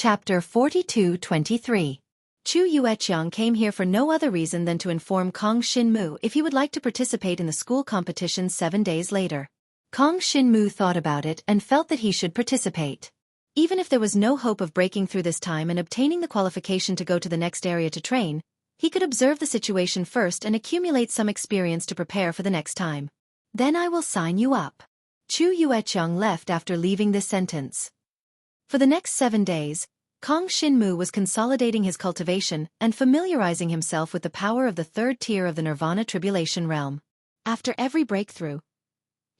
Chapter 42-23. Xueqi came here for no other reason than to inform Kong Xinmu if he would like to participate in the school competition 7 days later. Kong Xinmu thought about it and felt that he should participate. Even if there was no hope of breaking through this time and obtaining the qualification to go to the next area to train, he could observe the situation first and accumulate some experience to prepare for the next time. Then I will sign you up. Xueqi left after leaving this sentence. For the next 7 days, Kong Xinmu was consolidating his cultivation and familiarizing himself with the power of the third tier of the Nirvana Tribulation realm. After every breakthrough,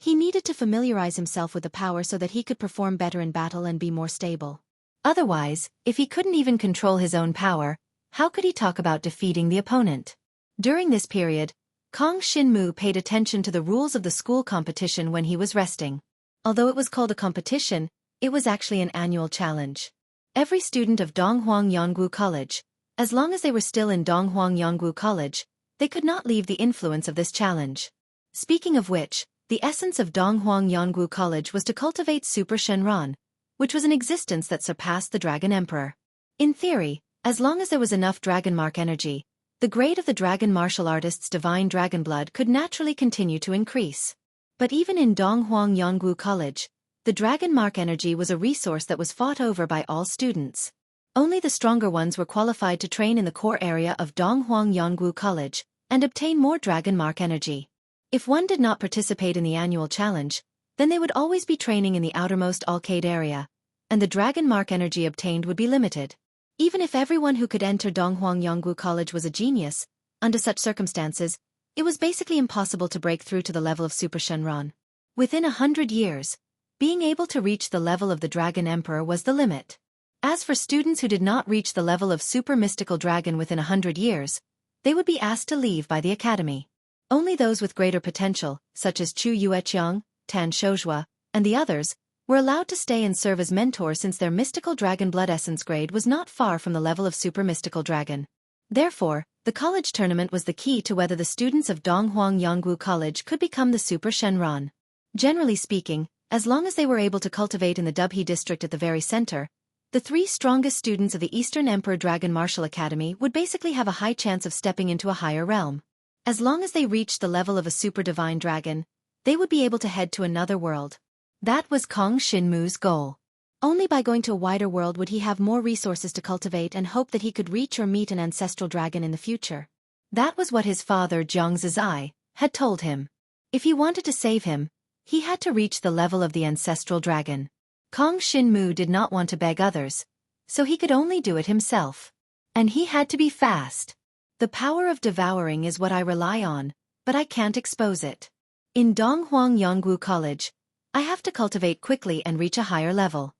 he needed to familiarize himself with the power so that he could perform better in battle and be more stable. Otherwise, if he couldn't even control his own power, how could he talk about defeating the opponent? During this period, Kong Xinmu paid attention to the rules of the school competition when he was resting. Although it was called a competition, it was actually an annual challenge. Every student of Donghuang Yonggu College, as long as they were still in Donghuang Yonggu College, they could not leave the influence of this challenge. Speaking of which, the essence of Donghuang Yonggu College was to cultivate Super Shenron, which was an existence that surpassed the Dragon Emperor. In theory, as long as there was enough Dragon Mark energy, the grade of the Dragon Martial Artist's Divine Dragon Blood could naturally continue to increase. But even in Donghuang Yonggu College, the Dragon Mark energy was a resource that was fought over by all students. Only the stronger ones were qualified to train in the core area of Donghuang Yonggu College and obtain more Dragon Mark energy. If one did not participate in the annual challenge, then they would always be training in the outermost arcade area, and the Dragon Mark energy obtained would be limited. Even if everyone who could enter Donghuang Yonggu College was a genius, under such circumstances, it was basically impossible to break through to the level of Super Shenron. Within 100 years, being able to reach the level of the Dragon Emperor was the limit. As for students who did not reach the level of Super Mystical Dragon within 100 years, they would be asked to leave by the academy. Only those with greater potential, such as Xueqi, Tan Shouhua, and the others, were allowed to stay and serve as mentors since their mystical dragon blood essence grade was not far from the level of Super Mystical Dragon. Therefore, the college tournament was the key to whether the students of Donghuang Yonggu College could become the Super Shenron. Generally speaking, as long as they were able to cultivate in the Dubhe district at the very center, the 3 strongest students of the Eastern Emperor Dragon Martial Academy would basically have a high chance of stepping into a higher realm. As long as they reached the level of a Super Divine Dragon, they would be able to head to another world. That was Kong Xinmu's goal. Only by going to a wider world would he have more resources to cultivate and hope that he could reach or meet an ancestral dragon in the future. That was what his father Jiang Zizai had told him. If he wanted to save him, he had to reach the level of the ancestral dragon. Kong Xinmu did not want to beg others, so he could only do it himself. And he had to be fast. The power of devouring is what I rely on, but I can't expose it. In Donghuang Yonggu College, I have to cultivate quickly and reach a higher level.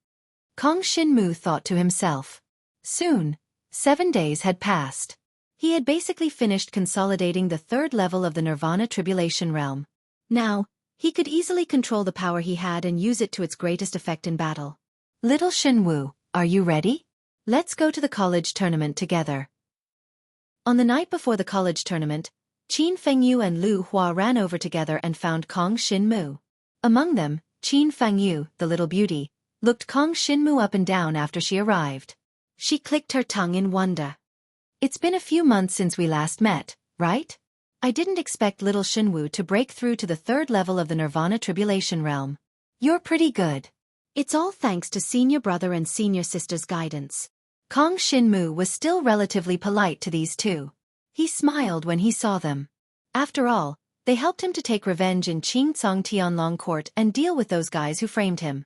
Kong Xinmu thought to himself. Soon, 7 days had passed. He had basically finished consolidating the 3rd level of the Nirvana Tribulation realm. Now, he could easily control the power he had and use it to its greatest effect in battle. Little Xinwu, are you ready? Let's go to the college tournament together. On the night before the college tournament, Qin Fengyu and Lu Hua ran over together and found Kong Xinmu. Among them, Qin Fengyu, the little beauty, looked Kong Xinmu up and down after she arrived. She clicked her tongue in wonder. It's been a few months since we last met, right? I didn't expect little Xinwu to break through to the 3rd level of the Nirvana Tribulation realm. You're pretty good. It's all thanks to senior brother and senior sister's guidance. Kong Xinmu was still relatively polite to these two. He smiled when he saw them. After all, they helped him to take revenge in Qingcong Tianlong Court and deal with those guys who framed him.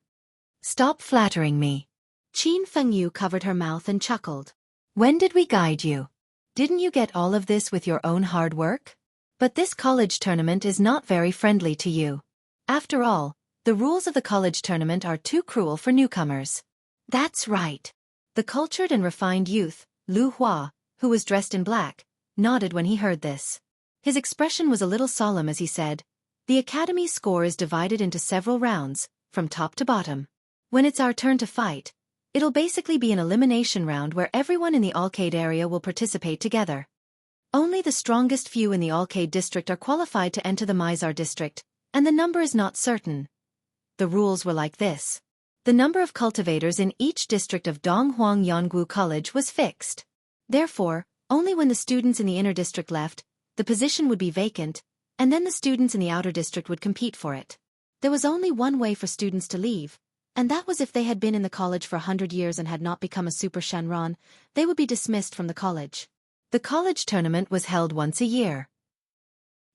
Stop flattering me. Qin Fengyu covered her mouth and chuckled. When did we guide you? Didn't you get all of this with your own hard work? But this college tournament is not very friendly to you. After all, the rules of the college tournament are too cruel for newcomers. That's right. The cultured and refined youth, Lu Hua, who was dressed in black, nodded when he heard this. His expression was a little solemn as he said, the academy's score is divided into several rounds, from top to bottom. When it's our turn to fight, it'll basically be an elimination round where everyone in the arcade area will participate together. Only the strongest few in the arcade district are qualified to enter the Mizar district, and the number is not certain. The rules were like this. The number of cultivators in each district of Donghuang Yanggu College was fixed. Therefore, only when the students in the inner district left, the position would be vacant, and then the students in the outer district would compete for it. There was only one way for students to leave, and that was if they had been in the college for 100 years and had not become a super Shenron, they would be dismissed from the college. The college tournament was held once a year.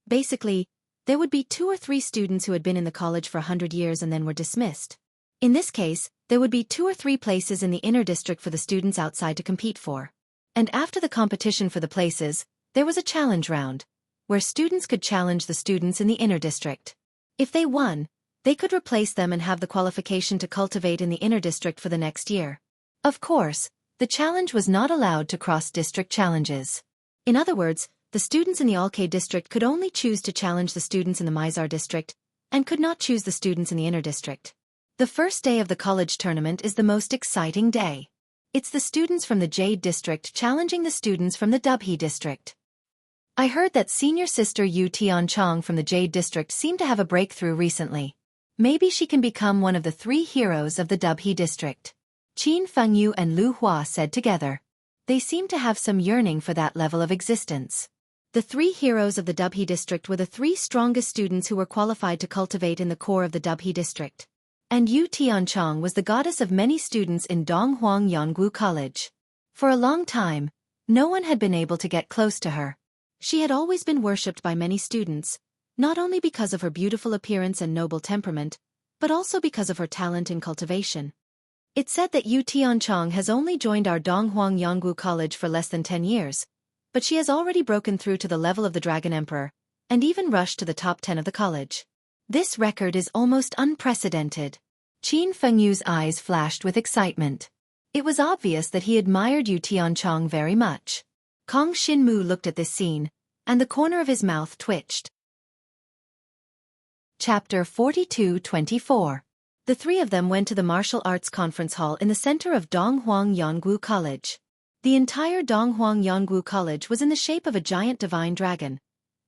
Basically, there would be 2 or 3 students who had been in the college for 100 years and then were dismissed. In this case, there would be 2 or 3 places in the inner district for the students outside to compete for. And after the competition for the places, there was a challenge round, where students could challenge the students in the inner district. If they won, they could replace them and have the qualification to cultivate in the inner district for the next year. Of course, the challenge was not allowed to cross district challenges. In other words, the students in the Alkay district could only choose to challenge the students in the Mizar district, and could not choose the students in the inner district. The first day of the college tournament is the most exciting day. It's the students from the Jade district challenging the students from the Dubhe district. I heard that senior sister Yu Tianchong from the Jade district seemed to have a breakthrough recently. Maybe she can become one of the 3 heroes of the Dubhe district. Qin Fengyu and Lu Hua said together. They seemed to have some yearning for that level of existence. The 3 heroes of the Dubhe district were the 3 strongest students who were qualified to cultivate in the core of the Dubhe district. And Yu Tianchong was the goddess of many students in Donghuang Yanggu College. For a long time, no one had been able to get close to her. She had always been worshipped by many students, not only because of her beautiful appearance and noble temperament, but also because of her talent in cultivation. It's said that Yu Tianchong has only joined our Donghuang Yanggu College for less than 10 years, but she has already broken through to the level of the Dragon Emperor, and even rushed to the top 10 of the college. This record is almost unprecedented. Qin Fengyu's eyes flashed with excitement. It was obvious that he admired Yu Tianchong very much. Kong Xinmu looked at this scene, and the corner of his mouth twitched. Chapter 42-24. The 3 of them went to the martial arts conference hall in the center of Donghuang Yanggu College. The entire Donghuang Yanggu College was in the shape of a giant divine dragon,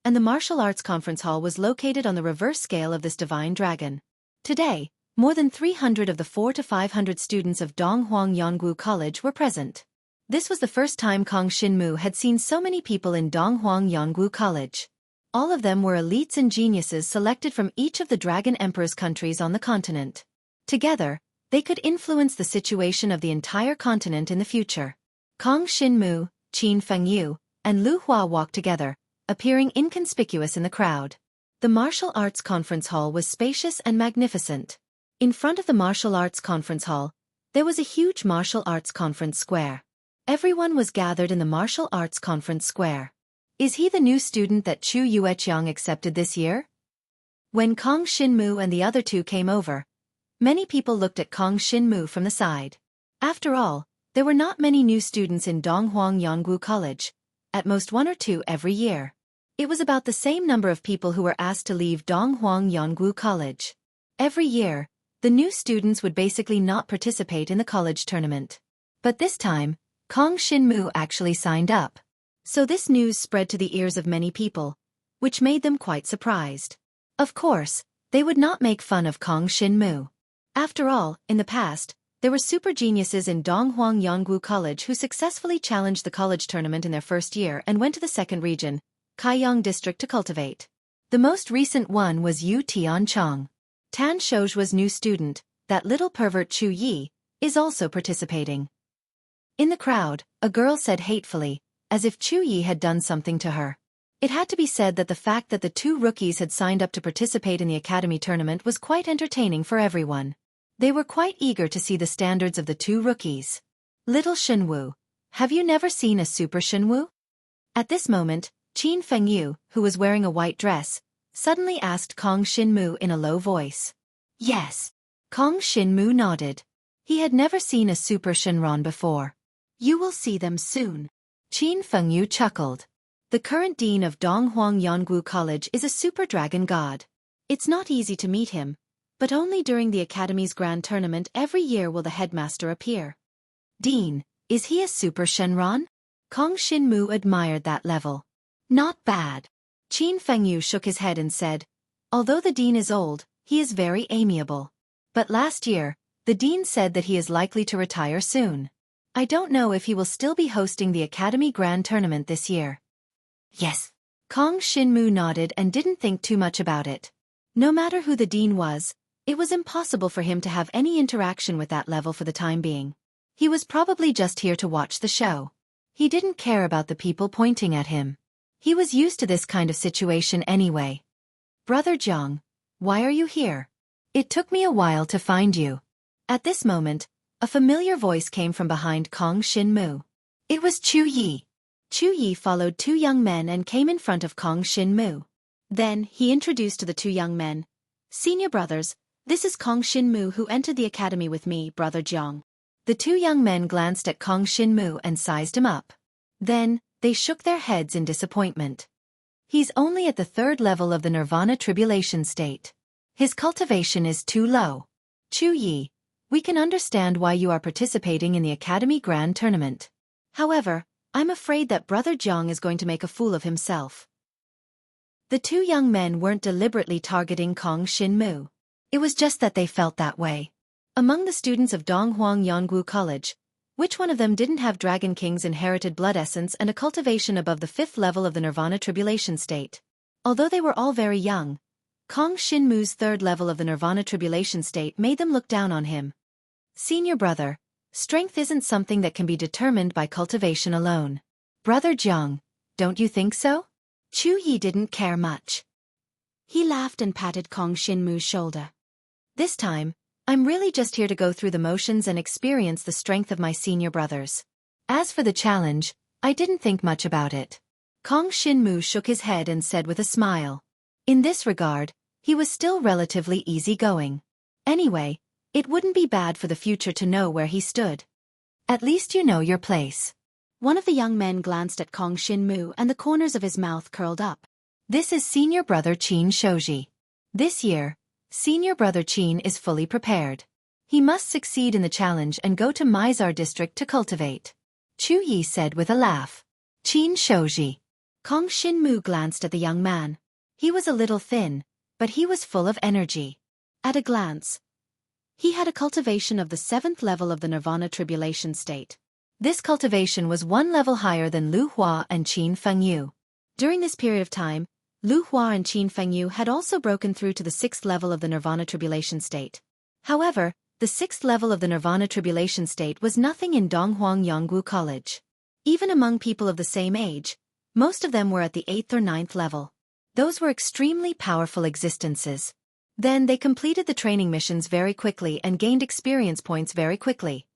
and the martial arts conference hall was located on the reverse scale of this divine dragon. Today, more than 300 of the 400 to 500 students of Donghuang Yanggu College were present. This was the first time Kong Xinmu had seen so many people in Donghuang Yanggu College. All of them were elites and geniuses selected from each of the Dragon Emperor's countries on the continent. Together, they could influence the situation of the entire continent in the future. Kong Xinmu, Qin Fengyu, and Lu Hua walked together, appearing inconspicuous in the crowd. The martial arts conference hall was spacious and magnificent. In front of the martial arts conference hall, there was a huge martial arts conference square. Everyone was gathered in the martial arts conference square. Is he the new student that Chu Yueqiang accepted this year? When Kong Xinmu and the other 2 came over, many people looked at Kong Xinmu from the side. After all, there were not many new students in Donghuang Yanggu College, at most 1 or 2 every year. It was about the same number of people who were asked to leave Donghuang Yanggu College. Every year, the new students would basically not participate in the college tournament. But this time, Kong Xinmu actually signed up. So this news spread to the ears of many people, which made them quite surprised. Of course, they would not make fun of Kong Xinmu. After all, in the past, there were super geniuses in Donghuang Yanggu College who successfully challenged the college tournament in their first year and went to the second region, Kaiyang district, to cultivate. The most recent one was Yu Tianchong. Tan Shoujua's new student, that little pervert Chu Yi, is also participating. In the crowd, a girl said hatefully, as if Chu Yi had done something to her. It had to be said that the fact that the 2 rookies had signed up to participate in the academy tournament was quite entertaining for everyone. They were quite eager to see the standards of the 2 rookies. Little Shenwu, have you never seen a super Shenwu? At this moment, Qin Fengyu, who was wearing a white dress, suddenly asked Kong Xinmu in a low voice. Yes. Kong Xinmu nodded. He had never seen a super Shenron before. You will see them soon. Qin Fengyu chuckled. The current dean of Donghuang Yanggu College is a super dragon god. It's not easy to meet him, but only during the academy's grand tournament every year will the headmaster appear. Dean, is he a super Shenron? Kong Xinmu admired that level. Not bad. Qin Fengyu shook his head and said, although the dean is old, he is very amiable. But last year, The dean said that he is likely to retire soon. I don't know if he will still be hosting the Academy Grand Tournament this year. Yes. Kong Shinmu nodded and didn't think too much about it. No matter who the dean was, it was impossible for him to have any interaction with that level for the time being. He was probably just here to watch the show. He didn't care about the people pointing at him. He was used to this kind of situation anyway. Brother Jiang, why are you here? It took me a while to find you. At this moment, a familiar voice came from behind Kong Shinmu. It was Xueqi. Xueqi followed two young men and came in front of Kong Shinmu. Then, he introduced to the two young men. Senior brothers, this is Kong Shinmu who entered the academy with me, Brother Jiang. The two young men glanced at Kong Shinmu and sized him up. Then, they shook their heads in disappointment. He's only at the 3rd level of the Nirvana Tribulation state. His cultivation is too low. Xueqi, we can understand why you are participating in the Academy Grand Tournament. However, I'm afraid that Brother Jiang is going to make a fool of himself. The two young men weren't deliberately targeting Kong Shinmu. It was just that they felt that way. Among the students of Donghuang Yonggu College, which one of them didn't have Dragon King's inherited blood essence and a cultivation above the 5th level of the Nirvana Tribulation state? Although they were all very young, Kong Shinmu's 3rd level of the Nirvana Tribulation state made them look down on him. Senior brother, strength isn't something that can be determined by cultivation alone. Brother Jiang, don't you think so? Xueqi didn't care much. He laughed and patted Kong Shinmu's shoulder. This time, I'm really just here to go through the motions and experience the strength of my senior brothers. As for the challenge, I didn't think much about it. Kong Shinmu shook his head and said with a smile. In this regard, he was still relatively easygoing. Anyway, it wouldn't be bad for the future to know where he stood. At least you know your place. One of the young men glanced at Kong Shinmu and the corners of his mouth curled up. This is senior brother Qin Shoji. This year, senior brother Qin is fully prepared. He must succeed in the challenge and go to Mizar district to cultivate. Xueqi said with a laugh. Qin Shoji. Kong Shinmu glanced at the young man. He was a little thin, but he was full of energy. At a glance, he had a cultivation of the 7th level of the Nirvana Tribulation state. This cultivation was 1 level higher than Lu Hua and Qin Fengyu. During this period of time, Lu Hua and Qin Fengyu had also broken through to the 6th level of the Nirvana Tribulation state. However, the 6th level of the Nirvana Tribulation state was nothing in Donghuang Yonggu College. Even among people of the same age, most of them were at the 8th or 9th level. Those were extremely powerful existences. Then they completed the training missions very quickly and gained experience points very quickly.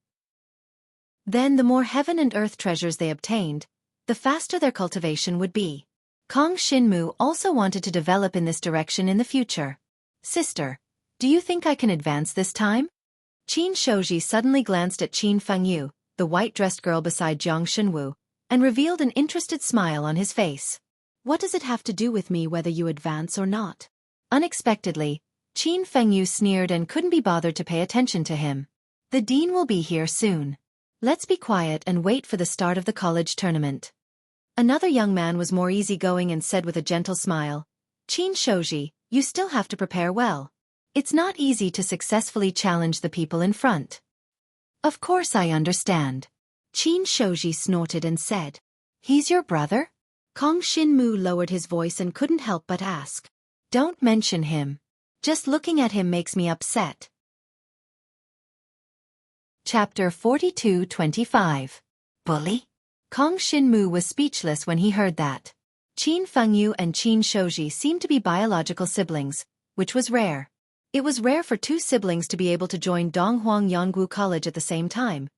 Then the more heaven and earth treasures they obtained, the faster their cultivation would be. Kong Shinmu also wanted to develop in this direction in the future. Sister, do you think I can advance this time? Qin Shoji suddenly glanced at Qin Fengyu, the white-dressed girl beside Jiang Shunwu, and revealed an interested smile on his face. What does it have to do with me whether you advance or not? Unexpectedly, Qin Fengyu sneered and couldn't be bothered to pay attention to him. The dean will be here soon. Let's be quiet and wait for the start of the college tournament. Another young man was more easygoing and said with a gentle smile, Qin Shoji, you still have to prepare well. It's not easy to successfully challenge the people in front. Of course I understand. Qin Shoji snorted and said, He's your brother? Kong Shinmu lowered his voice and couldn't help but ask. Don't mention him. Just looking at him makes me upset. Chapter 42-25. Bully? Kong Shinmu was speechless when he heard that. Qin Fengyu and Qin Shoji seemed to be biological siblings, which was rare. It was rare for two siblings to be able to join Donghuang Yonggu College at the same time.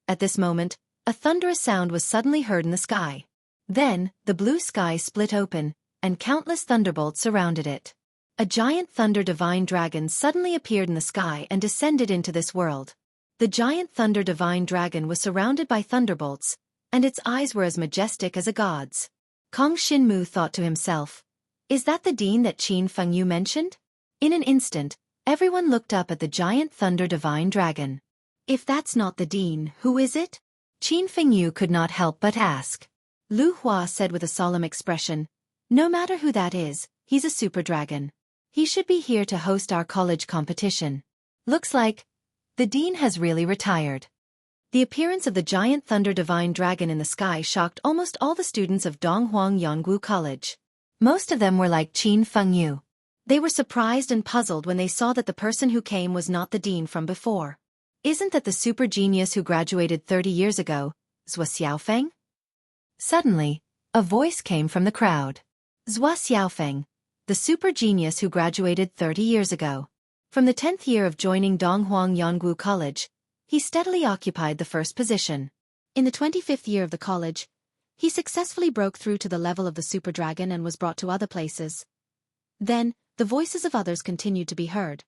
At this moment, a thunderous sound was suddenly heard in the sky. Then, the blue sky split open, and countless thunderbolts surrounded it. A giant thunder divine dragon suddenly appeared in the sky and descended into this world. The giant thunder divine dragon was surrounded by thunderbolts, and its eyes were as majestic as a god's. Kong Shinmu thought to himself, Is that the dean that Qin Fengyu mentioned? In an instant, everyone looked up at the giant thunder divine dragon. If that's not the dean, who is it? Qin Fengyu could not help but ask. Lu Hua said with a solemn expression, No matter who that is, he's a super dragon. He should be here to host our college competition. Looks like The dean has really retired. The appearance of the giant thunder divine dragon in the sky shocked almost all the students of Donghuang Yonggu College. Most of them were like Qin Fengyu. They were surprised and puzzled when they saw that the person who came was not the dean from before. Isn't that the super genius who graduated 30 years ago, Zhuo Xiaofeng? Suddenly, a voice came from the crowd. Zhuo Xiaofeng, the super genius who graduated 30 years ago. From the 10th year of joining Donghuang Yonggu College, he steadily occupied the first position. In the 25th year of the college, he successfully broke through to the level of the super dragon and was brought to other places. Then, the voices of others continued to be heard.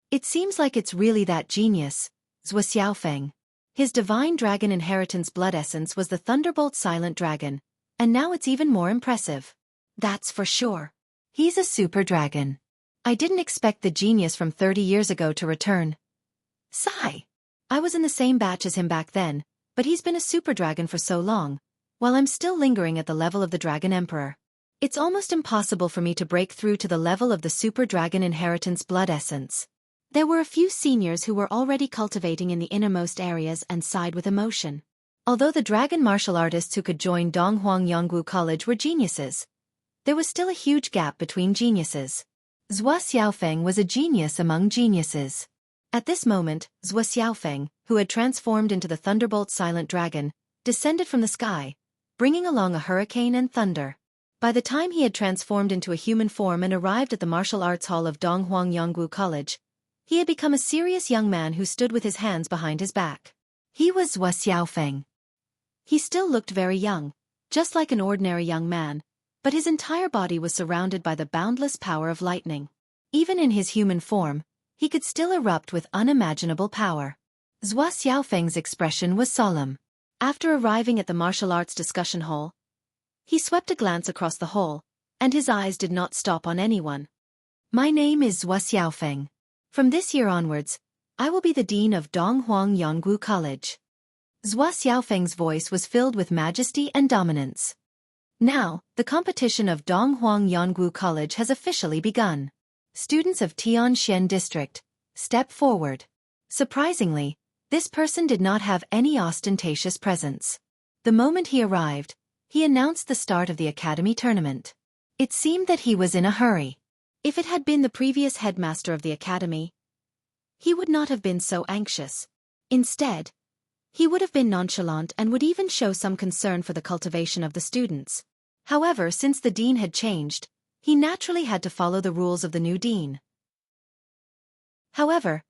It seems like it's really that genius, Zhuo Xiaofeng. His divine dragon inheritance blood essence was the Thunderbolt Silent Dragon, and now it's even more impressive. That's for sure. He's a super dragon. I didn't expect the genius from 30 years ago to return. Sigh. I was in the same batch as him back then, but he's been a super dragon for so long, while I'm still lingering at the level of the Dragon Emperor. It's almost impossible for me to break through to the level of the super dragon inheritance blood essence. There were a few seniors who were already cultivating in the innermost areas and sighed with emotion. Although the dragon martial artists who could join Donghuang Yonggu College were geniuses, there was still a huge gap between geniuses. Zhuo Xiaofeng was a genius among geniuses. At this moment, Zhuo Xiaofeng, who had transformed into the Thunderbolt Silent Dragon, descended from the sky, bringing along a hurricane and thunder. By the time he had transformed into a human form and arrived at the martial arts hall of Donghuang Yonggu College, he had become a serious young man who stood with his hands behind his back. He was Zhuo Xiaofeng. He still looked very young, just like an ordinary young man, but his entire body was surrounded by the boundless power of lightning. Even in his human form, he could still erupt with unimaginable power. Zhuo Xiaofeng's expression was solemn. After arriving at the martial arts discussion hall, he swept a glance across the hall, and his eyes did not stop on anyone. My name is Zhuo Xiaofeng. From this year onwards, I will be the dean of Donghuang Yonggu College. Zhuo Xiaofeng's voice was filled with majesty and dominance. Now, the competition of Donghuang Yonggu College has officially begun. Students of Tianxian District, step forward. Surprisingly, this person did not have any ostentatious presence. The moment he arrived, he announced the start of the academy tournament. It seemed that he was in a hurry. If it had been the previous headmaster of the academy, he would not have been so anxious. Instead, he would have been nonchalant and would even show some concern for the cultivation of the students. However, since the dean had changed, he naturally had to follow the rules of the new dean. However,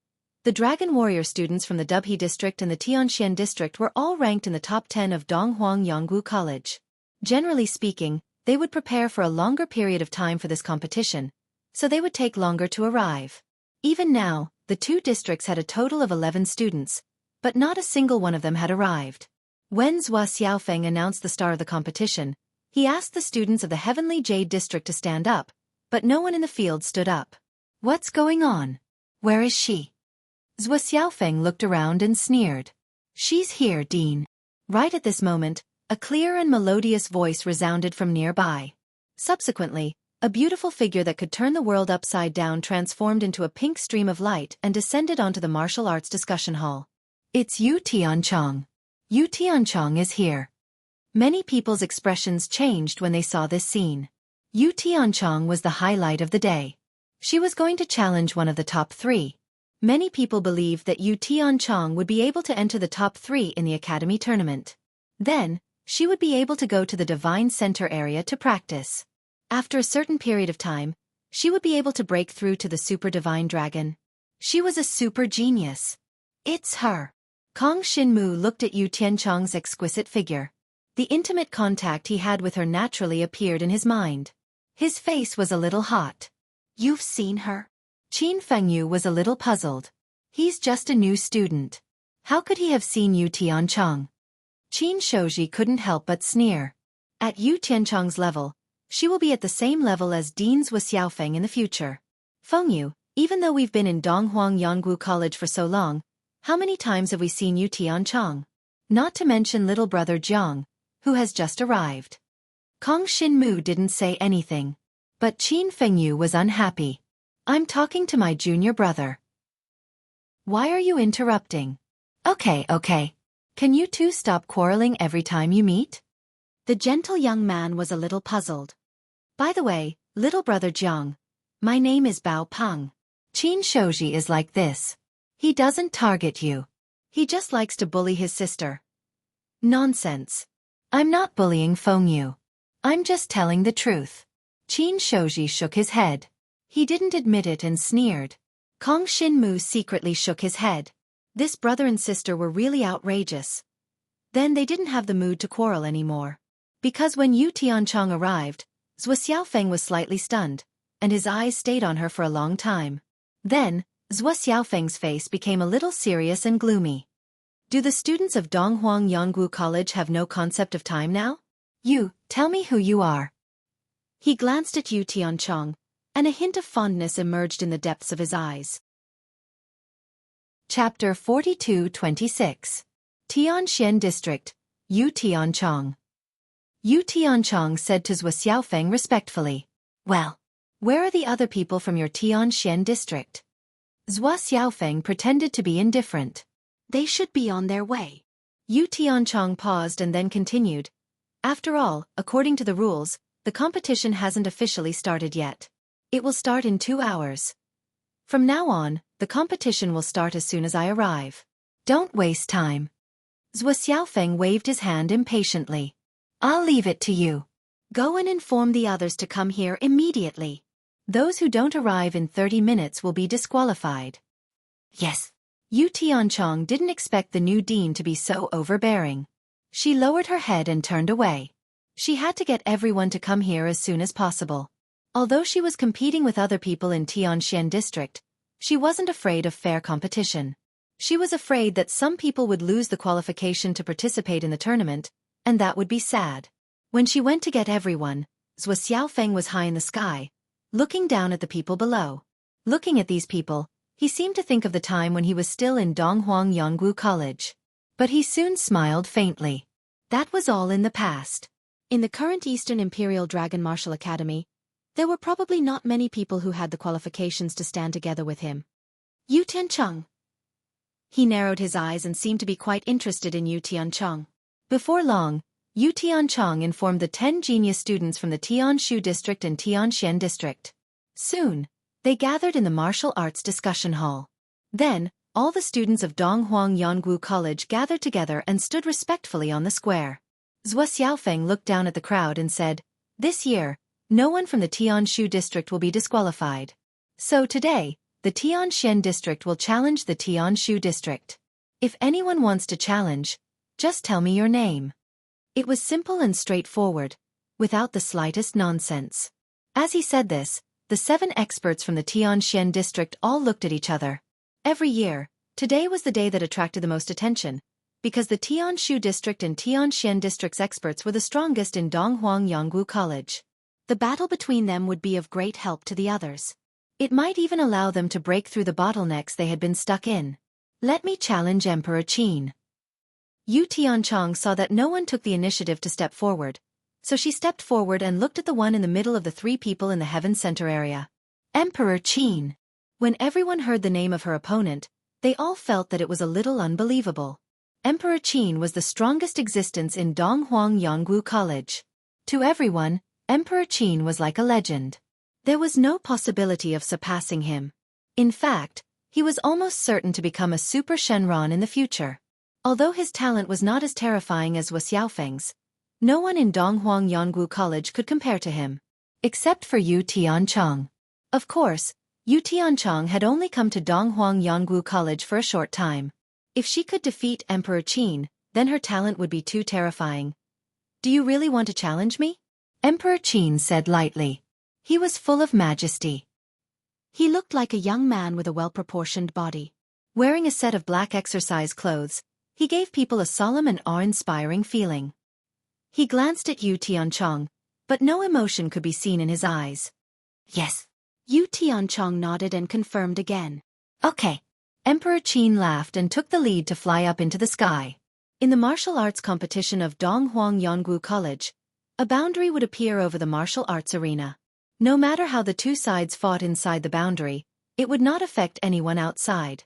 the Dragon Warrior students from the Dubhe district and the Tianxian district were all ranked in the top 10 of Donghuang Yonggu College. Generally speaking, they would prepare for a longer period of time for this competition, so they would take longer to arrive. Even now, the two districts had a total of 11 students, but not a single one of them had arrived. When Zhuo Xiaofeng announced the start of the competition, he asked the students of the Heavenly Jade district to stand up, but no one in the field stood up. What's going on? Where is she? Zhuo Xiaofeng looked around and sneered. She's here, Dean. Right at this moment, a clear and melodious voice resounded from nearby. Subsequently, a beautiful figure that could turn the world upside down transformed into a pink stream of light and descended onto the martial arts discussion hall. It's Yu Tianchong. Yu Tianchong is here. Many people's expressions changed when they saw this scene. Yu Tianchong was the highlight of the day. She was going to challenge one of the top 3. Many people believed that Yu Tianchong would be able to enter the top 3 in the academy tournament. Then, she would be able to go to the Divine Center area to practice. After a certain period of time, she would be able to break through to the Super Divine Dragon. She was a super genius. It's her. Kong Xinmu looked at Yu Tianchong's exquisite figure. The intimate contact he had with her naturally appeared in his mind. His face was a little hot. You've seen her? Qin Fengyu was a little puzzled. He's just a new student. How could he have seen Yu Tianchong? Qin Xueqi couldn't help but sneer. At Yu Tianchong's level, she will be at the same level as Dean Zhuo Xiaofeng in the future. Fengyu, even though we've been in Donghuang Yonggu College for so long, how many times have we seen Yu Tianchong? Not to mention little brother Jiang, who has just arrived. Kong Xinmu didn't say anything. But Qin Fengyu was unhappy. I'm talking to my junior brother. Why are you interrupting? Okay. Can you two stop quarreling every time you meet? The gentle young man was a little puzzled. By the way, little brother Jiang, my name is Bao Peng. Qin Shoji is like this. He doesn't target you. He just likes to bully his sister. Nonsense. I'm not bullying Feng Yu. I'm just telling the truth. Qin Shoji shook his head. He didn't admit it and sneered. Kong Xinmu secretly shook his head. This brother and sister were really outrageous. Then they didn't have the mood to quarrel anymore. Because when Yu Tianchong arrived, Zhuo Xiaofeng was slightly stunned, and his eyes stayed on her for a long time. Then, Zhuo Xiaofeng's face became a little serious and gloomy. Do the students of Donghuang Yonggu College have no concept of time now? You, tell me who you are. He glanced at Yu Tianchong, and a hint of fondness emerged in the depths of his eyes. Chapter 42-26 Tianxian District, Yu Tianchong. Yu Tianchong said to Zhuo Xiaofeng respectfully, Well, where are the other people from your Tianxian district? Zhuo Xiaofeng pretended to be indifferent. They should be on their way. Yu Tianchong paused and then continued. After all, according to the rules, the competition hasn't officially started yet. It will start in 2 hours. From now on, the competition will start as soon as I arrive. Don't waste time. Zhuo Xiaofeng waved his hand impatiently. I'll leave it to you. Go and inform the others to come here immediately. Those who don't arrive in 30 minutes will be disqualified. Yes. Yu Tianchong didn't expect the new dean to be so overbearing. She lowered her head and turned away. She had to get everyone to come here as soon as possible. Although she was competing with other people in Tianxian district, she wasn't afraid of fair competition. She was afraid that some people would lose the qualification to participate in the tournament, and that would be sad. When she went to get everyone, Zhuo Xiaofeng was high in the sky, looking down at the people below. Looking at these people, he seemed to think of the time when he was still in Donghuang Yonggu College. But he soon smiled faintly. That was all in the past. In the current Eastern Imperial Dragon Martial Academy, there were probably not many people who had the qualifications to stand together with him. Yu Tianchong. He narrowed his eyes and seemed to be quite interested in Yu Tianchong. Before long, Yu Tianchong informed the 10 genius students from the Tianshu district and Tianxian district. Soon, they gathered in the martial arts discussion hall. Then, all the students of Donghuang Yonggu College gathered together and stood respectfully on the square. Zhuo Xiaofeng looked down at the crowd and said, This year, no one from the Tianshu district will be disqualified. So today, the Tianxian district will challenge the Tianshu district. If anyone wants to challenge, just tell me your name. It was simple and straightforward, without the slightest nonsense. As he said this, the 7 experts from the Tianxian district all looked at each other. Every year, today was the day that attracted the most attention, because the Tianshu district and Tianxian district's experts were the strongest in Donghuang Yonggu College. The battle between them would be of great help to the others. It might even allow them to break through the bottlenecks they had been stuck in. Let me challenge Emperor Qin. Yu Tianchong saw that no one took the initiative to step forward, so she stepped forward and looked at the one in the middle of the 3 people in the Heaven Center area. Emperor Qin. When everyone heard the name of her opponent, they all felt that it was a little unbelievable. Emperor Qin was the strongest existence in Donghuang Yonggu College. To everyone, Emperor Qin was like a legend. There was no possibility of surpassing him. In fact, he was almost certain to become a super Shenron in the future. Although his talent was not as terrifying as Zhuo Xiaofeng's, no one in Donghuang Yonggu College could compare to him. Except for Yu Tianchong. Of course, Yu Tianchong had only come to Donghuang Yonggu College for a short time. If she could defeat Emperor Qin, then her talent would be too terrifying. Do you really want to challenge me? Emperor Qin said lightly. He was full of majesty. He looked like a young man with a well-proportioned body. Wearing a set of black exercise clothes, he gave people a solemn and awe-inspiring feeling. He glanced at Yu Tianchong, but no emotion could be seen in his eyes. Yes. Yu Tianchong nodded and confirmed again. Okay. Emperor Qin laughed and took the lead to fly up into the sky. In the martial arts competition of Donghuang Yonggu College, a boundary would appear over the martial arts arena. No matter how the 2 sides fought inside the boundary, it would not affect anyone outside.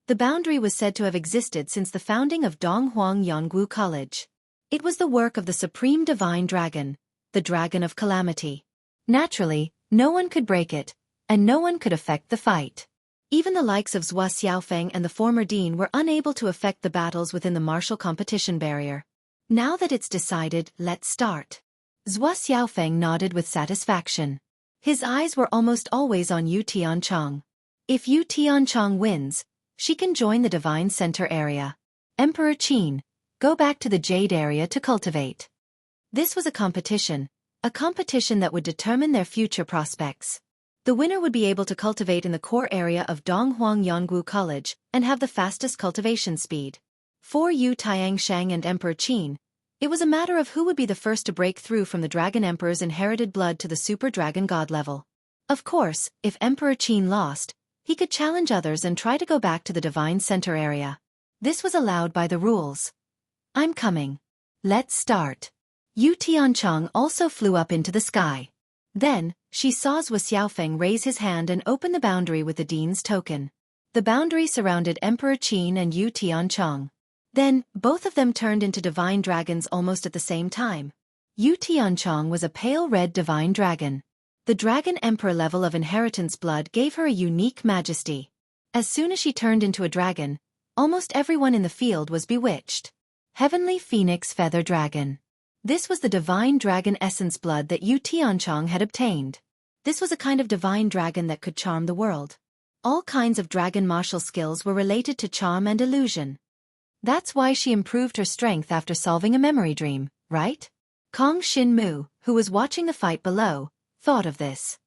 The boundary was said to have existed since the founding of Donghuang Yongwu College. It was the work of the Supreme Divine Dragon, the Dragon of Calamity. Naturally, no one could break it, and no one could affect the fight. Even the likes of Zhua Xiaofeng and the former dean were unable to affect the battles within the martial competition barrier. Now that it's decided, let's start. Zhua Xiaofeng nodded with satisfaction. His eyes were almost always on Yu Tianchong. If Yu Tianchong wins, she can join the Divine Center area. Emperor Qin, go back to the Jade area to cultivate. This was a competition that would determine their future prospects. The winner would be able to cultivate in the core area of Donghuang Yongwu College and have the fastest cultivation speed. For Yu Tianshang and Emperor Qin, it was a matter of who would be the first to break through from the Dragon Emperor's inherited blood to the Super Dragon God level. Of course, if Emperor Qin lost, he could challenge others and try to go back to the Divine Center area. This was allowed by the rules. I'm coming. Let's start. Yu Tianchong also flew up into the sky. Then, she saw Zhua Xiaofeng raise his hand and open the boundary with the Dean's token. The boundary surrounded Emperor Qin and Yu Tianchong. Then, both of them turned into divine dragons almost at the same time. Yu Tianchong was a pale red divine dragon. The Dragon Emperor level of inheritance blood gave her a unique majesty. As soon as she turned into a dragon, almost everyone in the field was bewitched. Heavenly Phoenix Feather Dragon. This was the divine dragon essence blood that Yu Tianchong had obtained. This was a kind of divine dragon that could charm the world. All kinds of dragon martial skills were related to charm and illusion. That's why she improved her strength after solving a memory dream, right? Kong Xinmu, who was watching the fight below, thought of this.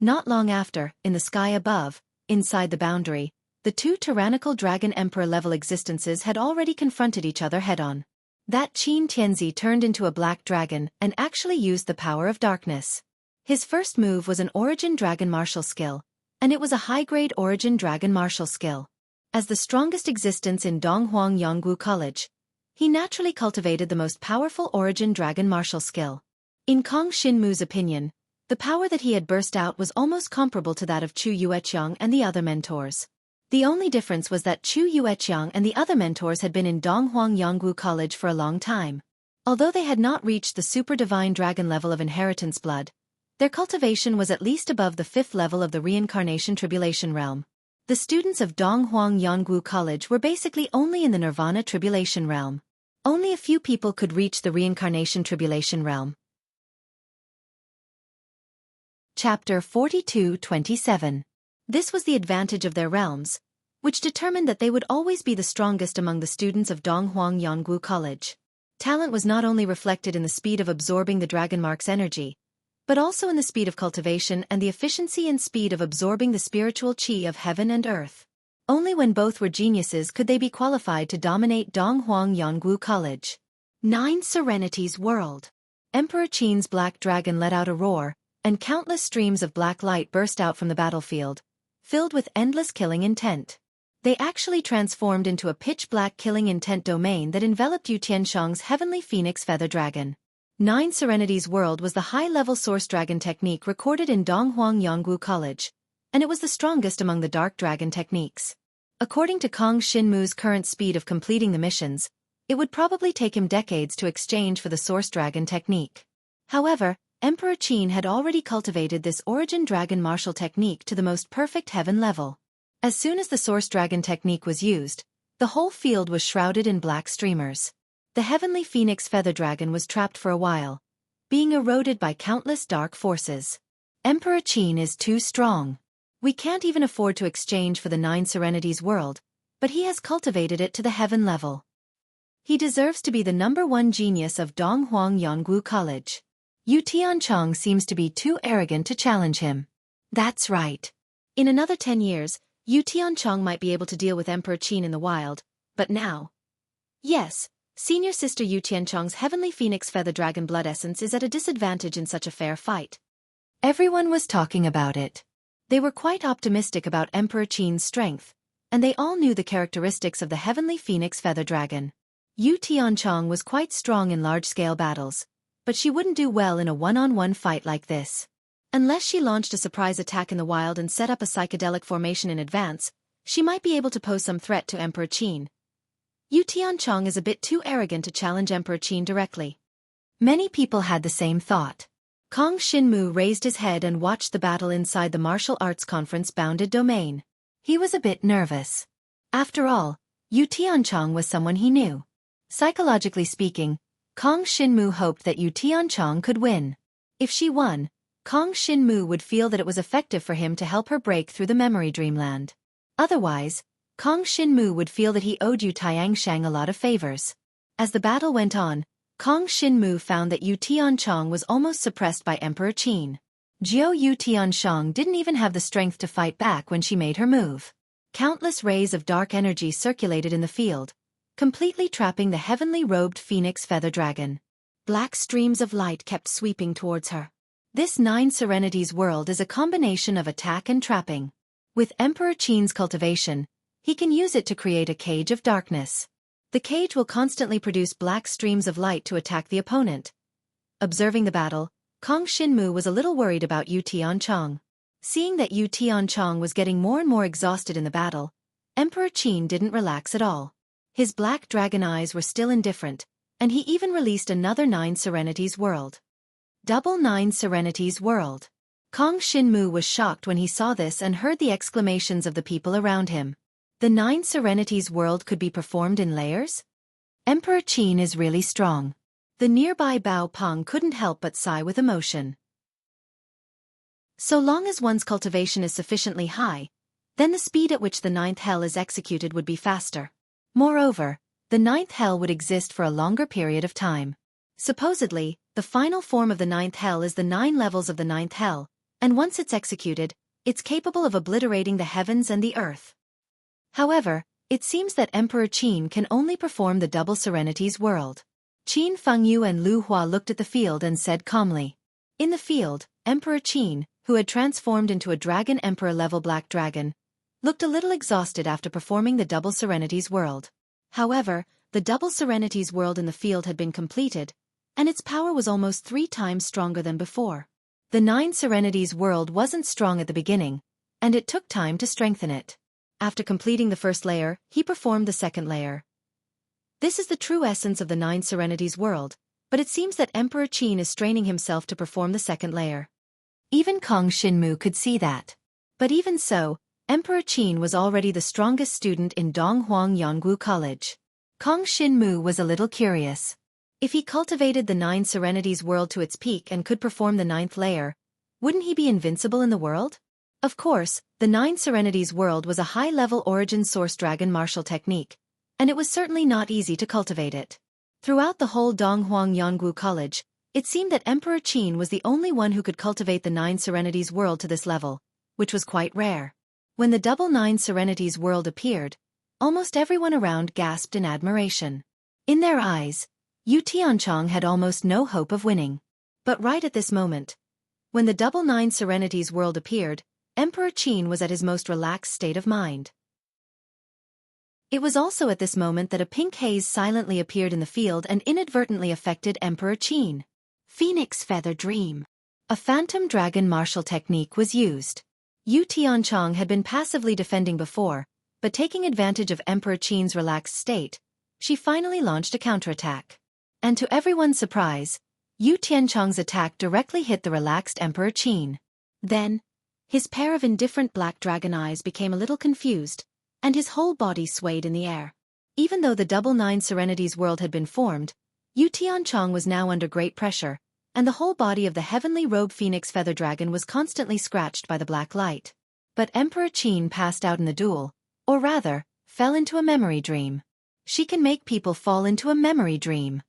Not long after, in the sky above, inside the boundary, the two tyrannical Dragon Emperor-level existences had already confronted each other head-on. That Qin Tianzi turned into a black dragon and actually used the power of darkness. His first move was an Origin Dragon martial skill, and it was a high-grade Origin Dragon martial skill. As the strongest existence in Donghuang Yongwu College, he naturally cultivated the most powerful Origin Dragon martial skill. In Kong Xinmu's opinion, the power that he had burst out was almost comparable to that of Chu Yueqiang and the other mentors. The only difference was that Chu Yueqiang and the other mentors had been in Donghuang Yongwu College for a long time. Although they had not reached the super divine dragon level of inheritance blood, their cultivation was at least above the 5th level of the reincarnation tribulation realm. The students of Donghuang Yongwu College were basically only in the nirvana tribulation realm. Only a few people could reach the reincarnation tribulation realm. Chapter 42-27. This was the advantage of their realms, which determined that they would always be the strongest among the students of Donghuang Yongwu College. Talent was not only reflected in the speed of absorbing the Dragon Mark's energy, but also in the speed of cultivation and the efficiency and speed of absorbing the spiritual qi of heaven and earth. Only when both were geniuses could they be qualified to dominate Donghuang Yongwu College. 9 Serenity's World. Emperor Qin's black dragon let out a roar, and countless streams of black light burst out from the battlefield, filled with endless killing intent. They actually transformed into a pitch-black killing intent domain that enveloped Yu Tianshang's heavenly phoenix feather dragon. 9 Serenity's World was the high-level source dragon technique recorded in Donghuang Yongwu College, and it was the strongest among the dark dragon techniques. According to Kong Xinmu's current speed of completing the missions, it would probably take him decades to exchange for the source dragon technique. However, Emperor Qin had already cultivated this Origin Dragon martial technique to the most perfect heaven level. As soon as the Source Dragon technique was used, the whole field was shrouded in black streamers. The heavenly phoenix feather dragon was trapped for a while, being eroded by countless dark forces. Emperor Qin is too strong. We can't even afford to exchange for the 9 Serenity's World, but he has cultivated it to the heaven level. He deserves to be the #1 genius of Donghuang Yongwu College. Yu Tianchong seems to be too arrogant to challenge him. That's right. In another 10 years, Yu Tianchong might be able to deal with Emperor Qin in the wild, but now... Yes, senior sister Yu Tianchong's heavenly phoenix feather dragon blood essence is at a disadvantage in such a fair fight. Everyone was talking about it. They were quite optimistic about Emperor Qin's strength, and they all knew the characteristics of the heavenly phoenix feather dragon. Yu Tianchong was quite strong in large-scale battles, but she wouldn't do well in a one-on-one fight like this. Unless she launched a surprise attack in the wild and set up a psychedelic formation in advance, She might be able to pose some threat to Emperor Qin. Yu Tianchong is a bit too arrogant to challenge Emperor Qin directly. Many people had the same thought. Kong Xinmu raised his head and watched the battle inside the martial arts conference bounded domain. He was a bit nervous. After all, Yu Tianchong was someone he knew. Psychologically speaking, Kong Xinmu hoped that Yu Tianchong could win. If she won, Kong Xinmu would feel that it was effective for him to help her break through the memory dreamland. Otherwise, Kong Xinmu would feel that he owed Yu Tianshang a lot of favors. As the battle went on, Kong Xinmu found that Yu Tianchong was almost suppressed by Emperor Qin. Yu Tianshang didn't even have the strength to fight back when she made her move. Countless rays of dark energy circulated in the field, completely trapping the heavenly robed phoenix feather dragon. Black streams of light kept sweeping towards her. This Nine Serenities world is a combination of attack and trapping. With Emperor Qin's cultivation, he can use it to create a cage of darkness. The cage will constantly produce black streams of light to attack the opponent. Observing the battle, Kong Xinmu was a little worried about Yu Tianchong. Seeing that Yu Tianchong was getting more and more exhausted in the battle, Emperor Qin didn't relax at all. His black dragon eyes were still indifferent, and he even released another Nine Serenities world. Double Nine Serenities world. Kong Xinmu was shocked when he saw this and heard the exclamations of the people around him. The Nine Serenities world could be performed in layers? Emperor Qin is really strong. The nearby Bao Peng couldn't help but sigh with emotion. So long as one's cultivation is sufficiently high, then the speed at which the ninth hell is executed would be faster. Moreover, the ninth hell would exist for a longer period of time. Supposedly, the final form of the ninth hell is the 9 levels of the ninth hell, and once it's executed, it's capable of obliterating the heavens and the earth. However, it seems that Emperor Qin can only perform the Double Serenities world. Qin Fengyu and Lu Hua looked at the field and said calmly. In the field, Emperor Qin, who had transformed into a Dragon Emperor-level black dragon, looked a little exhausted after performing the Double Serenities world. However, the Double Serenities world in the field had been completed, and its power was almost 3 times stronger than before. The Nine Serenities world wasn't strong at the beginning, and it took time to strengthen it. After completing the first layer, he performed the second layer. This is the true essence of the Nine Serenities world, but it seems that Emperor Qin is straining himself to perform the second layer. Even Kong Xinmu could see that. But even so, Emperor Qin was already the strongest student in Donghuang Yonggu College. Kong Xinmu was a little curious. If he cultivated the Nine Serenities world to its peak and could perform the 9th layer, wouldn't he be invincible in the world? Of course, the Nine Serenities world was a high-level origin source dragon martial technique, and it was certainly not easy to cultivate it. Throughout the whole Donghuang Yonggu College, it seemed that Emperor Qin was the only one who could cultivate the Nine Serenities world to this level, which was quite rare. When the Double Nine Serenities world appeared, almost everyone around gasped in admiration. In their eyes, Yu Tianchong had almost no hope of winning. But right at this moment, when the Double Nine Serenities world appeared, Emperor Qin was at his most relaxed state of mind. It was also at this moment that a pink haze silently appeared in the field and inadvertently affected Emperor Qin. Phoenix Feather Dream. A phantom dragon martial technique was used. Yu Tianchong had been passively defending before, but taking advantage of Emperor Qin's relaxed state, she finally launched a counterattack. And to everyone's surprise, Yu Tianchong's attack directly hit the relaxed Emperor Qin. Then, his pair of indifferent black dragon eyes became a little confused, and his whole body swayed in the air. Even though the Double Nine Serenities world had been formed, Yu Tianchong was now under great pressure, and the whole body of the heavenly robe phoenix feather dragon was constantly scratched by the black light. But Emperor Qin passed out in the duel, or rather, fell into a memory dream. She can make people fall into a memory dream.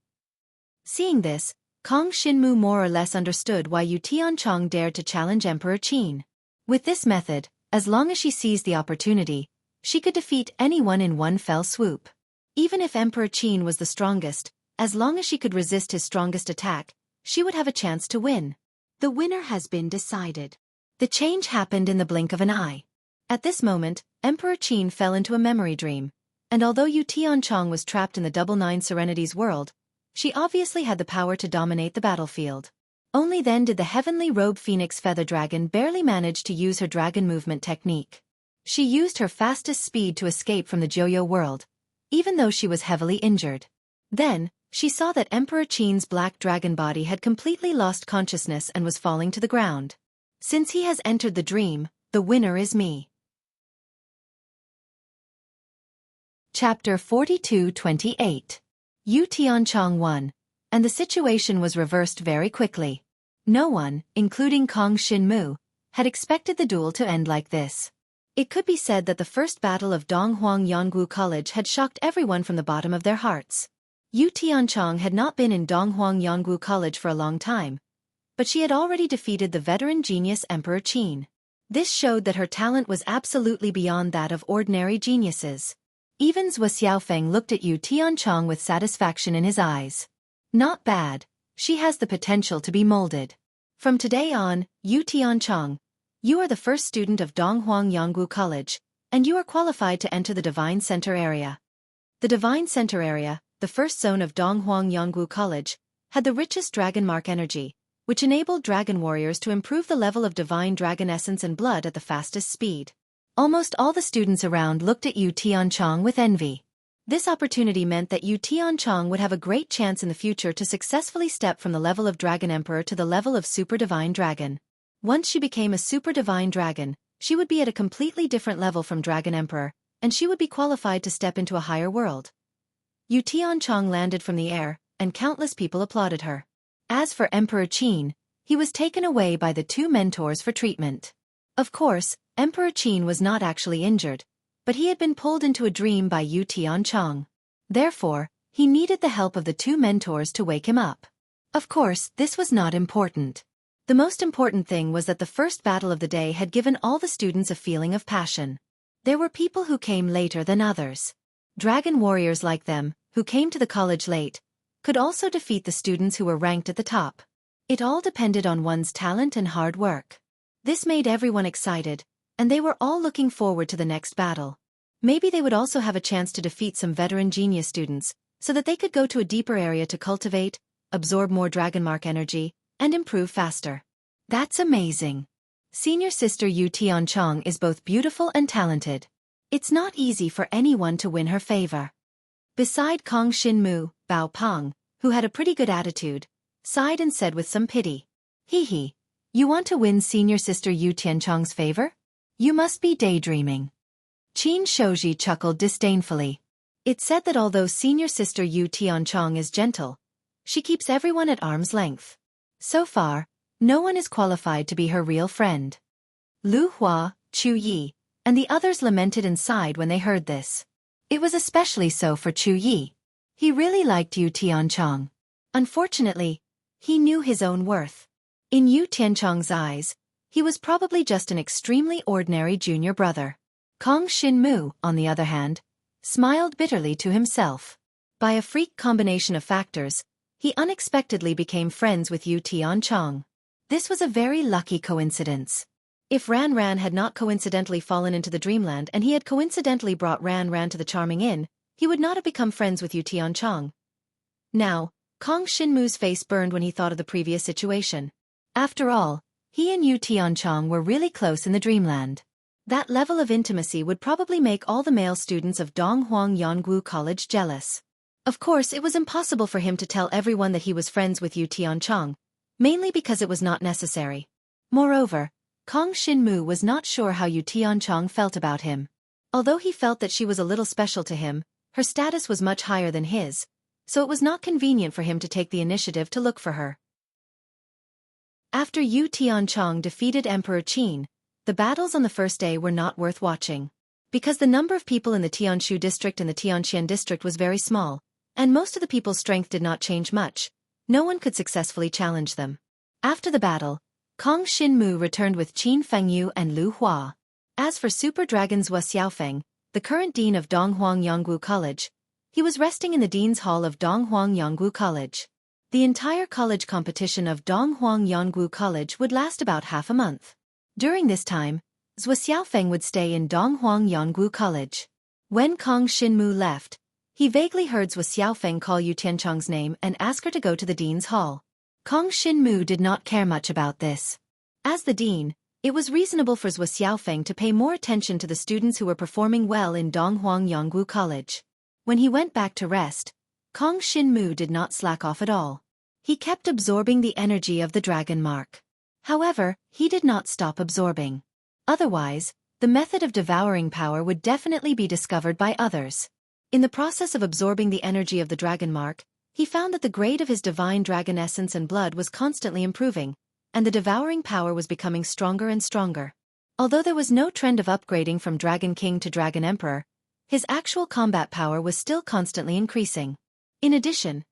Seeing this, Kong Xinmu more or less understood why Yu Tianchong dared to challenge Emperor Qin. With this method, as long as she seized the opportunity, she could defeat anyone in one fell swoop. Even if Emperor Qin was the strongest, as long as she could resist his strongest attack, she would have a chance to win. The winner has been decided. The change happened in the blink of an eye. At this moment, Emperor Qin fell into a memory dream, and although Yu Tianchong was trapped in the Double Nine Serenities world, she obviously had the power to dominate the battlefield. Only then did the heavenly robe phoenix feather dragon barely manage to use her dragon movement technique. She used her fastest speed to escape from the Joyo world, even though she was heavily injured. Then, she saw that Emperor Qin's black dragon body had completely lost consciousness and was falling to the ground. Since he has entered the dream, the winner is me. Chapter 42-28. Yu Tianchong won, and the situation was reversed very quickly. No one, including Kong Xinmu, had expected the duel to end like this. It could be said that the first battle of Donghuang Yanggu College had shocked everyone from the bottom of their hearts. Yu Tianchong had not been in Donghuang Yanggu College for a long time, but she had already defeated the veteran genius Emperor Qin. This showed that her talent was absolutely beyond that of ordinary geniuses. Even Zhuo Xiaofeng looked at Yu Tianchong with satisfaction in his eyes. Not bad, she has the potential to be molded. From today on, Yu Tianchong, you are the first student of Donghuang Yanggu College, and you are qualified to enter the Divine Center area. The Divine Center area, the first zone of Donghuang Yanggu College, had the richest dragon mark energy, which enabled dragon warriors to improve the level of divine dragon essence and blood at the fastest speed. Almost all the students around looked at Yu Tianchong with envy. This opportunity meant that Yu Tianchong would have a great chance in the future to successfully step from the level of Dragon Emperor to the level of Super Divine Dragon. Once she became a Super Divine Dragon, she would be at a completely different level from Dragon Emperor, and she would be qualified to step into a higher world. Yu Tianchong landed from the air, and countless people applauded her. As for Emperor Qin, he was taken away by the two mentors for treatment. Of course, Emperor Qin was not actually injured, but he had been pulled into a dream by Yu Tianchong. Therefore, he needed the help of the two mentors to wake him up. Of course, this was not important. The most important thing was that the first battle of the day had given all the students a feeling of passion. There were people who came later than others. Dragon warriors like them, who came to the college late, could also defeat the students who were ranked at the top. It all depended on one's talent and hard work. This made everyone excited, and they were all looking forward to the next battle. Maybe they would also have a chance to defeat some veteran genius students, so that they could go to a deeper area to cultivate, absorb more dragon mark energy, and improve faster. That's amazing. Senior sister Yu Tianchong is both beautiful and talented. It's not easy for anyone to win her favor. Beside Kong Xinmu, Bao Peng, who had a pretty good attitude, sighed and said with some pity, "Hee, you want to win senior sister Yu Tianchong's favor? You must be daydreaming." Qin Xueqi chuckled disdainfully. It's said that although senior sister Yu Tianchong is gentle, she keeps everyone at arm's length. So far, no one is qualified to be her real friend. Lu Hua, Chu Yi, and the others lamented and sighed when they heard this. It was especially so for Chu Yi. He really liked Yu Tianchong. Unfortunately, he knew his own worth. In Yu Tianchong's eyes, he was probably just an extremely ordinary junior brother. Kong Xinmu, on the other hand, smiled bitterly to himself. By a freak combination of factors, he unexpectedly became friends with Yu Tianchong. This was a very lucky coincidence. If Ran Ran had not coincidentally fallen into the dreamland and he had coincidentally brought Ran Ran to the Charming Inn, he would not have become friends with Yu Tianchong. Now, Kong Xinmu's face burned when he thought of the previous situation. After all, he and Yu Tianchong were really close in the dreamland. That level of intimacy would probably make all the male students of Donghuang Yanggu College jealous. Of course, it was impossible for him to tell everyone that he was friends with Yu Tianchong, mainly because it was not necessary. Moreover, Kong Xinmu was not sure how Yu Tianchong felt about him. Although he felt that she was a little special to him, her status was much higher than his, so it was not convenient for him to take the initiative to look for her. After Yu Tianchong defeated Emperor Qin, the battles on the first day were not worth watching. Because the number of people in the Tianshu district and the Tianqian district was very small, and most of the people's strength did not change much, no one could successfully challenge them. After the battle, Kong Xinmu returned with Qin Fengyu and Lu Hua. As for Super Dragon Zhuo Xiaofeng, the current dean of Donghuang Yanggu College, he was resting in the dean's hall of Donghuang Yanggu College. The entire college competition of Donghuang Yanggu College would last about half a month. During this time, Zhuo Xiaofeng would stay in Donghuang Yanggu College. When Kong Xinmu left, he vaguely heard Zhuo Xiaofeng call Yu Tianchong's name and ask her to go to the dean's hall. Kong Xinmu did not care much about this. As the dean, It was reasonable for Zhuo Xiaofeng to pay more attention to the students who were performing well in Donghuang Yonggu College. When he went back to rest, Kong Xinmu did not slack off at all. He kept absorbing the energy of the dragon mark. However, he did not stop absorbing. Otherwise, the method of devouring power would definitely be discovered by others. In the process of absorbing the energy of the dragon mark, he found that the grade of his divine dragon essence and blood was constantly improving, and the devouring power was becoming stronger and stronger. Although there was no trend of upgrading from Dragon King to Dragon Emperor, his actual combat power was still constantly increasing. In addition,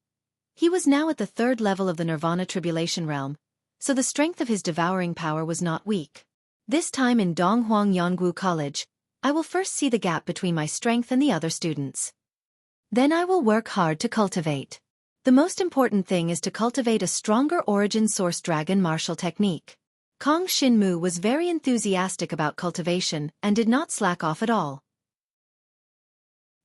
he was now at the 3rd level of the Nirvana Tribulation Realm, so the strength of his devouring power was not weak. This time in Donghuang Yonggu College, I will first see the gap between my strength and the other students. Then I will work hard to cultivate. The most important thing is to cultivate a stronger origin source dragon martial technique. Kong Xinmu was very enthusiastic about cultivation and did not slack off at all.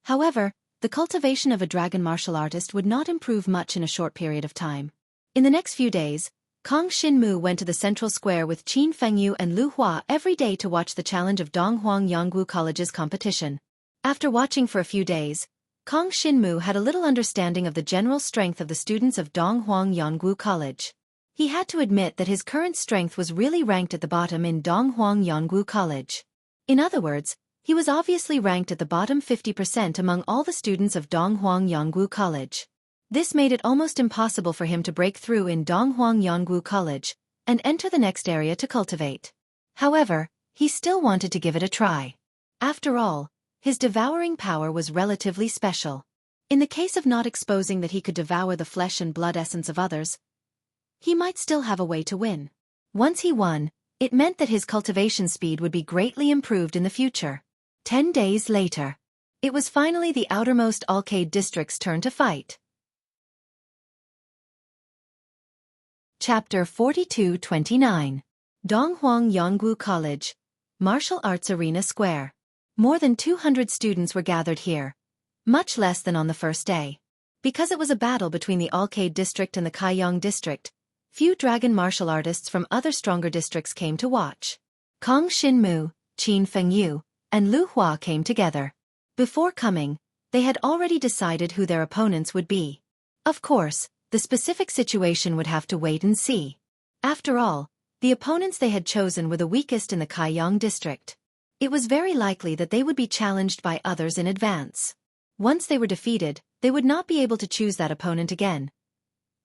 However, the cultivation of a dragon martial artist would not improve much in a short period of time. In the next few days, Kong Xinmu went to the central square with Qin Fengyu and Lu Hua every day to watch the challenge of Donghuang Yonggu College's competition. After watching for a few days, Kong Xinmu had a little understanding of the general strength of the students of Donghuang Yonggu College. He had to admit that his current strength was really ranked at the bottom in Donghuang Yonggu College. In other words, he was obviously ranked at the bottom 50% among all the students of Donghuang Yonggu College. This made it almost impossible for him to break through in Donghuang Yonggu College and enter the next area to cultivate. However, he still wanted to give it a try. After all, his devouring power was relatively special. In the case of not exposing that he could devour the flesh and blood essence of others, he might still have a way to win. Once he won, it meant that his cultivation speed would be greatly improved in the future. 10 days later, it was finally the outermost Alcade district's turn to fight. Chapter 42-29. Donghuang Yonggu College, Martial Arts Arena Square. More than 200 students were gathered here, much less than on the first day. Because it was a battle between the Alcade district and the Kaiyang district, few dragon martial artists from other stronger districts came to watch. Kong Xinmu, Qin Fengyu, and Lu Hua came together. Before coming, they had already decided who their opponents would be. Of course, the specific situation would have to wait and see. After all, the opponents they had chosen were the weakest in the Kaiyang district. It was very likely that they would be challenged by others in advance. Once they were defeated, they would not be able to choose that opponent again.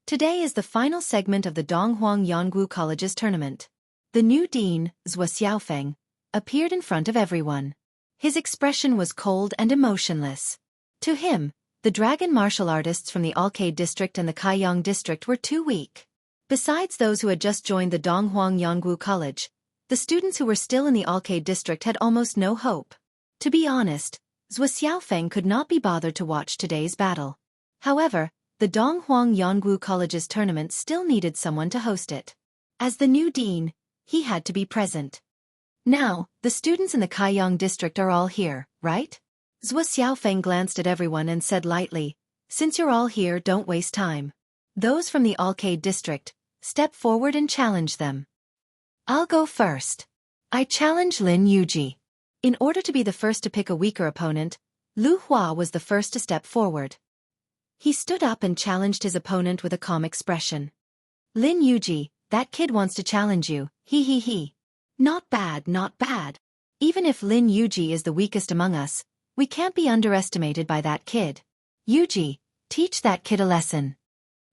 Today is the final segment of the Donghuang Yonggu College's tournament. The new dean, Zhuo Xiaofeng, appeared in front of everyone. His expression was cold and emotionless. To him, the dragon martial artists from the Alcade district and the Kaiyang district were too weak. Besides those who had just joined the Donghuang Yonggu College, the students who were still in the Alcade district had almost no hope. To be honest, Zhuo Xiaofeng could not be bothered to watch today's battle. However, the Donghuang Yonggu College's tournament still needed someone to host it. As the new dean, he had to be present. Now, the students in the Kaiyang district are all here, right? Zhuo Xiaofeng glanced at everyone and said lightly, "Since you're all here, don't waste time. Those from the Alcade district, step forward and challenge them." "I'll go first. I challenge Lin Yuji." In order to be the first to pick a weaker opponent, Lu Hua was the first to step forward. He stood up and challenged his opponent with a calm expression. "Lin Yuji, that kid wants to challenge you, he. Not bad, not bad. Even if Lin Yuji is the weakest among us, we can't be underestimated by that kid. Yuji, teach that kid a lesson."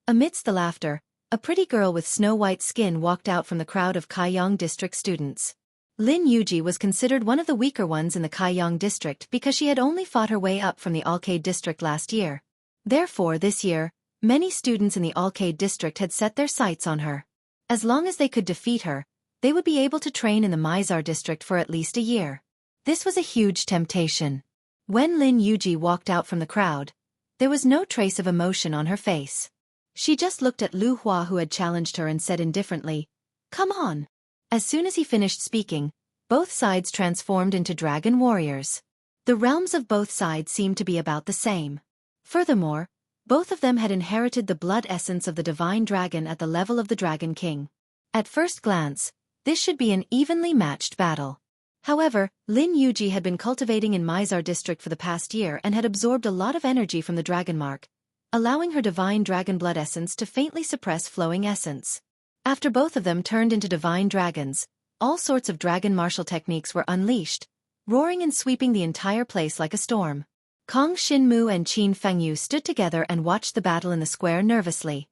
Amidst the laughter, a pretty girl with snow-white skin walked out from the crowd of Kaiyang district students. Lin Yuji was considered one of the weaker ones in the Kaiyang district because she had only fought her way up from the Alcade district last year. Therefore, this year, many students in the Alcade district had set their sights on her. As long as they could defeat her, they would be able to train in the Mizar district for at least a year. This was a huge temptation. When Lin Yuji walked out from the crowd, there was no trace of emotion on her face. She just looked at Lu Hua, who had challenged her, and said indifferently, "Come on." As soon as he finished speaking, both sides transformed into dragon warriors. The realms of both sides seemed to be about the same. Furthermore, both of them had inherited the blood essence of the divine dragon at the level of the Dragon King. At first glance, This should be an evenly matched battle. However, Lin Yuji had been cultivating in Mizar district for the past year and had absorbed a lot of energy from the dragon mark, allowing her divine dragon blood essence to faintly suppress flowing essence. After both of them turned into divine dragons, all sorts of dragon martial techniques were unleashed, roaring and sweeping the entire place like a storm. Kong Xinmu and Qin Fengyu stood together and watched the battle in the square nervously.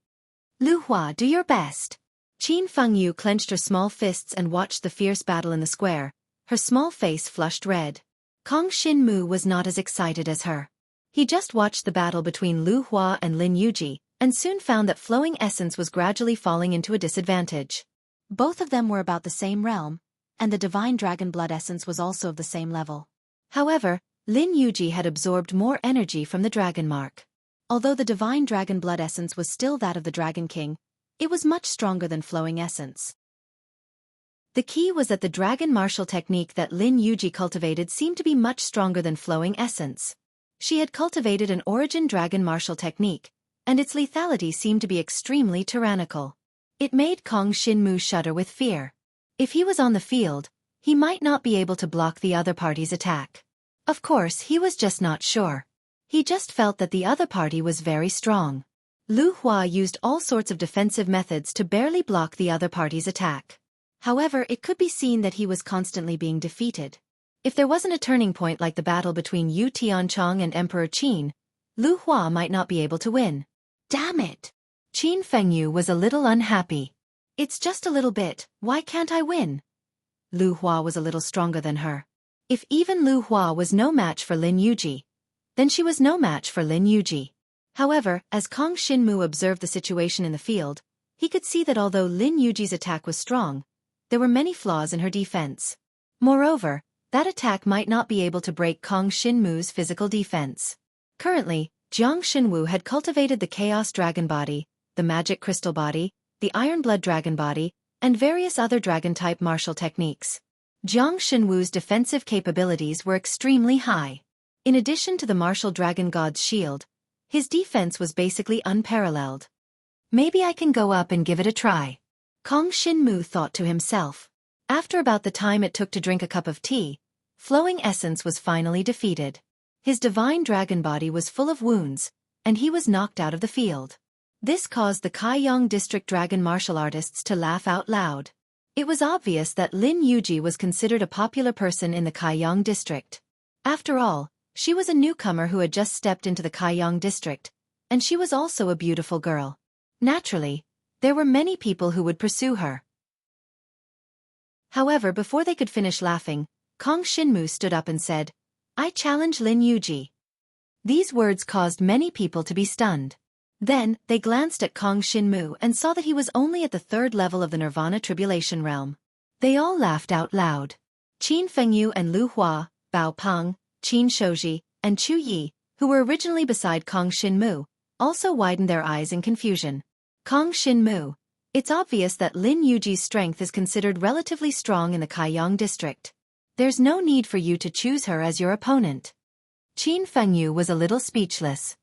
Lu Hua, do your best. Qin Fengyu clenched her small fists and watched the fierce battle in the square, her small face flushed red. Kong Xinmu was not as excited as her. He just watched the battle between Lu Hua and Lin Yuji, and soon found that flowing essence was gradually falling into a disadvantage. Both of them were about the same realm, and the divine dragon blood essence was also of the same level. However, Lin Yuji had absorbed more energy from the dragon mark. Although the divine dragon blood essence was still that of the Dragon King, it was much stronger than flowing essence. The key was that the dragon martial technique that Lin Yuji cultivated seemed to be much stronger than flowing essence. She had cultivated an origin dragon martial technique, and its lethality seemed to be extremely tyrannical. It made Kong Xinmu shudder with fear. If he was on the field, he might not be able to block the other party's attack. Of course, he was just not sure. He just felt that the other party was very strong. Lu Hua used all sorts of defensive methods to barely block the other party's attack. However, it could be seen that he was constantly being defeated. If there wasn't a turning point like the battle between Yu Tianchong and Emperor Qin, Lu Hua might not be able to win. Damn it! Qin Fengyu was a little unhappy. It's just a little bit, why can't I win? Lu Hua was a little stronger than her. If even Lu Hua was no match for Lin Yuji, then she was no match for Lin Yuji. However, as Kong Xinmu observed the situation in the field, he could see that although Lin Yuji's attack was strong, there were many flaws in her defense. Moreover, that attack might not be able to break Kong Xinmu's physical defense. Currently, Jiang Xinwu had cultivated the Chaos Dragon Body, the Magic Crystal Body, the Iron Blood Dragon Body, and various other dragon-type martial techniques. Jiang Xinwu's defensive capabilities were extremely high. In addition to the martial dragon god's shield, his defense was basically unparalleled. Maybe I can go up and give it a try. Kong Xinmu thought to himself. After about the time it took to drink a cup of tea, flowing essence was finally defeated. His divine dragon body was full of wounds, and he was knocked out of the field. This caused the Kaiyang district dragon martial artists to laugh out loud. It was obvious that Lin Yuji was considered a popular person in the Kaiyang district. After all, she was a newcomer who had just stepped into the Kaiyang district, and she was also a beautiful girl. Naturally, there were many people who would pursue her. However, before they could finish laughing, Kong Xinmu stood up and said, "I challenge Lin Yuji." These words caused many people to be stunned. Then, they glanced at Kong Xinmu and saw that he was only at the 3rd level of the Nirvana Tribulation Realm. They all laughed out loud. Qin Fengyu and Lu Hua, Bao Peng, Qin Shoji, and Chu Yi, who were originally beside Kong Xinmu, also widened their eyes in confusion. Kong Xinmu, it's obvious that Lin Yuji's strength is considered relatively strong in the Kaiyang district. There's no need for you to choose her as your opponent. Qin Fengyu was a little speechless.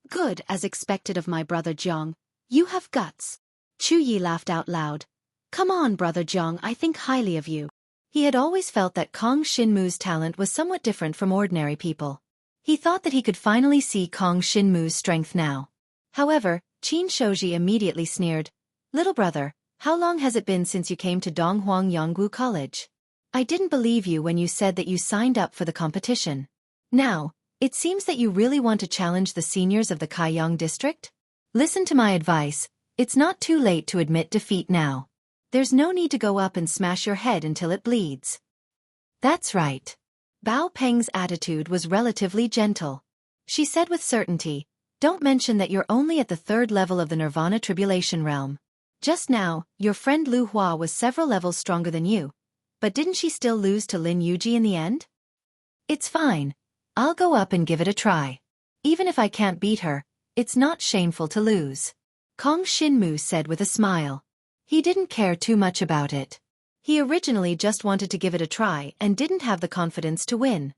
Good, as expected of my brother Jiang. You have guts. Chu Yi laughed out loud. Come on, brother Jiang, I think highly of you. He had always felt that Kong Xinmu's talent was somewhat different from ordinary people. He thought that he could finally see Kong Xinmu's strength now. However, Qin Shoji immediately sneered. Little brother, how long has it been since you came to Donghuang Yonggu College? I didn't believe you when you said that you signed up for the competition. Now, it seems that you really want to challenge the seniors of the Kaiyang district? Listen to my advice, it's not too late to admit defeat now. There's no need to go up and smash your head until it bleeds. That's right. Bao Peng's attitude was relatively gentle. She said with certainty, don't mention that you're only at the 3rd level of the Nirvana Tribulation Realm. Just now, your friend Lu Hua was several levels stronger than you, but didn't she still lose to Lin Yuji in the end? It's fine. I'll go up and give it a try. Even if I can't beat her, it's not shameful to lose. Kong Xinmu said with a smile. He didn't care too much about it. He originally just wanted to give it a try and didn't have the confidence to win.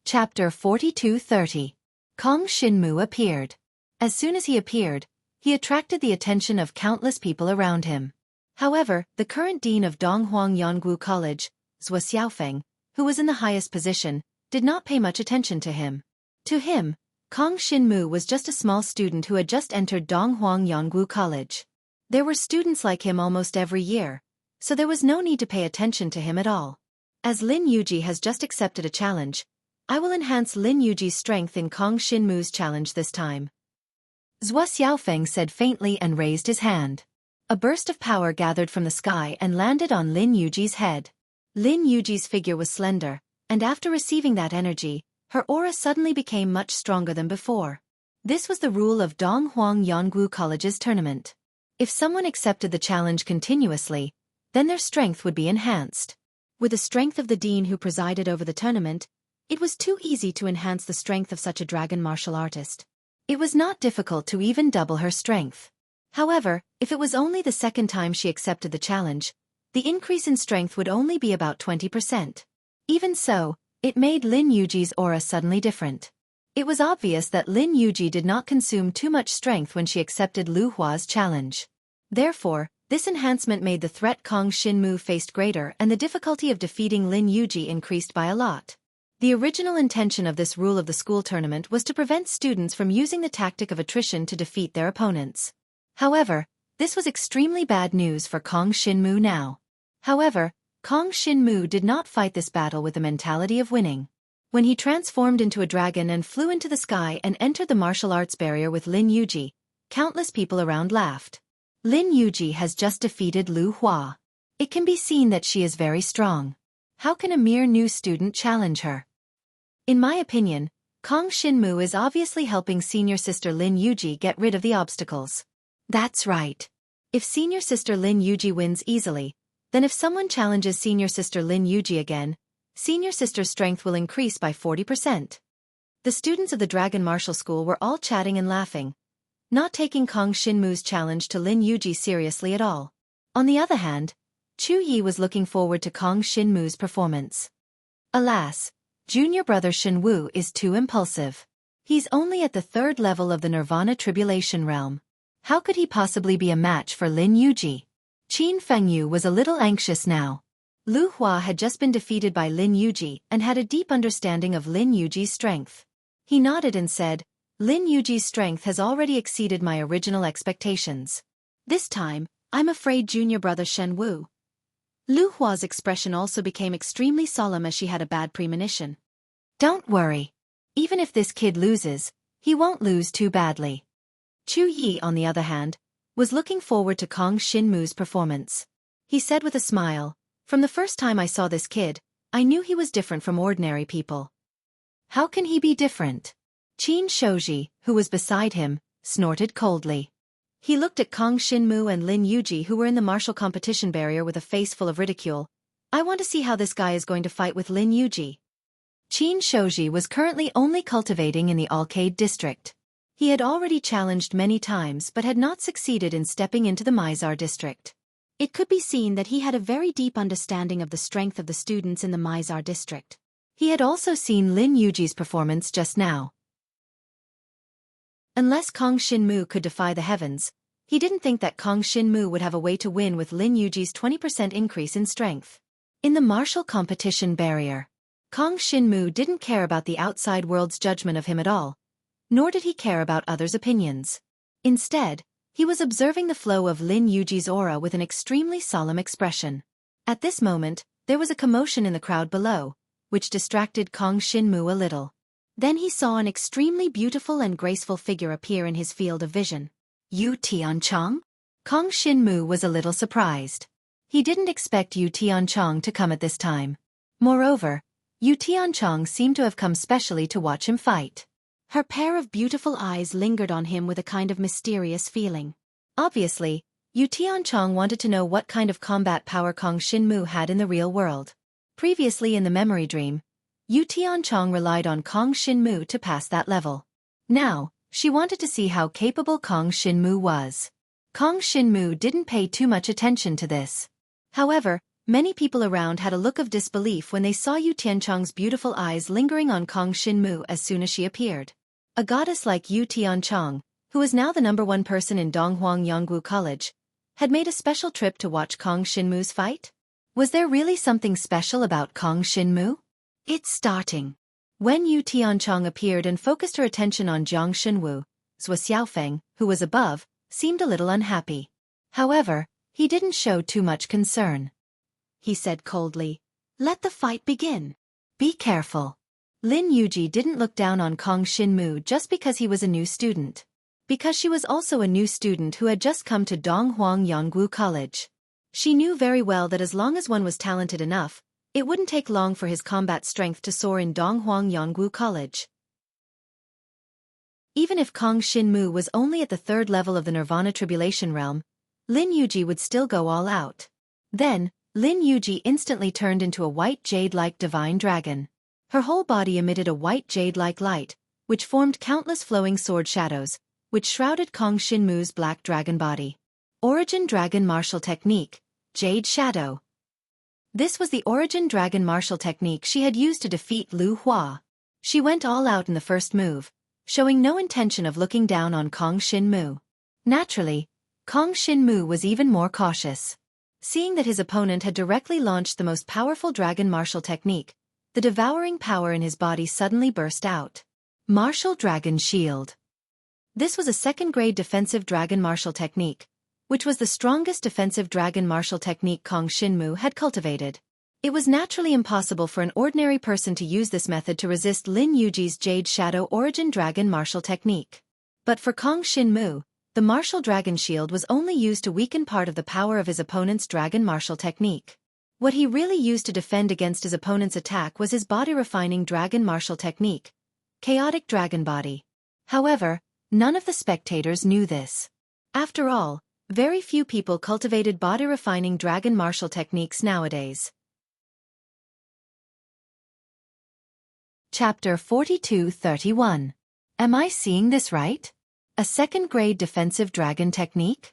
Chapter 42:30. Kong Xinmu appeared. As soon as he appeared, He attracted the attention of countless people around him. However, the current dean of Donghuang Yanggu College, Xueqi, who was in the highest position, did not pay much attention to him. To him, Kong Xinmu was just a small student who had just entered Donghuang Yanggu College. There were students like him almost every year, so there was no need to pay attention to him at all. As Lin Yuji has just accepted a challenge, I will enhance Lin Yuji's strength in Kong Xinmu's challenge this time. Zhuo Xiaofeng said faintly and raised his hand. A burst of power gathered from the sky and landed on Lin Yuji's head. Lin Yuji's figure was slender, and after receiving that energy, her aura suddenly became much stronger than before. This was the rule of Donghuang Yanggu College's tournament. If someone accepted the challenge continuously, then their strength would be enhanced. With the strength of the dean who presided over the tournament, it was too easy to enhance the strength of such a dragon martial artist. It was not difficult to even double her strength. However, if it was only the second time she accepted the challenge, the increase in strength would only be about 20%. Even so, it made Lin Yuji's aura suddenly different. It was obvious that Lin Yuji did not consume too much strength when she accepted Lu Hua's challenge. Therefore, this enhancement made the threat Kong Xinmu faced greater and the difficulty of defeating Lin Yuji increased by a lot. The original intention of this rule of the school tournament was to prevent students from using the tactic of attrition to defeat their opponents. However, this was extremely bad news for Kong Xinmu now. However, Kong Xinmu did not fight this battle with the mentality of winning. When he transformed into a dragon and flew into the sky and entered the martial arts barrier with Lin Yuji, countless people around laughed. Lin Yuji has just defeated Lu Hua. It can be seen that she is very strong. How can a mere new student challenge her? In my opinion, Kong Xinmu is obviously helping senior sister Lin Yuji get rid of the obstacles. That's right. If senior sister Lin Yuji wins easily, then if someone challenges senior sister Lin Yuji again, senior sister's strength will increase by 40%. The students of the Dragon Martial School were all chatting and laughing, not taking Kong Xinmu's challenge to Lin Yuji seriously at all. On the other hand, Xueqi was looking forward to Kong Xinmu's performance. Alas, junior brother Shenwu is too impulsive. He's only at the 3rd level of the Nirvana Tribulation Realm. How could he possibly be a match for Lin Yuji? Qin Fengyu was a little anxious now. Lu Hua had just been defeated by Lin Yuji and had a deep understanding of Lin Yuji's strength. He nodded and said, Lin Yuji's strength has already exceeded my original expectations. This time, I'm afraid junior brother Shenwu. Lu Hua's expression also became extremely solemn as she had a bad premonition. Don't worry. Even if this kid loses, he won't lose too badly. Xueqi, on the other hand, was looking forward to Kong Xinmu's performance. He said with a smile, from the first time I saw this kid, I knew he was different from ordinary people. How can he be different? Qin Shoji, who was beside him, snorted coldly. He looked at Kong Xinmu and Lin Yuji who were in the martial competition barrier with a face full of ridicule. I want to see how this guy is going to fight with Lin Yuji. Qin Shoji was currently only cultivating in the Alcade district. He had already challenged many times but had not succeeded in stepping into the Mizar district. It could be seen that he had a very deep understanding of the strength of the students in the Mizar district. He had also seen Lin Yuji's performance just now. Unless Kong Xinmu could defy the heavens, he didn't think that Kong Xinmu would have a way to win with Lin Yuji's 20% increase in strength. In the martial competition barrier, Kong Xinmu didn't care about the outside world's judgment of him at all, nor did he care about others' opinions. Instead, he was observing the flow of Lin Yuji's aura with an extremely solemn expression. At this moment, there was a commotion in the crowd below, which distracted Kong Xinmu a little. Then he saw an extremely beautiful and graceful figure appear in his field of vision. Yu Tianchong? Kong Xinmu was a little surprised. He didn't expect Yu Tianchong to come at this time. Moreover, Yu Tianchong seemed to have come specially to watch him fight. Her pair of beautiful eyes lingered on him with a kind of mysterious feeling. Obviously, Yu Tianchong wanted to know what kind of combat power Kong Xinmu had in the real world. Previously in the memory dream, Yu Tianchong relied on Kong Xinmu to pass that level. Now, she wanted to see how capable Kong Xinmu was. Kong Xinmu didn't pay too much attention to this. However, many people around had a look of disbelief when they saw Yu Tianchong's beautiful eyes lingering on Kong Xinmu as soon as she appeared. A goddess like Yu Tianchong, who was now the #1 person in Donghuang Yonggu College, had made a special trip to watch Kong Shinmu's fight? Was there really something special about Kong Shinmu? It's starting. When Yu Tianchong appeared and focused her attention on Jiang Shenwu, Zhou Xiaofeng, who was above, seemed a little unhappy. However, he didn't show too much concern. He said coldly, "Let the fight begin. Be careful." Lin Yuji didn't look down on Kong Shinmu just because he was a new student. Because she was also a new student who had just come to Donghuang Yonggu College. She knew very well that as long as one was talented enough, it wouldn't take long for his combat strength to soar in Donghuang Yonggu College. Even if Kong Shinmu was only at the 3rd level of the Nirvana Tribulation Realm, Lin Yuji would still go all out. Then, Lin Yuji instantly turned into a white jade-like divine dragon. Her whole body emitted a white jade-like light, which formed countless flowing sword shadows, which shrouded Kong Shinmu's black dragon body. Origin Dragon Martial Technique, Jade Shadow. This was the Origin Dragon Martial Technique she had used to defeat Lu Hua. She went all out in the first move, showing no intention of looking down on Kong Shinmu. Naturally, Kong Shinmu was even more cautious. Seeing that his opponent had directly launched the most powerful dragon martial technique, the devouring power in his body suddenly burst out. Martial Dragon Shield. This was a 2nd-grade defensive dragon martial technique, which was the strongest defensive dragon martial technique Kong Shinmu had cultivated. It was naturally impossible for an ordinary person to use this method to resist Lin Yuji's Jade Shadow Origin Dragon martial technique. But for Kong Shinmu, the Martial Dragon Shield was only used to weaken part of the power of his opponent's dragon martial technique. What he really used to defend against his opponent's attack was his body-refining dragon martial technique, Chaotic Dragon Body. However, none of the spectators knew this. After all, very few people cultivated body-refining dragon martial techniques nowadays. Chapter 42-31. Am I seeing this right? A 2nd-grade defensive dragon technique?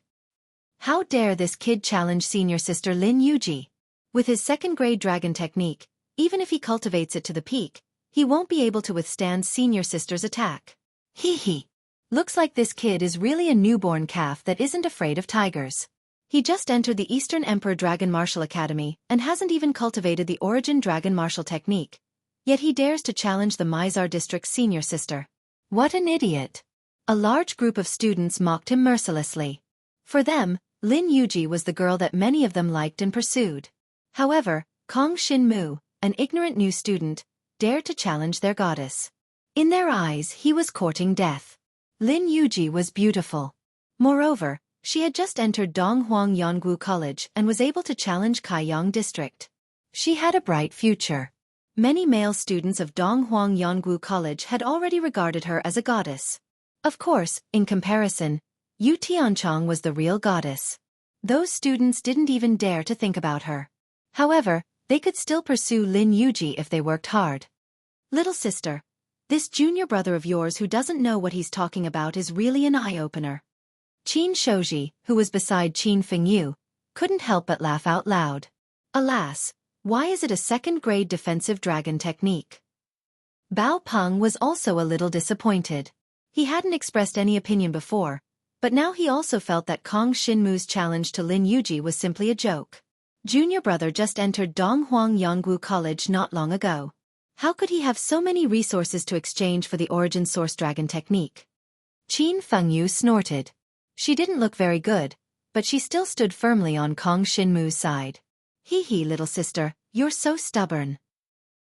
How dare this kid challenge senior sister Lin Yuji? With his 2nd-grade dragon technique, even if he cultivates it to the peak, he won't be able to withstand senior sister's attack. Hee hee. Looks like this kid is really a newborn calf that isn't afraid of tigers. He just entered the Eastern Emperor Dragon Martial Academy and hasn't even cultivated the Origin Dragon Martial Technique. Yet he dares to challenge the Mizar District's senior sister. What an idiot. A large group of students mocked him mercilessly. For them, Lin Yuji was the girl that many of them liked and pursued. However, Kong Shinmu, an ignorant new student, dared to challenge their goddess. In their eyes he was courting death. Lin Yuji was beautiful. Moreover, she had just entered Donghuang Yonggu College and was able to challenge Kaiyang District. She had a bright future. Many male students of Donghuang Yonggu College had already regarded her as a goddess. Of course, in comparison, Yu Tianchong was the real goddess. Those students didn't even dare to think about her. However, they could still pursue Lin Yuji if they worked hard. Little sister, this junior brother of yours who doesn't know what he's talking about is really an eye-opener. Qin Shouji, who was beside Qin Fengyu, couldn't help but laugh out loud. Alas, why is it a 2nd-grade defensive dragon technique? Bao Peng was also a little disappointed. He hadn't expressed any opinion before, but now he also felt that Kong Shinmu's challenge to Lin Yuji was simply a joke. Junior brother just entered Donghuang Yonggu College not long ago. How could he have so many resources to exchange for the Origin Source Dragon technique? Qin Fengyu snorted. She didn't look very good, but she still stood firmly on Kong Shinmu's side. Hee hee, little sister, you're so stubborn.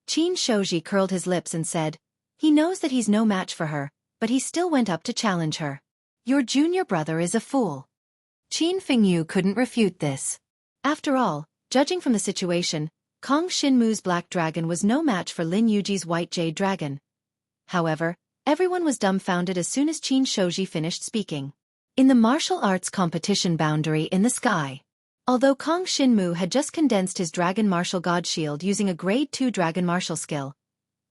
Qin Shouji curled his lips and said, he knows that he's no match for her, but he still went up to challenge her. Your junior brother is a fool. Qin Fengyu couldn't refute this. After all, judging from the situation, Kong Shinmu's black dragon was no match for Lin Yuji's white jade dragon. However, everyone was dumbfounded as soon as Qin Shouji finished speaking. In the martial arts competition boundary in the sky. Although Kong Shinmu had just condensed his Dragon Martial God Shield using a Grade 2 Dragon Martial skill,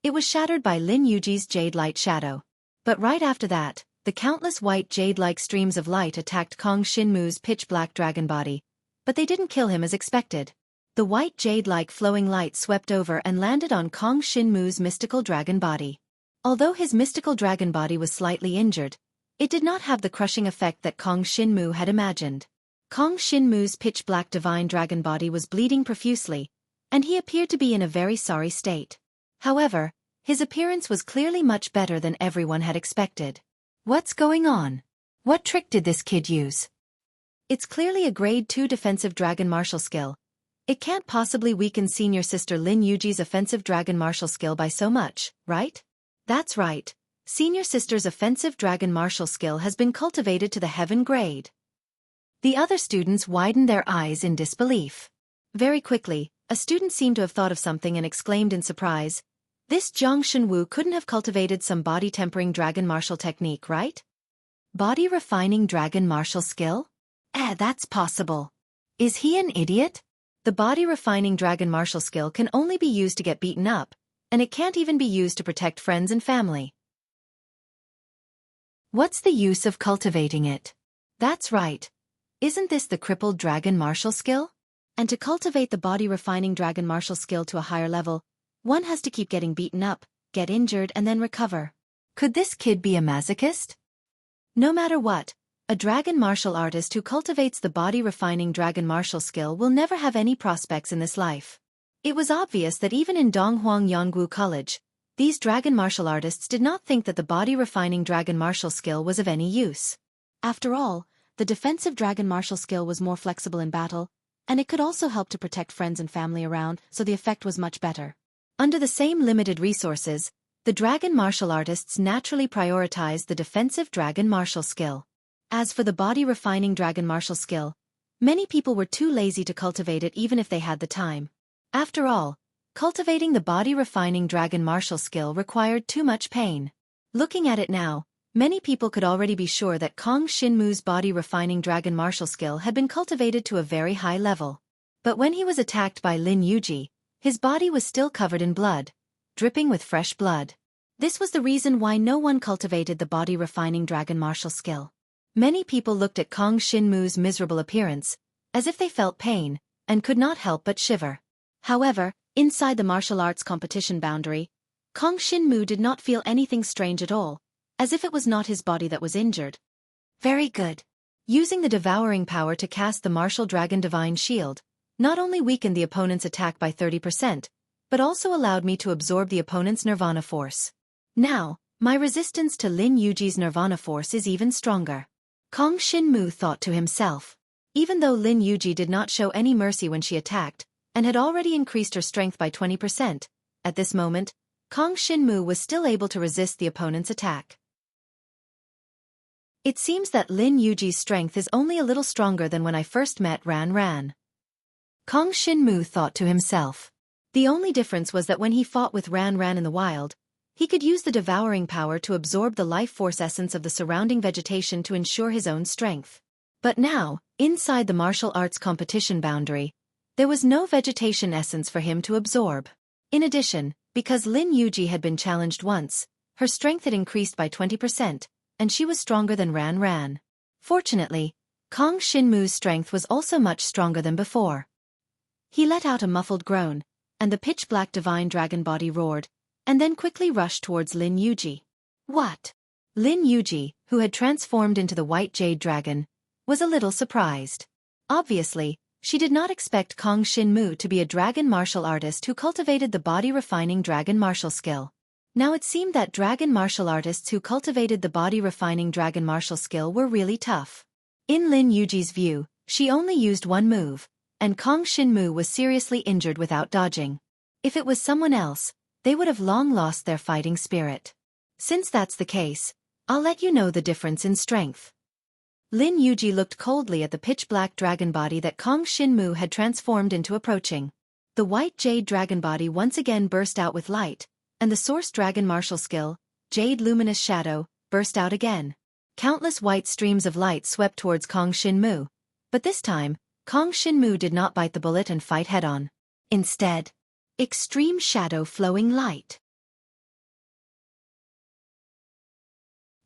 it was shattered by Lin Yuji's Jade Light Shadow. But right after that, the countless white jade-like streams of light attacked Kong Shinmu's pitch-black dragon body, but they didn't kill him as expected. The white jade-like flowing light swept over and landed on Kong Shinmu's mystical dragon body. Although his mystical dragon body was slightly injured, It did not have the crushing effect that Kong Shinmu had imagined. Kong Shinmu's pitch-black divine dragon body was bleeding profusely, and he appeared to be in a very sorry state. However, his appearance was clearly much better than everyone had expected. What's going on? What trick did this kid use? It's clearly a grade 2 defensive dragon martial skill. It can't possibly weaken senior sister Lin Yuji's offensive dragon martial skill by so much, right? That's right. Senior sister's offensive dragon martial skill has been cultivated to the heaven grade. The other students widened their eyes in disbelief. Very quickly, a student seemed to have thought of something and exclaimed in surprise, "This Jiang Shenwu couldn't have cultivated some body-tempering dragon martial technique, right? Body-refining dragon martial skill? That's possible. Is he an idiot? The body-refining dragon martial skill can only be used to get beaten up, and it can't even be used to protect friends and family. What's the use of cultivating it? That's right. Isn't this the crippled dragon martial skill? And to cultivate the body-refining dragon martial skill to a higher level, one has to keep getting beaten up, get injured and then recover. Could this kid be a masochist? No matter what, a dragon martial artist who cultivates the body-refining dragon martial skill will never have any prospects in this life. It was obvious that even in Donghuang Yonggu College, these dragon martial artists did not think that the body-refining dragon martial skill was of any use. After all, the defensive dragon martial skill was more flexible in battle, and it could also help to protect friends and family around, so the effect was much better. Under the same limited resources, the dragon martial artists naturally prioritized the defensive dragon martial skill. As for the body-refining dragon martial skill, many people were too lazy to cultivate it even if they had the time. After all, cultivating the body-refining dragon martial skill required too much pain. Looking at it now, many people could already be sure that Kong Shinmu's body-refining dragon martial skill had been cultivated to a very high level. But when he was attacked by Lin Yuji, his body was still covered in blood, dripping with fresh blood. This was the reason why no one cultivated the body-refining dragon martial skill. Many people looked at Kong Shinmu's miserable appearance, as if they felt pain, and could not help but shiver. However, inside the martial arts competition boundary, Kong Shinmu did not feel anything strange at all, as if it was not his body that was injured. Very good. Using the devouring power to cast the martial dragon divine shield, not only weakened the opponent's attack by 30%, but also allowed me to absorb the opponent's nirvana force. Now, my resistance to Lin Yuji's nirvana force is even stronger. Kong Shinmu thought to himself. Even though Lin Yuji did not show any mercy when she attacked, and had already increased her strength by 20%, at this moment, Kong Shinmu was still able to resist the opponent's attack. It seems that Lin Yuji's strength is only a little stronger than when I first met Ran Ran. Kong Shinmu thought to himself. The only difference was that when he fought with Ran Ran in the wild, he could use the devouring power to absorb the life force essence of the surrounding vegetation to ensure his own strength. But now, inside the martial arts competition boundary, there was no vegetation essence for him to absorb. In addition, because Lin Yuji had been challenged once, her strength had increased by 20%, and she was stronger than Ran Ran. Fortunately, Kong Shinmu's strength was also much stronger than before. He let out a muffled groan, and the pitch-black divine dragon body roared, and then quickly rushed towards Lin Yuji. What? Lin Yuji, who had transformed into the white jade dragon, was a little surprised. Obviously, she did not expect Kong Shinmu to be a dragon martial artist who cultivated the body-refining dragon martial skill. Now it seemed that dragon martial artists who cultivated the body-refining dragon martial skill were really tough. In Lin Yuji's view, she only used one move, and Kong Shinmu was seriously injured without dodging. If it was someone else, they would have long lost their fighting spirit. Since that's the case, I'll let you know the difference in strength. Lin Yuji looked coldly at the pitch-black dragon body that Kong Shinmu had transformed into approaching. The white jade dragon body once again burst out with light, and the source dragon martial skill, Jade Luminous Shadow, burst out again. Countless white streams of light swept towards Kong Shinmu, but this time, Kong Shinmu did not bite the bullet and fight head-on. Instead, extreme shadow flowing light.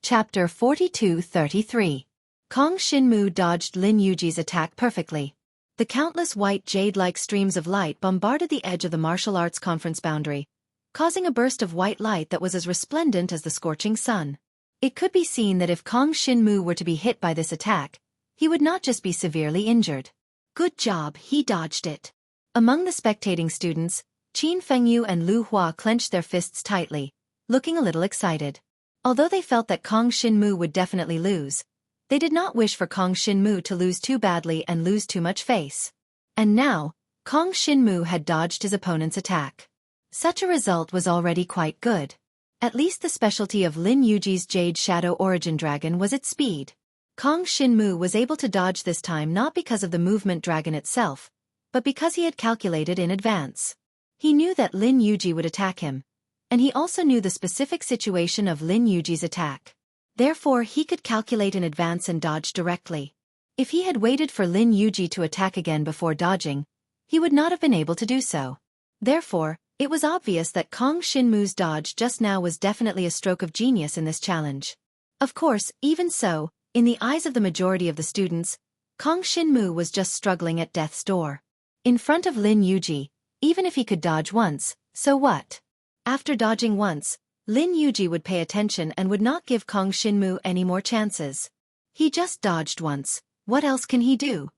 Chapter 42-33. Kong Shinmu dodged Lin Yuji's attack perfectly. The countless white jade-like streams of light bombarded the edge of the martial arts conference boundary, causing a burst of white light that was as resplendent as the scorching sun. It could be seen that if Kong Shinmu were to be hit by this attack, he would not just be severely injured. Good job, he dodged it. Among the spectating students, Qin Fengyu and Lu Hua clenched their fists tightly, looking a little excited. Although they felt that Kong Shinmu would definitely lose, they did not wish for Kong Shinmu to lose too badly and lose too much face. And now, Kong Shinmu had dodged his opponent's attack. Such a result was already quite good. At least the specialty of Lin Yuji's Jade Shadow Origin Dragon was its speed. Kong Shinmu was able to dodge this time not because of the movement dragon itself, but because he had calculated in advance. He knew that Lin Yuji would attack him, and he also knew the specific situation of Lin Yuji's attack. Therefore he could calculate in advance and dodge directly. If he had waited for Lin Yuji to attack again before dodging, he would not have been able to do so. Therefore, it was obvious that Kong Shinmu's dodge just now was definitely a stroke of genius in this challenge. Of course, even so, in the eyes of the majority of the students, Kong Shinmu was just struggling at death's door. In front of Lin Yuji, even if he could dodge once, so what? After dodging once, Lin Yuji would pay attention and would not give Kong Shinmu any more chances. He just dodged once, what else can he do?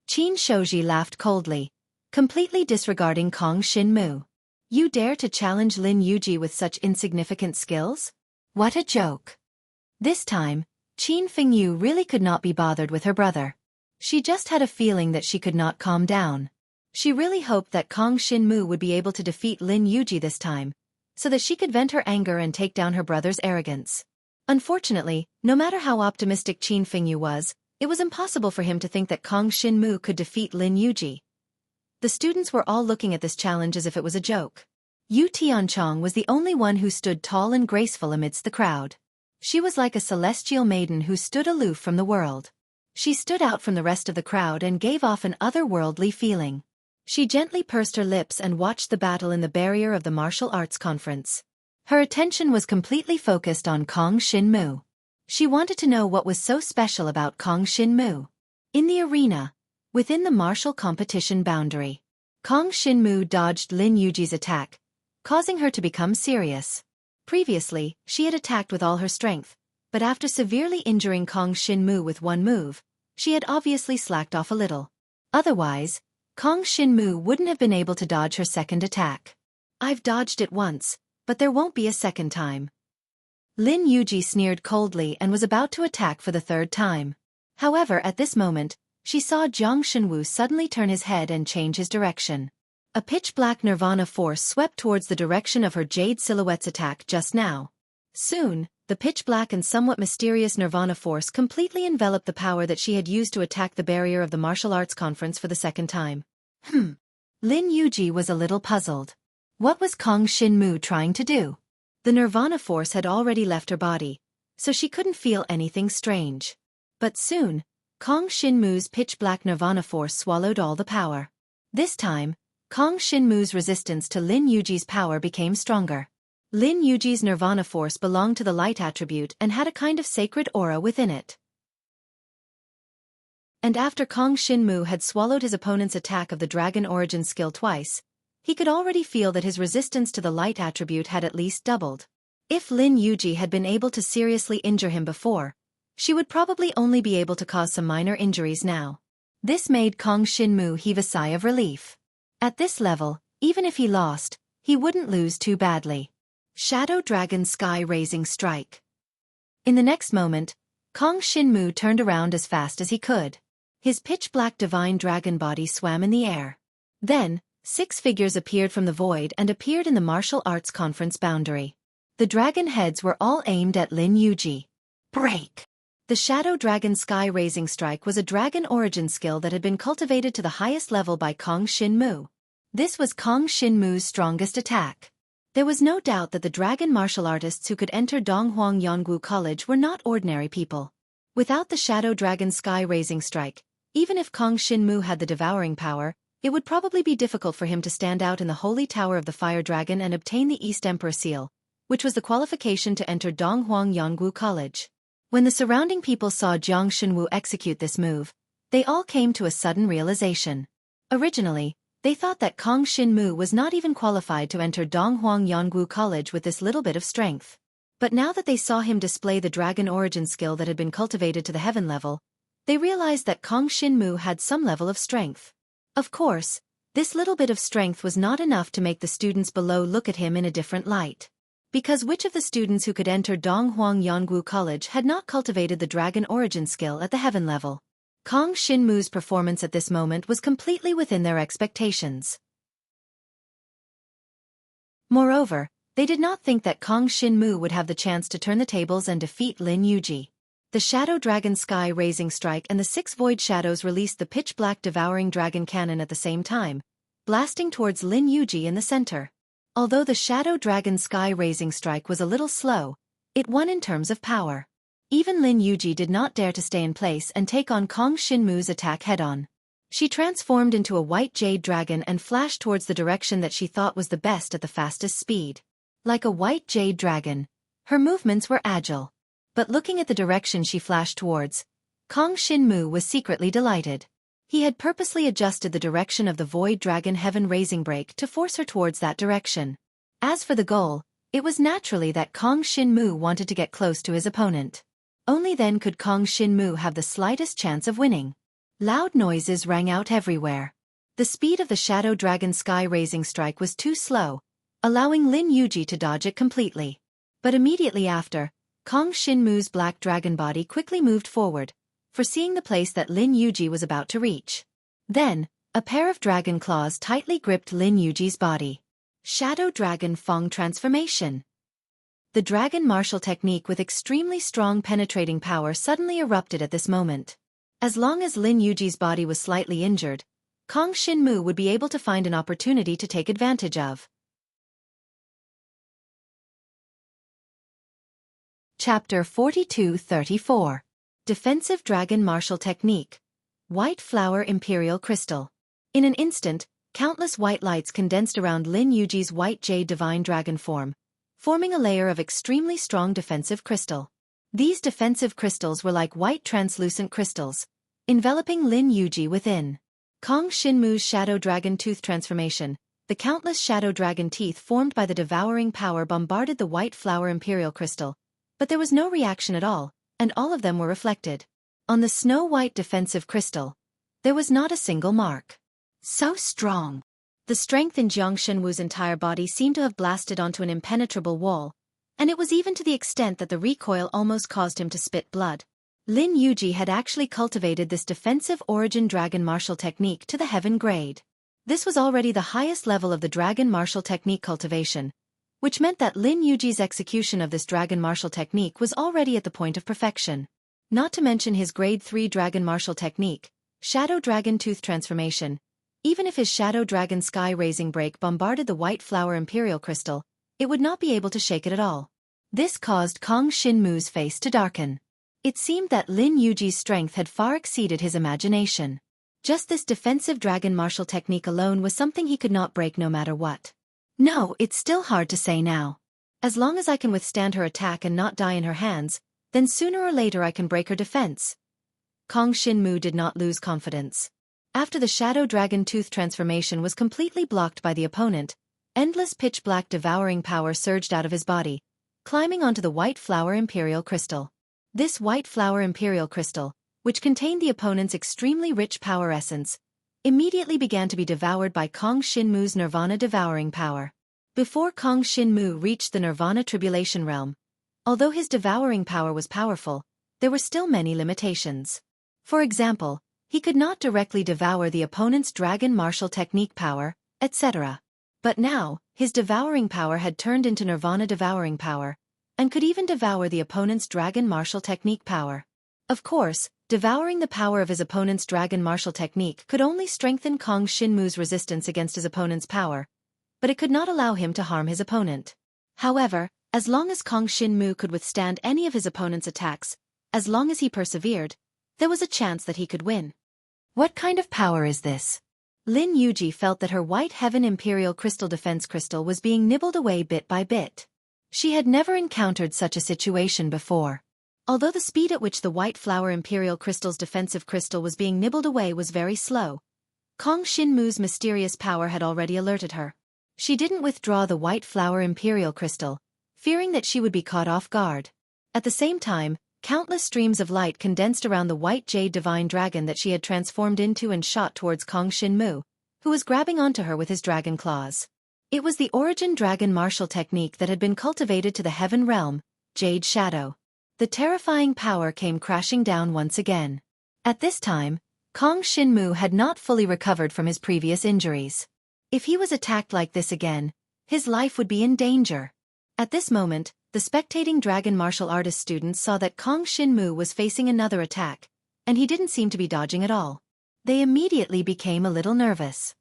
Qin Xueqi laughed coldly, completely disregarding Kong Shinmu. You dare to challenge Lin Yuji with such insignificant skills? What a joke. This time, Qin Fengyu really could not be bothered with her brother. She just had a feeling that she could not calm down. She really hoped that Kong Shinmu would be able to defeat Lin Yuji this time, so that she could vent her anger and take down her brother's arrogance. Unfortunately, no matter how optimistic Qin Fengyu was, it was impossible for him to think that Kong Shinmu could defeat Lin Yuji. The students were all looking at this challenge as if it was a joke. Yu Tianchong was the only one who stood tall and graceful amidst the crowd. She was like a celestial maiden who stood aloof from the world. She stood out from the rest of the crowd and gave off an otherworldly feeling. She gently pursed her lips and watched the battle in the barrier of the martial arts conference. Her attention was completely focused on Kong Shinmu. She wanted to know what was so special about Kong Shinmu. In the arena, within the martial competition boundary, Kong Shinmu dodged Lin Yuji's attack, causing her to become serious. Previously, she had attacked with all her strength, but after severely injuring Kong Shinmu with one move, she had obviously slacked off a little. Otherwise, Kong Shinmu wouldn't have been able to dodge her second attack. I've dodged it once, but there won't be a second time. Lin Yuji sneered coldly and was about to attack for the third time. However, at this moment, she saw Jiang Shenwu suddenly turn his head and change his direction. A pitch-black nirvana force swept towards the direction of her Jade Silhouette's attack just now. Soon, the pitch-black and somewhat mysterious nirvana force completely enveloped the power that she had used to attack the barrier of the martial arts conference for the second time. Lin Yuji was a little puzzled. What was Kong Shinmu trying to do? The nirvana force had already left her body, so she couldn't feel anything strange. But soon, Kong Shinmu's pitch-black nirvana force swallowed all the power. This time, Kong Shinmu's resistance to Lin Yuji's power became stronger. Lin Yuji's nirvana force belonged to the light attribute and had a kind of sacred aura within it. And after Kong Shinmu had swallowed his opponent's attack of the dragon origin skill twice, he could already feel that his resistance to the light attribute had at least doubled. If Lin Yuji had been able to seriously injure him before, she would probably only be able to cause some minor injuries now. This made Kong Shinmu heave a sigh of relief. At this level, even if he lost, he wouldn't lose too badly. Shadow Dragon Sky Raising Strike. In the next moment, Kong Shinmu turned around as fast as he could. His pitch-black divine dragon body swam in the air. Then, 6 figures appeared from the void and appeared in the martial arts conference boundary. The dragon heads were all aimed at Lin Yuji. Break! The Shadow Dragon Sky Raising Strike was a dragon origin skill that had been cultivated to the highest level by Kong Shinmu. This was Kong Shinmu's strongest attack. There was no doubt that the dragon martial artists who could enter Donghuang Yongwu College were not ordinary people. Without the Shadow Dragon Sky Raising Strike, even if Kong Shinmu had the devouring power, it would probably be difficult for him to stand out in the Holy Tower of the Fire Dragon and obtain the East Emperor Seal, which was the qualification to enter Donghuang Yongwu College. When the surrounding people saw Jiang Shenwu execute this move, they all came to a sudden realization. Originally, they thought that Kong Shinmu was not even qualified to enter Donghuang Yongwu College with this little bit of strength. But now that they saw him display the dragon origin skill that had been cultivated to the heaven level, they realized that Kong Shinmu had some level of strength. Of course, this little bit of strength was not enough to make the students below look at him in a different light. Because which of the students who could enter Donghuang Yonggu College had not cultivated the dragon origin skill at the heaven level? Kong Shinmu's performance at this moment was completely within their expectations. Moreover, they did not think that Kong Shinmu would have the chance to turn the tables and defeat Lin Yuji. The Shadow Dragon Sky Raising Strike and the 6 Void Shadows released the pitch-black Devouring Dragon Cannon at the same time, blasting towards Lin Yuji in the center. Although the Shadow Dragon Sky Raising Strike was a little slow, it won in terms of power. Even Lin Yuji did not dare to stay in place and take on Kong Shinmu's attack head-on. She transformed into a white jade dragon and flashed towards the direction that she thought was the best at the fastest speed. Like a white jade dragon, her movements were agile. But looking at the direction she flashed towards, Kong Shinmu was secretly delighted. He had purposely adjusted the direction of the Void Dragon Heaven Raising Break to force her towards that direction. As for the goal, it was naturally that Kong Shinmu wanted to get close to his opponent. Only then could Kong Shinmu have the slightest chance of winning. Loud noises rang out everywhere. The speed of the Shadow Dragon Sky Raising Strike was too slow, allowing Lin Yuji to dodge it completely. But immediately after, Kong Shinmu's black dragon body quickly moved forward, foreseeing the place that Lin Yuji was about to reach. Then, a pair of dragon claws tightly gripped Lin Yuji's body. Shadow Dragon Feng Transformation. The dragon martial technique with extremely strong penetrating power suddenly erupted at this moment. As long as Lin Yuji's body was slightly injured, Kong Shinmu would be able to find an opportunity to take advantage of. Chapter 42-34. Defensive Dragon Martial Technique. White Flower Imperial Crystal. In an instant, countless white lights condensed around Lin Yuji's white jade divine dragon form, forming a layer of extremely strong defensive crystal. These defensive crystals were like white translucent crystals, enveloping Lin Yuji within. Kong Shinmu's Shadow Dragon Tooth Transformation. The countless shadow dragon teeth formed by the devouring power bombarded the white flower imperial crystal, but there was no reaction at all, and all of them were reflected. On the snow-white defensive crystal, there was not a single mark. So strong! The strength in Jiang Shenwu's entire body seemed to have blasted onto an impenetrable wall, and it was even to the extent that the recoil almost caused him to spit blood. Lin Yuji had actually cultivated this defensive origin dragon martial technique to the heaven grade. This was already the highest level of the dragon martial technique cultivation, which meant that Lin Yuji's execution of this dragon martial technique was already at the point of perfection. Not to mention his grade 3 dragon martial technique, Shadow Dragon Tooth Transformation. Even if his Shadow Dragon Sky Raising Break bombarded the white flower imperial crystal, it would not be able to shake it at all. This caused Kong Shinmu's face to darken. It seemed that Lin Yuji's strength had far exceeded his imagination. Just this defensive dragon martial technique alone was something he could not break no matter what. No, it's still hard to say now. As long as I can withstand her attack and not die in her hands, then sooner or later I can break her defense. Kong Shinmu did not lose confidence. After the Shadow Dragon Tooth Transformation was completely blocked by the opponent, endless pitch-black devouring power surged out of his body, climbing onto the white flower imperial crystal. This white flower imperial crystal, which contained the opponent's extremely rich power essence, immediately began to be devoured by Kong Shinmu's Nirvana devouring power. Before Kong Shinmu reached the Nirvana Tribulation Realm, although his devouring power was powerful, there were still many limitations. For example, he could not directly devour the opponent's dragon martial technique power, etc. But now, his devouring power had turned into Nirvana devouring power, and could even devour the opponent's dragon martial technique power. Of course, devouring the power of his opponent's dragon martial technique could only strengthen Kong Shinmu's resistance against his opponent's power, but it could not allow him to harm his opponent. However, as long as Kong Shinmu could withstand any of his opponent's attacks, as long as he persevered, there was a chance that he could win. What kind of power is this? Lin Yuji felt that her White Heaven Imperial Crystal Defense Crystal was being nibbled away bit by bit. She had never encountered such a situation before. Although the speed at which the White Flower Imperial Crystal's defensive crystal was being nibbled away was very slow, Kong Shinmu's mysterious power had already alerted her. She didn't withdraw the White Flower Imperial Crystal, fearing that she would be caught off guard. At the same time, countless streams of light condensed around the white jade divine dragon that she had transformed into and shot towards Kong Shinmu, who was grabbing onto her with his dragon claws. It was the origin dragon martial technique that had been cultivated to the heaven realm, Jade Shadow. The terrifying power came crashing down once again. At this time, Kong Shinmu had not fully recovered from his previous injuries. If he was attacked like this again, his life would be in danger. At this moment, the spectating dragon martial artist students saw that Kong Shinmu was facing another attack, and he didn't seem to be dodging at all. They immediately became a little nervous.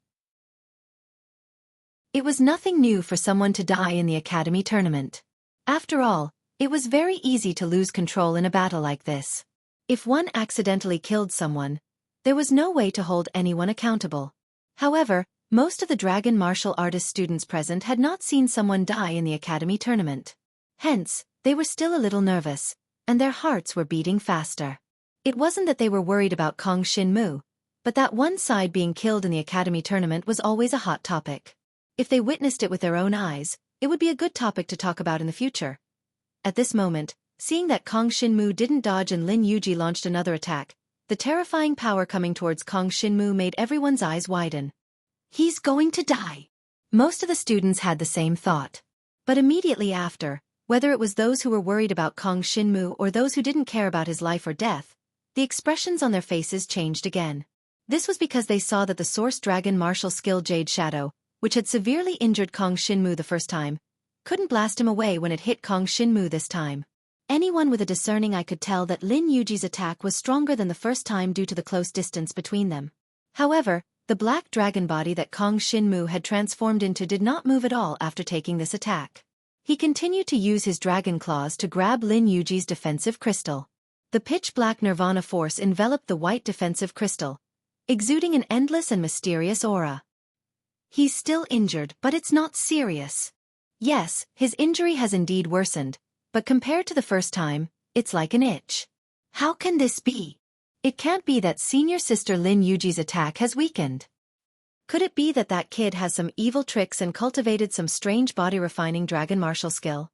It was nothing new for someone to die in the academy tournament. After all, it was very easy to lose control in a battle like this. If one accidentally killed someone, there was no way to hold anyone accountable. However, most of the dragon martial artist students present had not seen someone die in the academy tournament. Hence, they were still a little nervous, and their hearts were beating faster. It wasn't that they were worried about Kong Shinmu, but that one side being killed in the academy tournament was always a hot topic. If they witnessed it with their own eyes, it would be a good topic to talk about in the future. At this moment, seeing that Kong Shinmu didn't dodge and Lin Yuji launched another attack, the terrifying power coming towards Kong Shinmu made everyone's eyes widen. He's going to die. Most of the students had the same thought. But immediately after, whether it was those who were worried about Kong Shinmu or those who didn't care about his life or death, the expressions on their faces changed again. This was because they saw that the source dragon martial skill Jade Shadow, which had severely injured Kong Shinmu the first time, couldn't blast him away when it hit Kong Shinmu this time. Anyone with a discerning eye could tell that Lin Yuji's attack was stronger than the first time due to the close distance between them. However, the black dragon body that Kong Shinmu had transformed into did not move at all after taking this attack. He continued to use his dragon claws to grab Lin Yuji's defensive crystal. The pitch-black nirvana force enveloped the white defensive crystal, exuding an endless and mysterious aura. He's still injured, but it's not serious. Yes, his injury has indeed worsened, but compared to the first time, it's like an itch. How can this be? It can't be that senior sister Lin Yuji's attack has weakened. Could it be that that kid has some evil tricks and cultivated some strange body-refining dragon martial skill?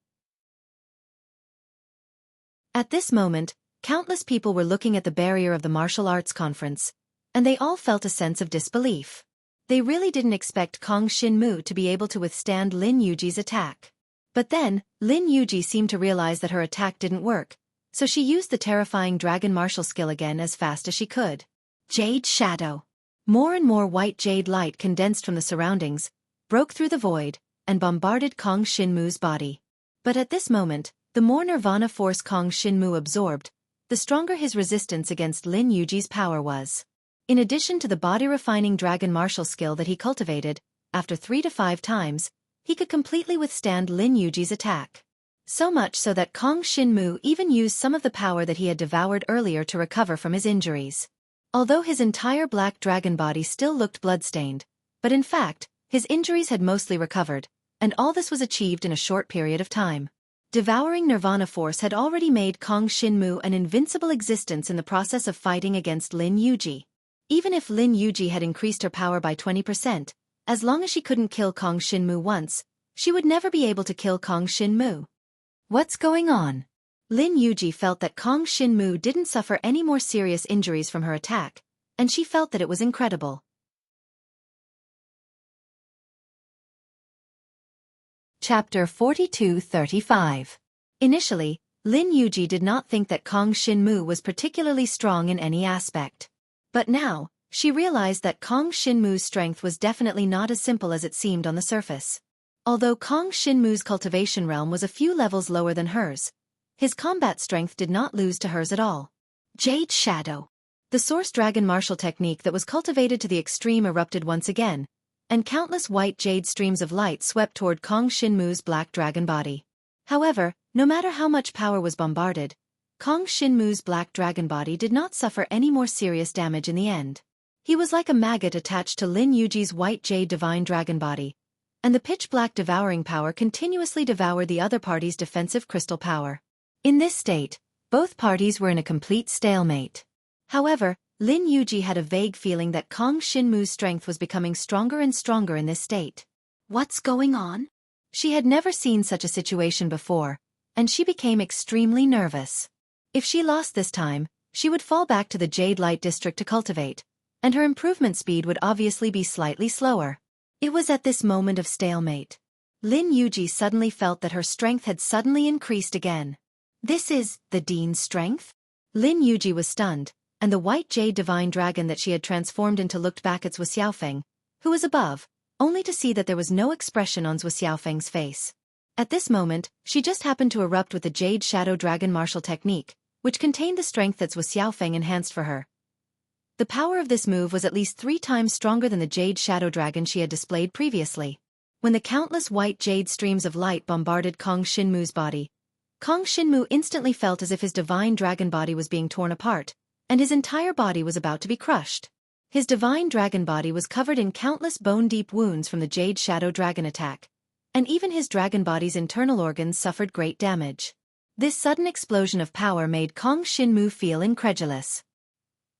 At this moment, countless people were looking at the barrier of the martial arts conference, and they all felt a sense of disbelief. They really didn't expect Kong Shinmu to be able to withstand Lin Yuji's attack. But then, Lin Yuji seemed to realize that her attack didn't work, so she used the terrifying dragon martial skill again as fast as she could. Jade Shadow. More and more white jade light condensed from the surroundings, broke through the void, and bombarded Kong Shinmu's body. But at this moment, the more nirvana force Kong Shinmu absorbed, the stronger his resistance against Lin Yuji's power was. In addition to the body-refining dragon martial skill that he cultivated, after 3 to 5 times, he could completely withstand Lin Yuji's attack. So much so that Kong Shinmu even used some of the power that he had devoured earlier to recover from his injuries. Although his entire black dragon body still looked bloodstained, but in fact, his injuries had mostly recovered, and all this was achieved in a short period of time. Devouring nirvana force had already made Kong Shinmu an invincible existence in the process of fighting against Lin Yuji. Even if Lin Yuji had increased her power by 20%, as long as she couldn't kill Kong Shinmu once, she would never be able to kill Kong Shinmu. What's going on? Lin Yuji felt that Kong Shinmu didn't suffer any more serious injuries from her attack, and she felt that it was incredible. Chapter 42-35. Initially, Lin Yuji did not think that Kong Shinmu was particularly strong in any aspect. But now, she realized that Kong Shinmu's strength was definitely not as simple as it seemed on the surface. Although Kong Shinmu's cultivation realm was a few levels lower than hers, his combat strength did not lose to hers at all. Jade Shadow. The source dragon martial technique that was cultivated to the extreme erupted once again, and countless white jade streams of light swept toward Kong Shinmu's black dragon body. However, no matter how much power was bombarded, Kong Shinmu's black dragon body did not suffer any more serious damage in the end. He was like a maggot attached to Lin Yuji's white jade divine dragon body, and the pitch-black devouring power continuously devoured the other party's defensive crystal power. In this state, both parties were in a complete stalemate. However, Lin Yuji had a vague feeling that Kong Shinmu's strength was becoming stronger and stronger in this state. What's going on? She had never seen such a situation before, and she became extremely nervous. If she lost this time, she would fall back to the Jade Light District to cultivate, and her improvement speed would obviously be slightly slower. It was at this moment of stalemate. Lin Yuji suddenly felt that her strength had suddenly increased again. This is the Dean's strength? Lin Yuji was stunned, and the white jade divine dragon that she had transformed into looked back at Zhuo Xiaofeng, who was above, only to see that there was no expression on Zhuo Xiaofeng's face. At this moment, she just happened to erupt with the Jade Shadow Dragon martial technique, which contained the strength that Zhuo Xiaofeng enhanced for her. The power of this move was at least 3 times stronger than the Jade Shadow Dragon she had displayed previously. When the countless white jade streams of light bombarded Kong Shinmu's body, Kong Shinmu instantly felt as if his divine dragon body was being torn apart, and his entire body was about to be crushed. His divine dragon body was covered in countless bone-deep wounds from the Jade Shadow Dragon attack, and even his dragon body's internal organs suffered great damage. This sudden explosion of power made Kong Shinmu feel incredulous.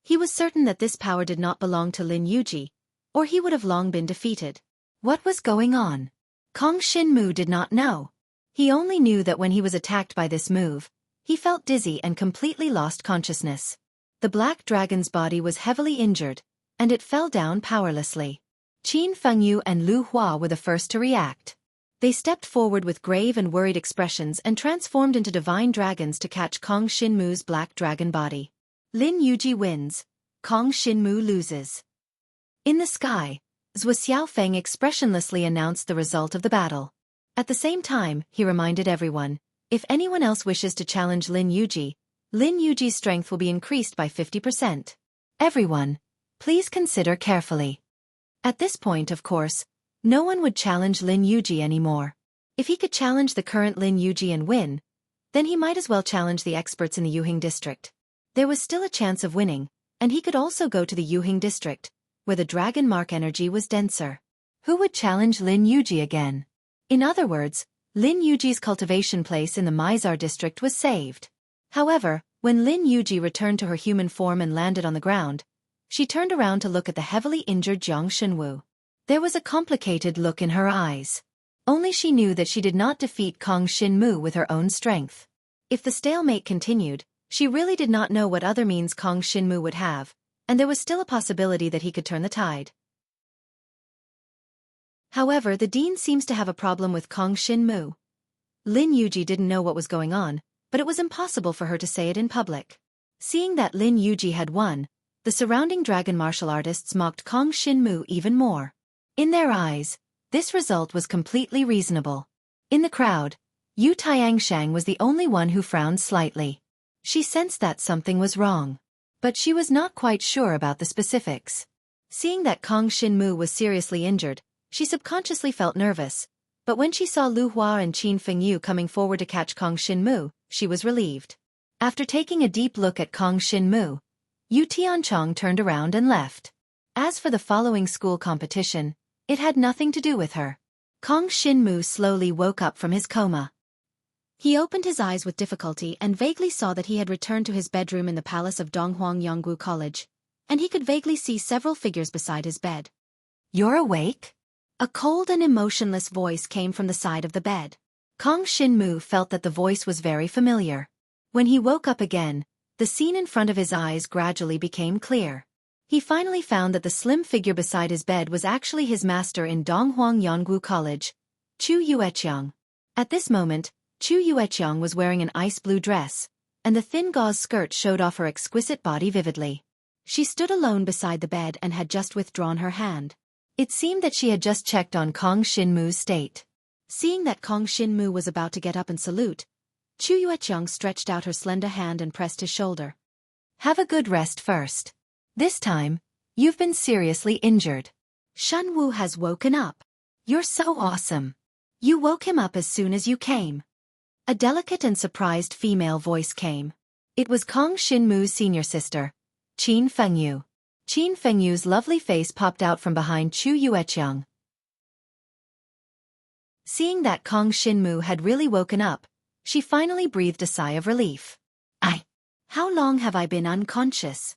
He was certain that this power did not belong to Lin Yuji, or he would have long been defeated. What was going on? Kong Shinmu did not know. He only knew that when he was attacked by this move, he felt dizzy and completely lost consciousness. The black dragon's body was heavily injured, and it fell down powerlessly. Qin Fengyu and Lu Hua were the first to react. They stepped forward with grave and worried expressions and transformed into divine dragons to catch Kong Shinmu's black dragon body. Lin Yuji wins. Kong Shinmu loses. In the sky, Zhuo Xiaofeng expressionlessly announced the result of the battle. At the same time, he reminded everyone, if anyone else wishes to challenge Lin Yuji's strength will be increased by 50%. Everyone, please consider carefully. At this point, of course, no one would challenge Lin Yuji anymore. If he could challenge the current Lin Yuji and win, then he might as well challenge the experts in the Yuhing district. There was still a chance of winning, and he could also go to the Yuhing district, where the dragon mark energy was denser. Who would challenge Lin Yuji again? In other words, Lin Yuji's cultivation place in the Mizar district was saved. However, when Lin Yuji returned to her human form and landed on the ground, she turned around to look at the heavily injured Jiang Shenwu. There was a complicated look in her eyes. Only she knew that she did not defeat Kong Shinmu with her own strength. If the stalemate continued, she really did not know what other means Kong Shinmu would have, and there was still a possibility that he could turn the tide. However, the dean seems to have a problem with Kong Shinmu. Lin Yuji didn't know what was going on, but it was impossible for her to say it in public. Seeing that Lin Yuji had won, the surrounding dragon martial artists mocked Kong Shinmu even more. In their eyes, this result was completely reasonable. In the crowd, Yu Tiangshang was the only one who frowned slightly. She sensed that something was wrong, but she was not quite sure about the specifics. Seeing that Kong Shinmu was seriously injured, she subconsciously felt nervous, but when she saw Lu Hua and Qin Fengyu coming forward to catch Kong Shinmu, she was relieved. After taking a deep look at Kong Shinmu, Yu Tianchong turned around and left. As for the following school competition, it had nothing to do with her. Kong Shinmu slowly woke up from his coma. He opened his eyes with difficulty and vaguely saw that he had returned to his bedroom in the palace of Donghuang Yonggu College, and he could vaguely see several figures beside his bed. "You're awake?" A cold and emotionless voice came from the side of the bed. Kong Shinmu felt that the voice was very familiar. When he woke up again, the scene in front of his eyes gradually became clear. He finally found that the slim figure beside his bed was actually his master in Donghuang Yonggu College, Chu Yueqiang. At this moment, Chu Yueqiang was wearing an ice blue dress, and the thin gauze skirt showed off her exquisite body vividly. She stood alone beside the bed and had just withdrawn her hand. It seemed that she had just checked on Kong Shinmu's state. Seeing that Kong Shinmu was about to get up and salute, Chu Yueqiang stretched out her slender hand and pressed his shoulder. "Have a good rest first. This time, you've been seriously injured. Shenwu has woken up. You're so awesome. You woke him up as soon as you came." A delicate and surprised female voice came. It was Kong Shinmu's senior sister, Qin Fengyu. Qin Fengyu's lovely face popped out from behind Chu Yueqiang. Seeing that Kong Shinmu had really woken up, she finally breathed a sigh of relief. How long have I been unconscious?"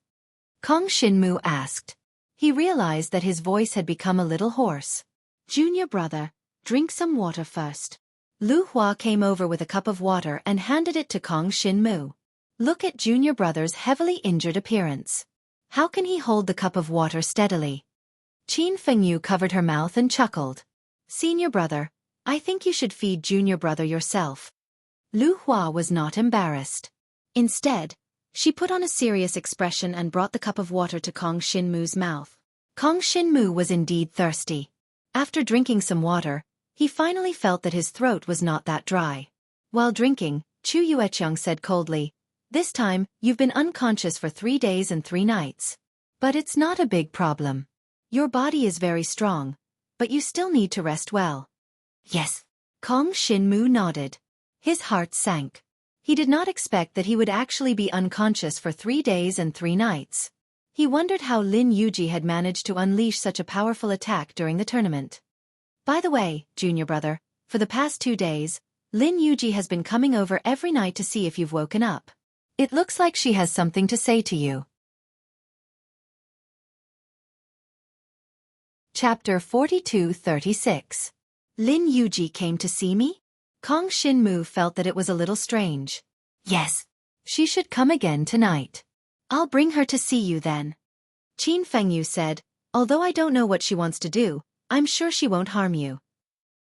Kong Shinmu asked. He realized that his voice had become a little hoarse. "Junior brother, Drink some water first. Lu Hua came over with a cup of water and handed it to Kong Xinmu. Look at junior brother's heavily injured appearance. How can he hold the cup of water steadily? Qin Fengyu covered her mouth and chuckled. Senior brother, I think you should feed junior brother yourself. Lu Hua was not embarrassed. Instead, she put on a serious expression and brought the cup of water to Kong Xinmu's mouth. Kong Xinmu was indeed thirsty. After drinking some water, he finally felt that his throat was not that dry. While drinking, Chu Yueqiang said coldly, "This time, you've been unconscious for 3 days and 3 nights. But it's not a big problem. Your body is very strong, but you still need to rest well." Yes. Kong Xinmu nodded. His heart sank. He did not expect that he would actually be unconscious for 3 days and 3 nights. He wondered how Lin Yuji had managed to unleash such a powerful attack during the tournament. By the way, junior brother, for the past 2 days, Lin Yuji has been coming over every night to see if you've woken up. It looks like she has something to say to you. Chapter 42-36. Lin Yuji came to see me? Kong Xinmu felt that it was a little strange. Yes. She should come again tonight. I'll bring her to see you then. Qin Fengyu said, although I don't know what she wants to do, I'm sure she won't harm you.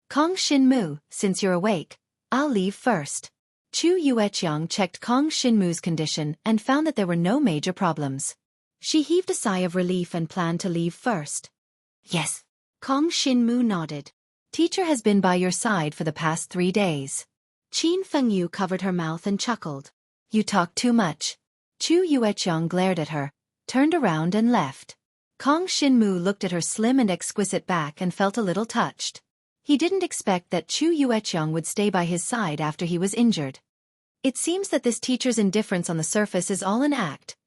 Kong Xinmu, since you're awake, I'll leave first. Chu Yueqiang checked Kong Xinmu's condition and found that there were no major problems. She heaved a sigh of relief and planned to leave first. Yes. Kong Xinmu nodded. Teacher has been by your side for the past 3 days. Qin Fengyu covered her mouth and chuckled. You talk too much. Chu Yueqiang glared at her, turned around and left. Kong Xinmu looked at her slim and exquisite back and felt a little touched. He didn't expect that Chu Yueqiang would stay by his side after he was injured. It seems that this teacher's indifference on the surface is all an act.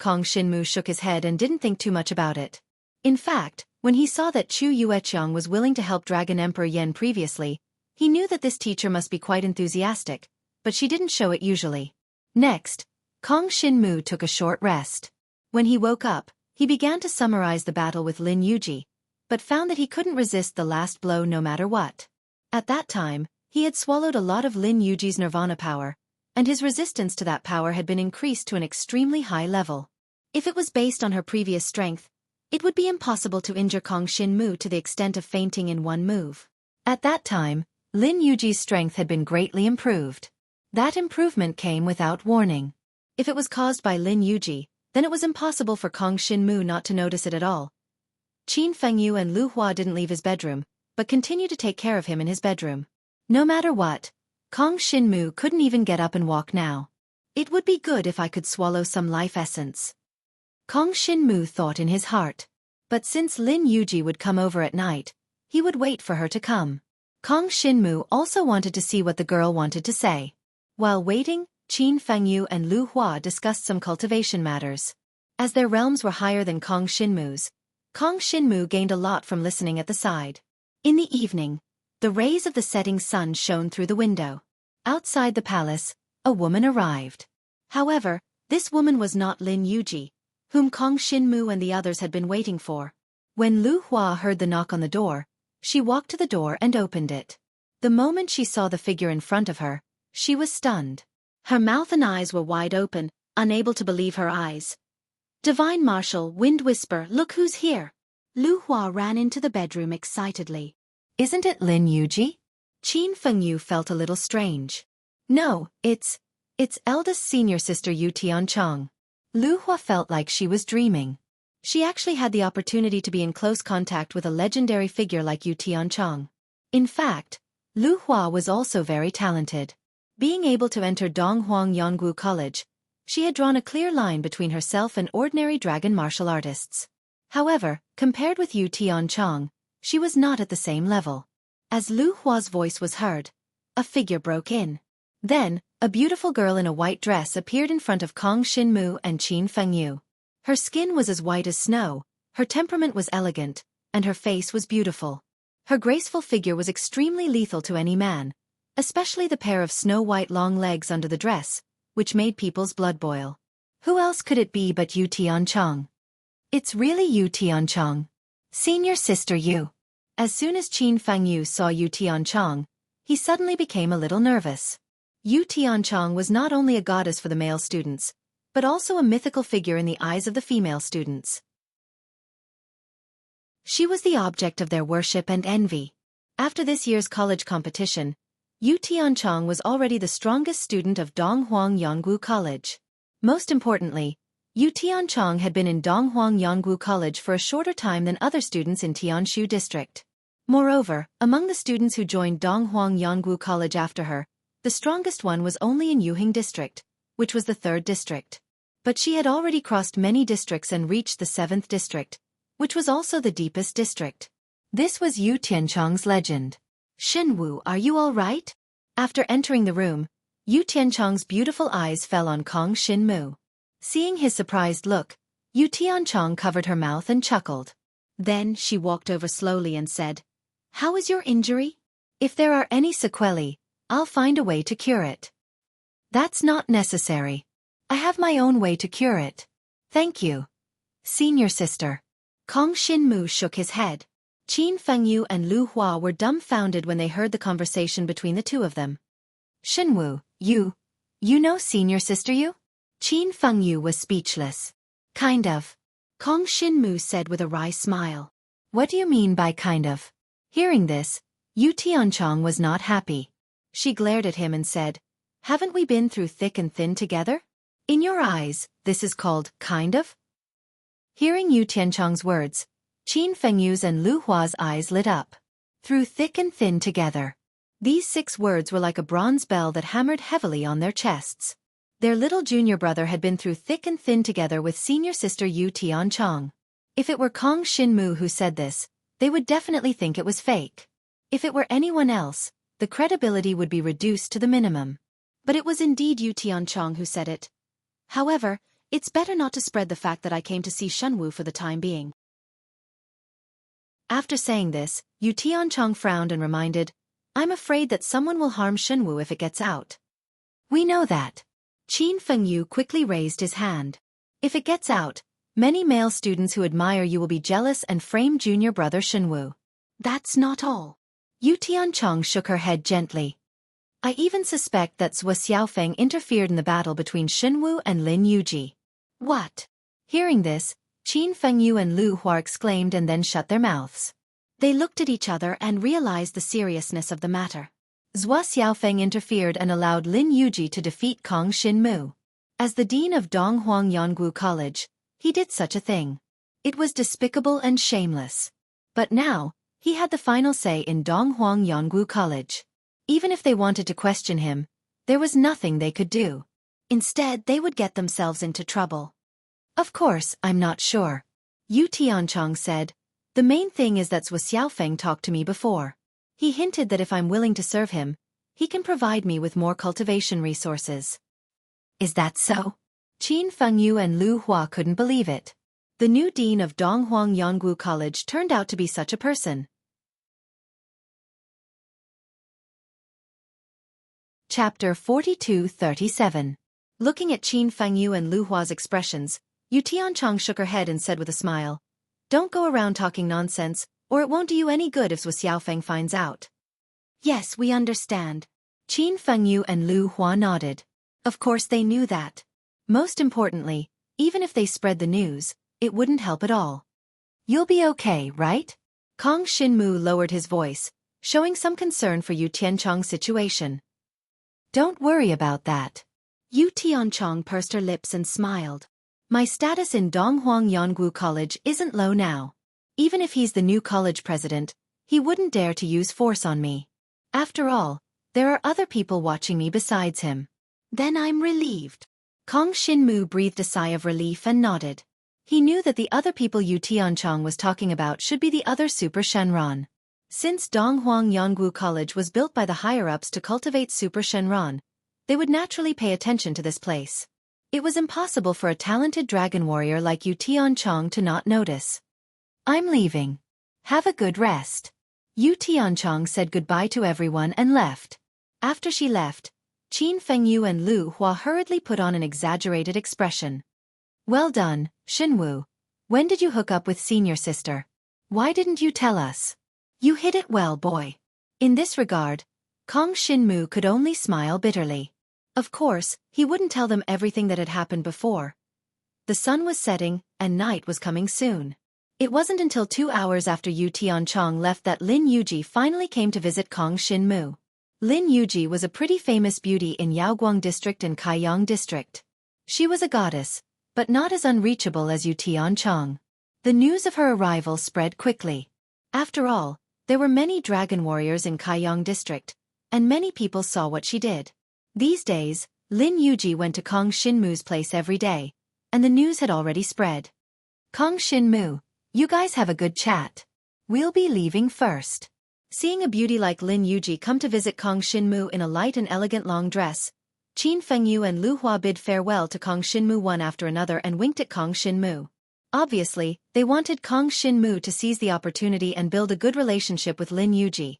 Kong Xinmu shook his head and didn't think too much about it. In fact, when he saw that Chu Yueqiang was willing to help Dragon Emperor Yen previously, he knew that this teacher must be quite enthusiastic, but she didn't show it usually. Next, Kong Xinmu took a short rest. When he woke up, he began to summarize the battle with Lin Yuji, but found that he couldn't resist the last blow no matter what. At that time, he had swallowed a lot of Lin Yuji's nirvana power, and his resistance to that power had been increased to an extremely high level. If it was based on her previous strength, it would be impossible to injure Kong Xinmu to the extent of fainting in one move. At that time, Lin Yuji's strength had been greatly improved. That improvement came without warning. If it was caused by Lin Yuji, then it was impossible for Kong Xinmu not to notice it at all. Qin Fengyu and Lu Hua didn't leave his bedroom, but continued to take care of him in his bedroom. No matter what, Kong Xinmu couldn't even get up and walk now. It would be good if I could swallow some life essence. Kong Xinmu thought in his heart. But since Lin Yuji would come over at night, he would wait for her to come. Kong Xinmu also wanted to see what the girl wanted to say. While waiting, Qin Fengyu and Lu Hua discussed some cultivation matters. As their realms were higher than Kong Xinmu's, Kong Xinmu gained a lot from listening at the side. In the evening, the rays of the setting sun shone through the window. Outside the palace, a woman arrived. However, this woman was not Lin Yuji, whom Kong Xinmu and the others had been waiting for. When Lu Hua heard the knock on the door, she walked to the door and opened it. The moment she saw the figure in front of her, she was stunned. Her mouth and eyes were wide open, unable to believe her eyes. Divine Marshal, Wind Whisper, look who's here. Lu Hua ran into the bedroom excitedly. Isn't it Lin Yuji? Qin Fengyu felt a little strange. No, it's eldest senior sister Yu Tianchong. Lu Hua felt like she was dreaming. She actually had the opportunity to be in close contact with a legendary figure like Yu Tianchong. In fact, Lu Hua was also very talented. Being able to enter Donghuang Yonggu College, she had drawn a clear line between herself and ordinary dragon martial artists. However, compared with Yu Tianchong, she was not at the same level. As Lu Hua's voice was heard, a figure broke in. Then, a beautiful girl in a white dress appeared in front of Kong Xinmu and Qin Fengyu. Her skin was as white as snow, her temperament was elegant, and her face was beautiful. Her graceful figure was extremely lethal to any man, especially the pair of snow-white long legs under the dress, which made people's blood boil. Who else could it be but Yu Tianchong? It's really Yu Tianchong. Senior sister Yu. As soon as Qin Fengyu saw Yu Tianchong, he suddenly became a little nervous. Yu Tianchong was not only a goddess for the male students, but also a mythical figure in the eyes of the female students. She was the object of their worship and envy. After this year's college competition, Yu Tianchong was already the strongest student of Donghuang Yonggu College. Most importantly, Yu Tianchong had been in Donghuang Yonggu College for a shorter time than other students in Tianshu District. Moreover, among the students who joined Donghuang Yonggu College after her, the strongest one was only in Yuhing District, which was the 3rd district. But she had already crossed many districts and reached the 7th district, which was also the deepest district. This was Yu Tianchong's legend. Xinwu, are you all right? After entering the room, Yu Tianchong's beautiful eyes fell on Kong Xinmu. Seeing his surprised look, Yu Tianchong covered her mouth and chuckled. Then she walked over slowly and said, "How is your injury? If there are any sequelae, I'll find a way to cure it." "That's not necessary. I have my own way to cure it. Thank you, senior sister." Kong Xinmu shook his head. Qin Fengyu and Lu Hua were dumbfounded when they heard the conversation between the two of them. "Xinwu, you know senior sister Yu?" Qin Fengyu was speechless. "Kind of," Kong Xinmu said with a wry smile. "What do you mean by kind of?" Hearing this, Yu Tianchong was not happy. She glared at him and said, "Haven't we been through thick and thin together? In your eyes, this is called kind of?" Hearing Yu Tianchong's words, Qin Fengyu's and Lu Hua's eyes lit up. Through thick and thin together. These 6 words were like a bronze bell that hammered heavily on their chests. Their little junior brother had been through thick and thin together with senior sister Yu Tianchong. If it were Kong Xinmu who said this, they would definitely think it was fake. If it were anyone else, the credibility would be reduced to the minimum. But it was indeed Yu Tianchong who said it. However, it's better not to spread the fact that I came to see Shunwu for the time being. After saying this, Yu Tianchong frowned and reminded, "I'm afraid that someone will harm Shunwu if it gets out." "We know that." Qin Fengyu quickly raised his hand. "If it gets out, many male students who admire you will be jealous and frame junior brother Shunwu." "That's not all." Yu Tianchong shook her head gently. "I even suspect that Zhuo Xiaofeng interfered in the battle between Shunwu and Lin Yuji." "What?" Hearing this, Qin Fengyu and Lu Hua exclaimed and then shut their mouths. They looked at each other and realized the seriousness of the matter. Zhuo Xiaofeng interfered and allowed Lin Yuji to defeat Kong Xinmu. As the dean of Donghuang Yonggu College, he did such a thing. It was despicable and shameless. But now, he had the final say in Donghuang Yonggu College. Even if they wanted to question him, there was nothing they could do. Instead, they would get themselves into trouble. "Of course, I'm not sure," Yu Tianchong said. "The main thing is that Zhuo Xiaofeng talked to me before. He hinted that if I'm willing to serve him, he can provide me with more cultivation resources." "Is that so?" Qin Fengyu and Lu Hua couldn't believe it. The new dean of Donghuang Yonggu College turned out to be such a person. Chapter 42-37. Looking at Qin Fengyu and Lu Hua's expressions, Yu Tianchong shook her head and said with a smile, "Don't go around talking nonsense, or it won't do you any good if Zhuo Xiaofeng finds out." "Yes, we understand." Qin Fengyu and Lu Hua nodded. Of course they knew that. Most importantly, even if they spread the news, it wouldn't help at all. "You'll be okay, right?" Kong Xinmu lowered his voice, showing some concern for Yu Tianchong's situation. "Don't worry about that." Yu Tianchong pursed her lips and smiled. "My status in Donghuang Yonggu College isn't low now. Even if he's the new college president, he wouldn't dare to use force on me. After all, there are other people watching me besides him." "Then I'm relieved." Kong Xinmu breathed a sigh of relief and nodded. He knew that the other people Yu Tianchong was talking about should be the other Super Shenron. Since Donghuang Yonggu College was built by the higher-ups to cultivate Super Shenron, they would naturally pay attention to this place. It was impossible for a talented dragon warrior like Yu Tianchong to not notice. "I'm leaving. Have a good rest." Yu Tianchong said goodbye to everyone and left. After she left, Qin Fengyu and Lu Hua hurriedly put on an exaggerated expression. "Well done, Xinwu. When did you hook up with senior sister? Why didn't you tell us?" You hit it well, boy. In this regard, Kong Shinmu could only smile bitterly. Of course, he wouldn't tell them everything that had happened before. The sun was setting, and night was coming soon. It wasn't until 2 hours after Yu Tianchong left that Lin Yuji finally came to visit Kong Shinmu. Lin Yuji was a pretty famous beauty in Yaoguang District and Kaiyang District. She was a goddess, but not as unreachable as Yu Tianchong. The news of her arrival spread quickly. After all, there were many dragon warriors in Kaiyang District, and many people saw what she did. These days, Lin Yuji went to Kong Shinmu's place every day, and the news had already spread. Kong Shinmu, you guys have a good chat. We'll be leaving first. Seeing a beauty like Lin Yuji come to visit Kong Shinmu in a light and elegant long dress, Qin Fengyu and Lu Hua bid farewell to Kong Shinmu one after another and winked at Kong Shinmu. Obviously, they wanted Kong Shinmu to seize the opportunity and build a good relationship with Lin Yuji.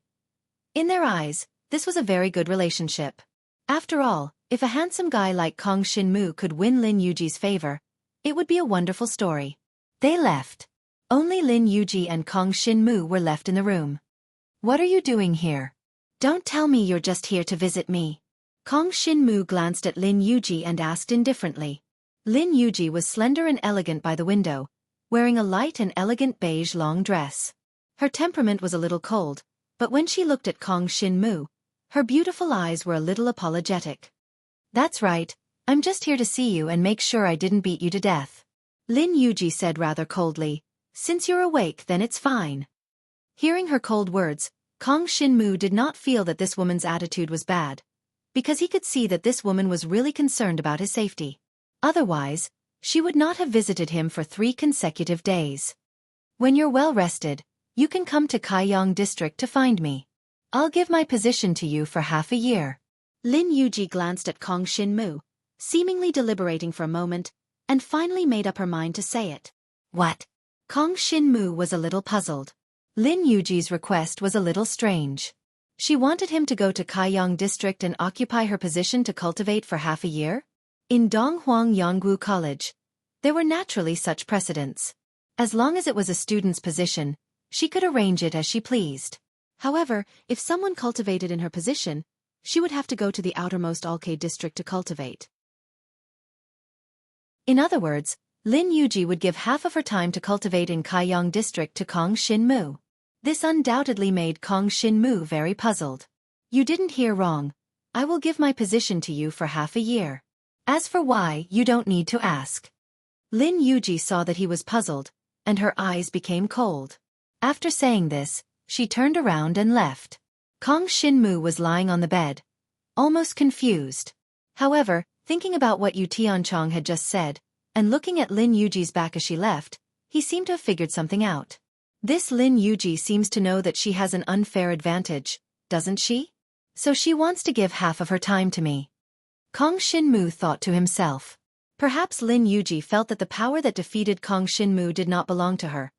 In their eyes, this was a very good relationship. After all, if a handsome guy like Kong Shinmu could win Lin Yuji's favor, it would be a wonderful story. They left. Only Lin Yuji and Kong Shinmu were left in the room. What are you doing here? Don't tell me you're just here to visit me. Kong Shinmu glanced at Lin Yuji and asked indifferently. Lin Yuji was slender and elegant by the window, wearing a light and elegant beige long dress. Her temperament was a little cold, but when she looked at Kong Shinmu, her beautiful eyes were a little apologetic. That's right, I'm just here to see you and make sure I didn't beat you to death. Lin Yuji said rather coldly, since you're awake then it's fine. Hearing her cold words, Kong Shinmu did not feel that this woman's attitude was bad, because he could see that this woman was really concerned about his safety. Otherwise, she would not have visited him for 3 consecutive days. When you're well rested, you can come to Kaiyang District to find me. I'll give my position to you for half a year. Lin Yuji glanced at Kong Shinmu, seemingly deliberating for a moment, and finally made up her mind to say it. What? Kong Shinmu was a little puzzled. Lin Yuji's request was a little strange. She wanted him to go to Kaiyang District and occupy her position to cultivate for half a year? In Donghuang Yonggu College, there were naturally such precedents. As long as it was a student's position, she could arrange it as she pleased. However, if someone cultivated in her position, she would have to go to the outermost Alkei district to cultivate. In other words, Lin Yuji would give half of her time to cultivate in Kaiyang district to Kong Shinmu. This undoubtedly made Kong Shinmu very puzzled. You didn't hear wrong. I will give my position to you for half a year. As for why, you don't need to ask. Lin Yuji saw that he was puzzled, and her eyes became cold. After saying this, she turned around and left. Kong Shinmu was lying on the bed, almost confused. However, thinking about what Yu Tianchong had just said, and looking at Lin Yuji's back as she left, he seemed to have figured something out. This Lin Yuji seems to know that she has an unfair advantage, doesn't she? So she wants to give half of her time to me. Kong Shinmu thought to himself. Perhaps Lin Yuji felt that the power that defeated Kong Shinmu did not belong to her,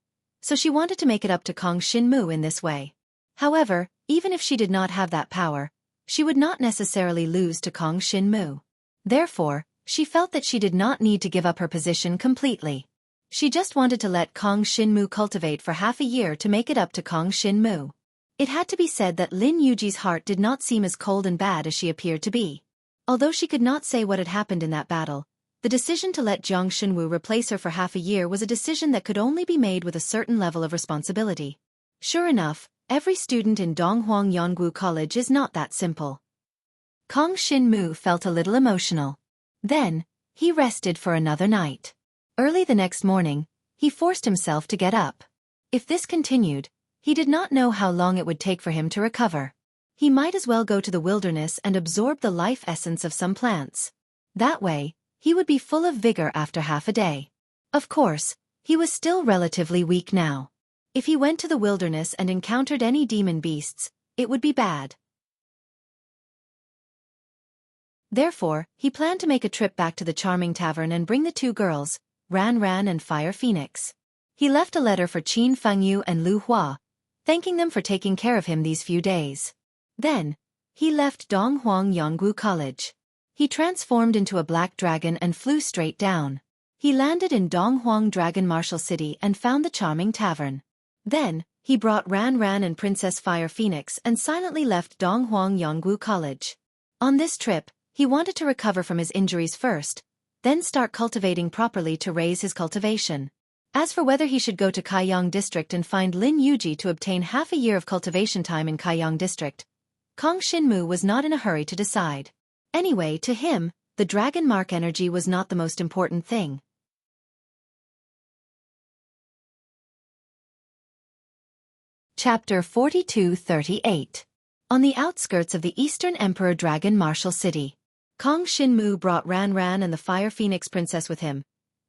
so she wanted to make it up to Kong Shinmu in this way. However, even if she did not have that power, she would not necessarily lose to Kong Shinmu. Therefore, she felt that she did not need to give up her position completely. She just wanted to let Kong Shinmu cultivate for half a year to make it up to Kong Shinmu. It had to be said that Lin Yuji's heart did not seem as cold and bad as she appeared to be. Although she could not say what had happened in that battle, the decision to let Jiang Xinwu replace her for half a year was a decision that could only be made with a certain level of responsibility. Sure enough, every student in Donghuang Yonggu College is not that simple. Kong Shinmu felt a little emotional. Then, he rested for another night. Early the next morning, he forced himself to get up. If this continued, he did not know how long it would take for him to recover. He might as well go to the wilderness and absorb the life essence of some plants. That way, he would be full of vigor after half a day. Of course, he was still relatively weak now. If he went to the wilderness and encountered any demon beasts, it would be bad. Therefore, he planned to make a trip back to the charming tavern and bring the 2 girls, Ran Ran and Fire Phoenix. He left a letter for Qin Fengyu and Lu Hua, thanking them for taking care of him these few days. Then, he left Donghuang Yonggu College. He transformed into a black dragon and flew straight down. He landed in Donghuang Dragon Martial City and found the charming tavern. Then, he brought Ran Ran and Princess Fire Phoenix and silently left Donghuang Yonggu College. On this trip, he wanted to recover from his injuries first, then start cultivating properly to raise his cultivation. As for whether he should go to Kaiyang District and find Lin Yuji to obtain half a year of cultivation time in Kaiyang District, Kong Shinmu was not in a hurry to decide. Anyway, to him, the dragon mark energy was not the most important thing. Chapter 42-38. On the outskirts of the Eastern Emperor Dragon Martial City, Kong Shinmu brought Ran Ran and the Fire Phoenix Princess with him,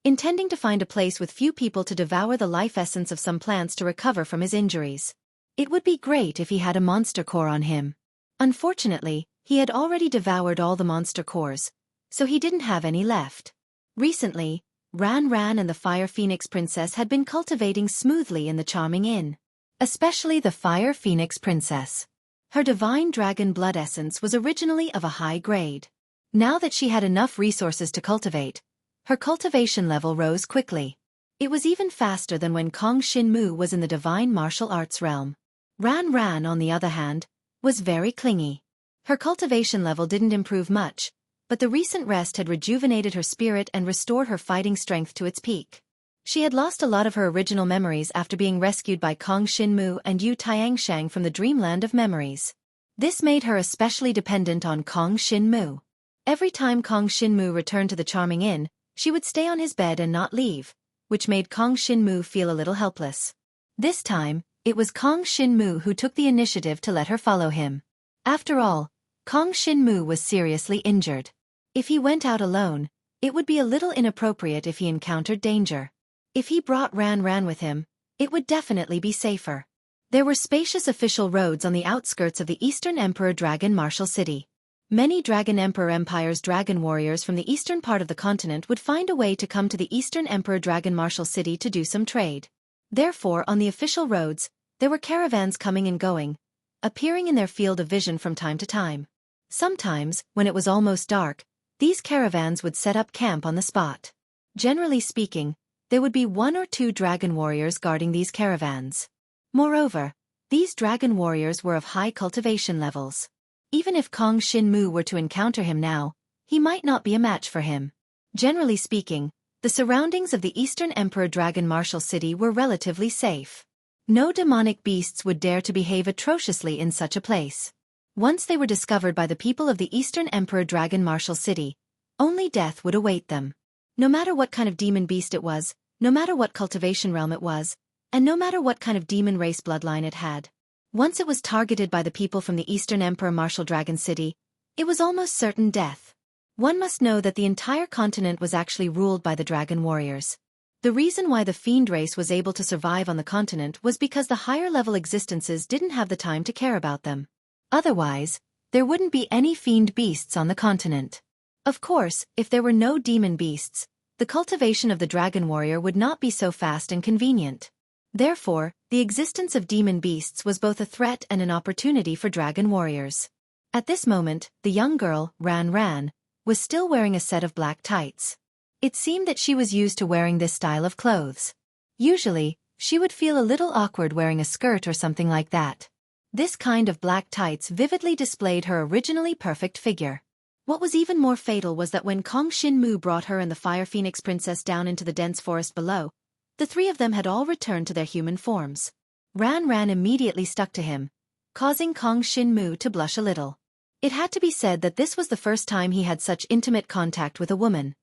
intending to find a place with few people to devour the life essence of some plants to recover from his injuries. It would be great if he had a monster core on him. Unfortunately, he had already devoured all the monster cores, so he didn't have any left. Recently, Ran Ran and the Fire Phoenix Princess had been cultivating smoothly in the charming inn. Especially the Fire Phoenix Princess. Her divine dragon blood essence was originally of a high grade. Now that she had enough resources to cultivate, her cultivation level rose quickly. It was even faster than when Kong Shinmu was in the divine martial arts realm. Ran Ran, on the other hand, was very clingy. Her cultivation level didn't improve much, but the recent rest had rejuvenated her spirit and restored her fighting strength to its peak. She had lost a lot of her original memories after being rescued by Kong Shinmu and Yu Tiangshang from the dreamland of memories. This made her especially dependent on Kong Shinmu. Every time Kong Shinmu returned to the charming inn, she would stay on his bed and not leave, which made Kong Shinmu feel a little helpless. This time, it was Kong Shinmu who took the initiative to let her follow him. After all, Kong Shinmu was seriously injured. If he went out alone, it would be a little inappropriate if he encountered danger. If he brought Ran Ran with him, it would definitely be safer. There were spacious official roads on the outskirts of the Eastern Emperor Dragon Martial City. Many Dragon Emperor Empire's dragon warriors from the eastern part of the continent would find a way to come to the Eastern Emperor Dragon Martial City to do some trade. Therefore, on the official roads, there were caravans coming and going, appearing in their field of vision from time to time. Sometimes, when it was almost dark, these caravans would set up camp on the spot. Generally speaking, there would be 1 or 2 dragon warriors guarding these caravans. Moreover, these dragon warriors were of high cultivation levels. Even if Kong Shinmu were to encounter him now, he might not be a match for him. Generally speaking, the surroundings of the Eastern Emperor Dragon Martial City were relatively safe. No demonic beasts would dare to behave atrociously in such a place. Once they were discovered by the people of the Eastern Emperor Dragon Martial City, only death would await them. No matter what kind of demon beast it was, no matter what cultivation realm it was, and no matter what kind of demon race bloodline it had. Once it was targeted by the people from the Eastern Emperor Martial Dragon City, it was almost certain death. One must know that the entire continent was actually ruled by the dragon warriors. The reason why the fiend race was able to survive on the continent was because the higher-level existences didn't have the time to care about them. Otherwise, there wouldn't be any fiend beasts on the continent. Of course, if there were no demon beasts, the cultivation of the dragon warrior would not be so fast and convenient. Therefore, the existence of demon beasts was both a threat and an opportunity for dragon warriors. At this moment, the young girl, Ran Ran, was still wearing a set of black tights. It seemed that she was used to wearing this style of clothes. Usually, she would feel a little awkward wearing a skirt or something like that. This kind of black tights vividly displayed her originally perfect figure. What was even more fatal was that when Kong Shinmu brought her and the Fire Phoenix Princess down into the dense forest below, the 3 of them had all returned to their human forms. Ran Ran immediately stuck to him, causing Kong Shinmu to blush a little. It had to be said that this was the first time he had such intimate contact with a woman.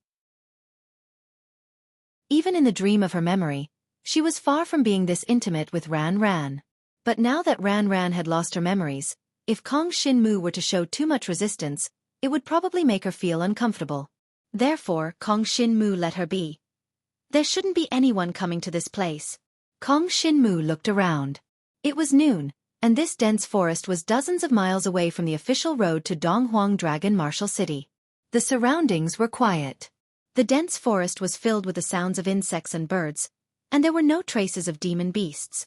Even in the dream of her memory, she was far from being this intimate with Ran Ran. But now that Ran Ran had lost her memories, if Kong Shinmu were to show too much resistance, it would probably make her feel uncomfortable. Therefore, Kong Shinmu let her be. There shouldn't be anyone coming to this place. Kong Shinmu looked around. It was noon, and this dense forest was dozens of miles away from the official road to Donghuang Dragon Martial City. The surroundings were quiet. The dense forest was filled with the sounds of insects and birds, and there were no traces of demon beasts.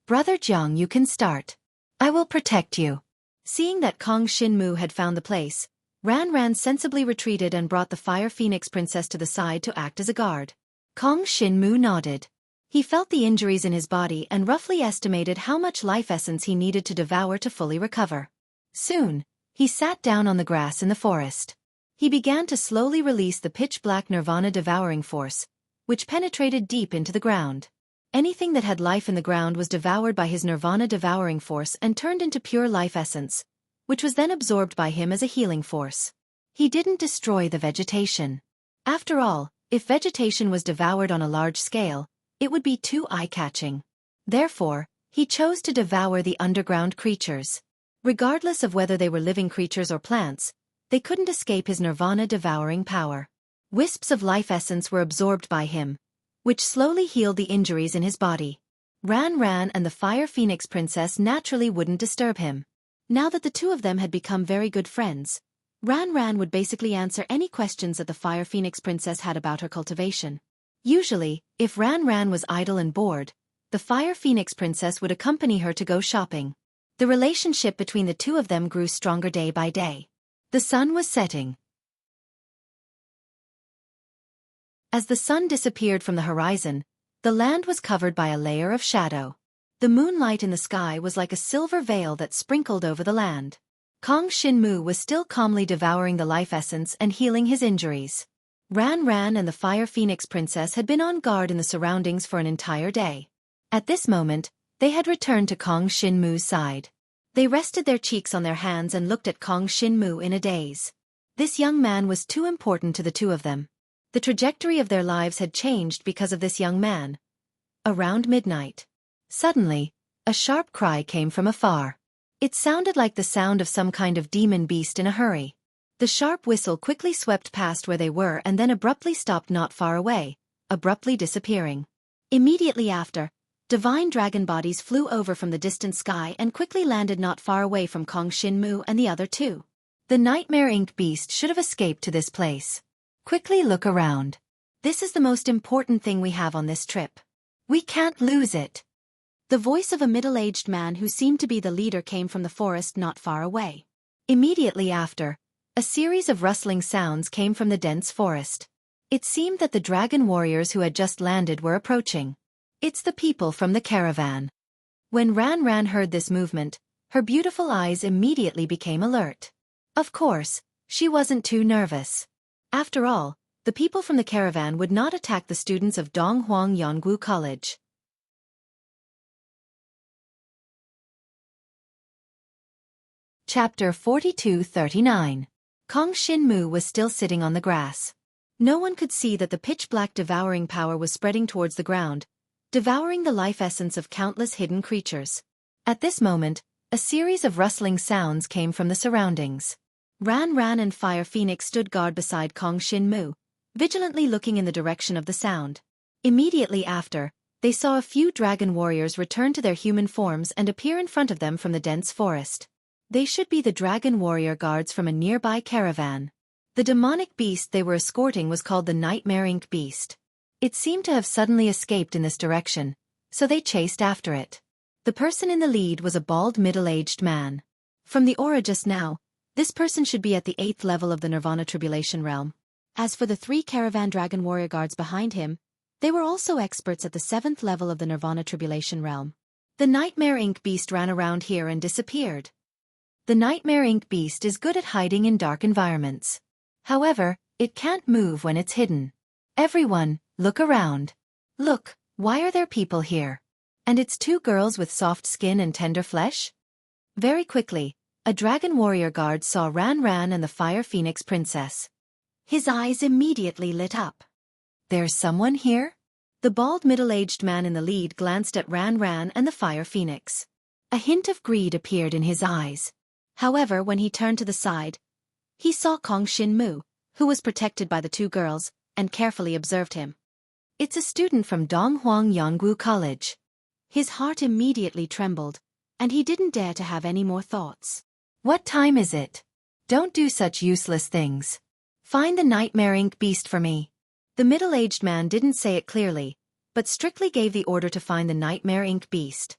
Brother Jiang, you can start. I will protect you. Seeing that Kong Shinmu had found the place, Ran Ran sensibly retreated and brought the Fire Phoenix Princess to the side to act as a guard. Kong Shinmu nodded. He felt the injuries in his body and roughly estimated how much life essence he needed to devour to fully recover. Soon, he sat down on the grass in the forest. He began to slowly release the pitch-black nirvana devouring force, which penetrated deep into the ground. Anything that had life in the ground was devoured by his nirvana devouring force and turned into pure life essence, which was then absorbed by him as a healing force. He didn't destroy the vegetation. After all, if vegetation was devoured on a large scale, it would be too eye-catching. Therefore, he chose to devour the underground creatures. Regardless of whether they were living creatures or plants, they couldn't escape his nirvana-devouring power. Wisps of life essence were absorbed by him, which slowly healed the injuries in his body. Ran Ran and the Fire Phoenix Princess naturally wouldn't disturb him. Now that the two of them had become very good friends, Ran Ran would basically answer any questions that the Fire Phoenix Princess had about her cultivation. Usually, if Ran Ran was idle and bored, the Fire Phoenix Princess would accompany her to go shopping. The relationship between the two of them grew stronger day by day. The sun was setting. As the sun disappeared from the horizon, the land was covered by a layer of shadow. The moonlight in the sky was like a silver veil that sprinkled over the land. Kong Shin-mu was still calmly devouring the life essence and healing his injuries. Ran Ran and the Fire Phoenix Princess had been on guard in the surroundings for an entire day. At this moment, they had returned to Kong Shin-mu's side. They rested their cheeks on their hands and looked at Kong Shin-mu in a daze. This young man was too important to the two of them. The trajectory of their lives had changed because of this young man. Around midnight. Suddenly, a sharp cry came from afar. It sounded like the sound of some kind of demon beast in a hurry. The sharp whistle quickly swept past where they were and then abruptly stopped not far away, abruptly disappearing. Immediately after, divine dragon bodies flew over from the distant sky and quickly landed not far away from Kong Shin-mu and the other two. The nightmare ink beast should have escaped to this place. Quickly look around. This is the most important thing we have on this trip. We can't lose it. The voice of a middle-aged man who seemed to be the leader came from the forest not far away. Immediately after, a series of rustling sounds came from the dense forest. It seemed that the dragon warriors who had just landed were approaching. It's the people from the caravan. When Ran Ran heard this movement, her beautiful eyes immediately became alert. Of course, she wasn't too nervous. After all, the people from the caravan would not attack the students of Donghuang Yonggu College. Chapter 42-39. Kong Shin-mu was still sitting on the grass. No one could see that the pitch-black devouring power was spreading towards the ground, devouring the life essence of countless hidden creatures. At this moment, a series of rustling sounds came from the surroundings. Ran Ran and Fire Phoenix stood guard beside Kong Shin-mu, vigilantly looking in the direction of the sound. Immediately after, they saw a few dragon warriors return to their human forms and appear in front of them from the dense forest. They should be the dragon warrior guards from a nearby caravan. The demonic beast they were escorting was called the Nightmare Ink Beast. It seemed to have suddenly escaped in this direction, so they chased after it. The person in the lead was a bald middle-aged man. From the aura just now, this person should be at the 8th level of the Nirvana Tribulation Realm. As for the 3 caravan dragon warrior guards behind him, they were also experts at the 7th level of the Nirvana Tribulation Realm. The Nightmare Ink Beast ran around here and disappeared. The Nightmare Ink Beast is good at hiding in dark environments. However, it can't move when it's hidden. Everyone, look around. Look, why are there people here? And it's 2 girls with soft skin and tender flesh? Very quickly, a dragon warrior guard saw Ran Ran and the Fire Phoenix Princess. His eyes immediately lit up. There's someone here? The bald middle-aged man in the lead glanced at Ran Ran and the Fire Phoenix. A hint of greed appeared in his eyes. However, when he turned to the side, he saw Kong Shin-mu, who was protected by the 2 girls, and carefully observed him. It's a student from Donghuang Yonggu College. His heart immediately trembled, and he didn't dare to have any more thoughts. What time is it? Don't do such useless things. Find the Nightmare Ink Beast for me. The middle-aged man didn't say it clearly, but strictly gave the order to find the Nightmare Ink Beast.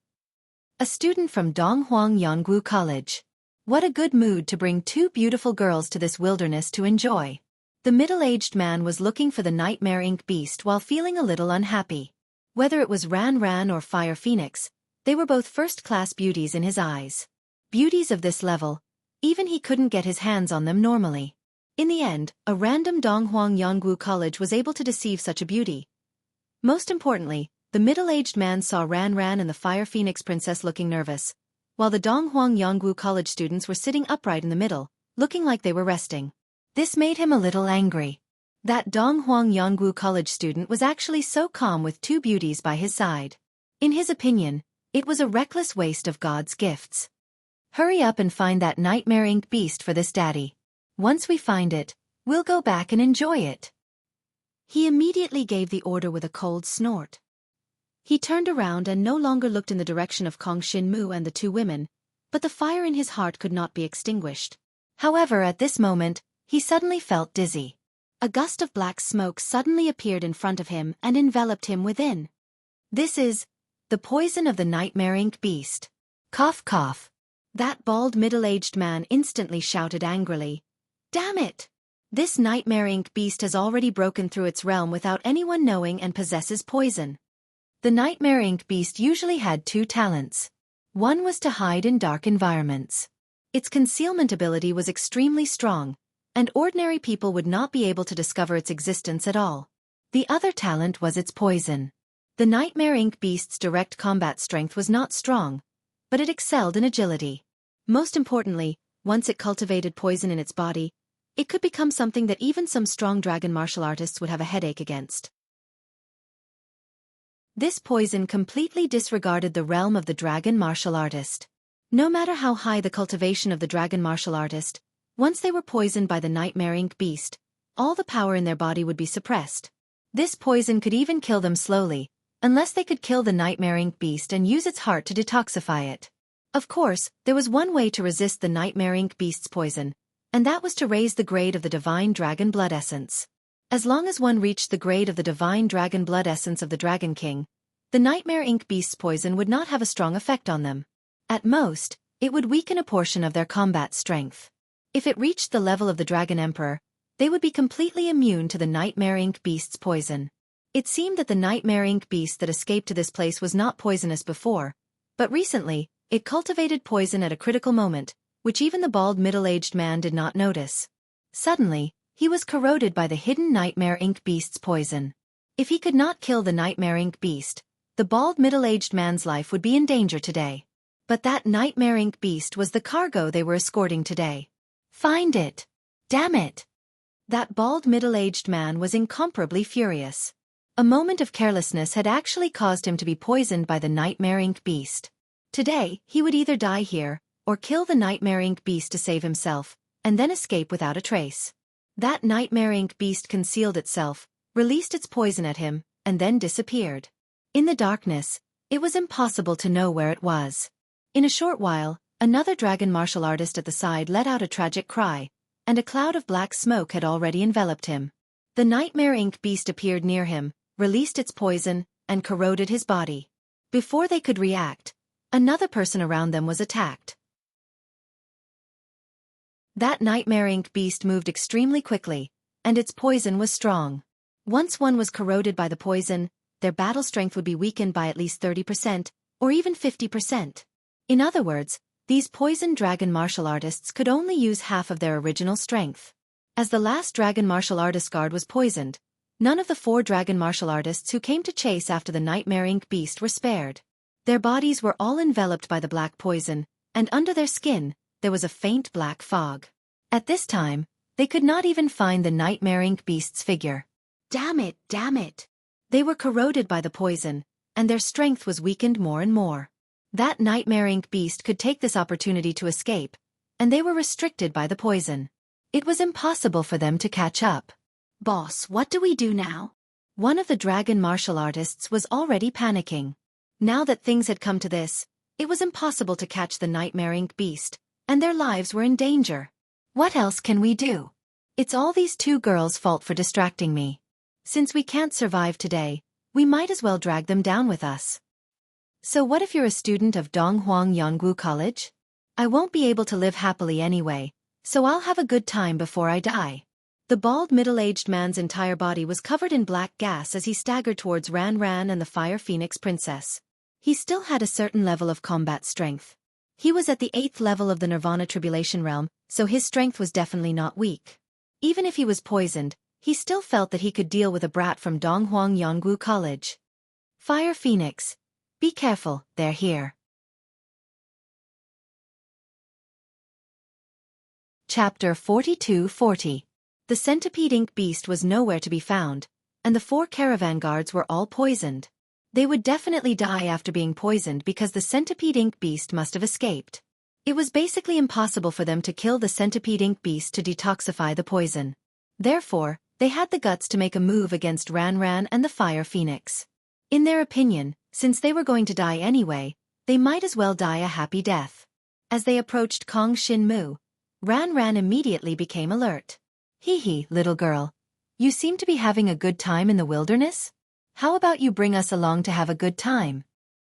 A student from Donghuang Yonggu College. What a good mood to bring 2 beautiful girls to this wilderness to enjoy. The middle-aged man was looking for the Nightmare Ink Beast while feeling a little unhappy. Whether it was Ran Ran or Fire Phoenix, they were both first-class beauties in his eyes. Beauties of this level, even he couldn't get his hands on them normally. In the end, a random Donghuang Yongwu college was able to deceive such a beauty. Most importantly, the middle-aged man saw Ran Ran and the Fire Phoenix princess looking nervous, while the Donghuang Yongwu college students were sitting upright in the middle, looking like they were resting. This made him a little angry. That Donghuang Yongwu college student was actually so calm with two beauties by his side. In his opinion, it was a reckless waste of God's gifts. Hurry up and find that nightmare ink beast for this daddy. Once we find it, we'll go back and enjoy it. He immediately gave the order with a cold snort. He turned around and no longer looked in the direction of Kong Shin-mu and the two women, but the fire in his heart could not be extinguished. However, at this moment, he suddenly felt dizzy. A gust of black smoke suddenly appeared in front of him and enveloped him within. This is the poison of the nightmare ink beast. Cough cough. That bald middle-aged man instantly shouted angrily, "Damn it! This nightmare ink beast has already broken through its realm without anyone knowing and possesses poison." The nightmare ink beast usually had two talents. One was to hide in dark environments. Its concealment ability was extremely strong, and ordinary people would not be able to discover its existence at all. The other talent was its poison. The nightmare ink beast's direct combat strength was not strong, but it excelled in agility. Most importantly, once it cultivated poison in its body, it could become something that even some strong dragon martial artists would have a headache against. This poison completely disregarded the realm of the dragon martial artist. No matter how high the cultivation of the dragon martial artist, once they were poisoned by the nightmare ink beast, all the power in their body would be suppressed. This poison could even kill them slowly, unless they could kill the nightmare ink beast and use its heart to detoxify it. Of course, there was one way to resist the nightmare ink beast's poison, and that was to raise the grade of the divine dragon blood essence. As long as one reached the grade of the divine dragon blood essence of the Dragon King, the nightmare ink beast's poison would not have a strong effect on them. At most, it would weaken a portion of their combat strength. If it reached the level of the Dragon Emperor, they would be completely immune to the nightmare ink beast's poison. It seemed that the nightmare ink beast that escaped to this place was not poisonous before, but recently, it cultivated poison at a critical moment, which even the bald middle-aged man did not notice. Suddenly, he was corroded by the hidden nightmare ink beast's poison. If he could not kill the nightmare ink beast, the bald middle-aged man's life would be in danger today. But that nightmare ink beast was the cargo they were escorting today. Find it! Damn it! That bald middle-aged man was incomparably furious. A moment of carelessness had actually caused him to be poisoned by the nightmare ink beast. Today, he would either die here, or kill the nightmare ink beast to save himself, and then escape without a trace. That nightmare ink beast concealed itself, released its poison at him, and then disappeared. In the darkness, it was impossible to know where it was. In a short while, another dragon martial artist at the side let out a tragic cry, and a cloud of black smoke had already enveloped him. The nightmare ink beast appeared near him, released its poison, and corroded his body. Before they could react, another person around them was attacked. That nightmare ink beast moved extremely quickly, and its poison was strong. Once one was corroded by the poison, their battle strength would be weakened by at least 30%, or even 50%. In other words, these poisoned dragon martial artists could only use half of their original strength. As the last dragon martial artist guard was poisoned, none of the 4 dragon martial artists who came to chase after the nightmare ink beast were spared. Their bodies were all enveloped by the black poison, and under their skin, there was a faint black fog. At this time, they could not even find the nightmare ink beast's figure. Damn it, damn it! They were corroded by the poison, and their strength was weakened more and more. That nightmare ink beast could take this opportunity to escape, and they were restricted by the poison. It was impossible for them to catch up. Boss, what do we do now? One of the dragon martial artists was already panicking. Now that things had come to this, it was impossible to catch the nightmare ink beast, and their lives were in danger. What else can we do? It's all these 2 girls' fault for distracting me. Since we can't survive today, we might as well drag them down with us. So what if you're a student of Donghuang Yongwu College? I won't be able to live happily anyway, so I'll have a good time before I die. The bald middle-aged man's entire body was covered in black gas as he staggered towards Ran Ran and the Fire Phoenix Princess. He still had a certain level of combat strength. He was at the 8th level of the Nirvana Tribulation Realm, so his strength was definitely not weak. Even if he was poisoned, he still felt that he could deal with a brat from Donghuang Yonggu College. Fire Phoenix. Be careful, they're here. Chapter 42-40. The centipede ink beast was nowhere to be found, and the 4 caravan guards were all poisoned. They would definitely die after being poisoned because the centipede ink beast must have escaped. It was basically impossible for them to kill the centipede ink beast to detoxify the poison. Therefore, they had the guts to make a move against Ran Ran and the Fire Phoenix. In their opinion, since they were going to die anyway, they might as well die a happy death. As they approached Kong Shin Mu, Ran Ran immediately became alert. Hee, little girl. You seem to be having a good time in the wilderness? How about you bring us along to have a good time?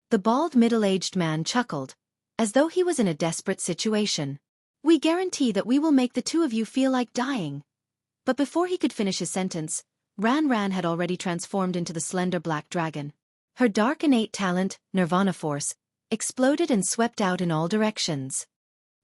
The bald middle-aged man chuckled, as though he was in a desperate situation. We guarantee that we will make the 2 of you feel like dying. But before he could finish his sentence, Ran Ran had already transformed into the slender black dragon. Her dark innate talent, Nirvana Force, exploded and swept out in all directions.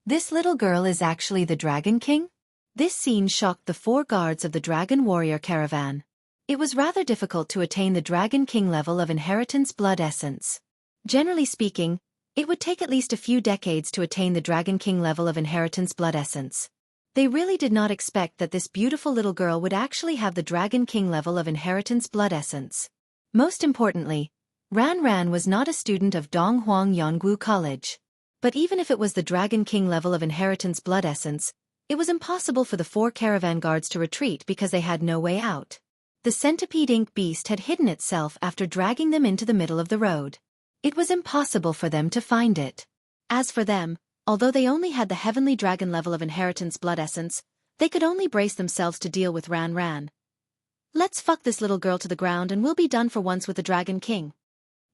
This little girl is actually the Dragon King? This scene shocked the 4 guards of the Dragon Warrior Caravan. It was rather difficult to attain the Dragon King level of Inheritance Blood Essence. Generally speaking, it would take at least a few decades to attain the Dragon King level of Inheritance Blood Essence. They really did not expect that this beautiful little girl would actually have the Dragon King level of Inheritance Blood Essence. Most importantly, Ran Ran was not a student of Donghuang Yonggu College. But even if it was the Dragon King level of Inheritance Blood Essence, it was impossible for the 4 caravan guards to retreat because they had no way out. The centipede ink beast had hidden itself after dragging them into the middle of the road. It was impossible for them to find it. As for them, although they only had the heavenly dragon level of Inheritance Blood Essence, they could only brace themselves to deal with Ran Ran. Let's fuck this little girl to the ground and we'll be done for once with the Dragon King.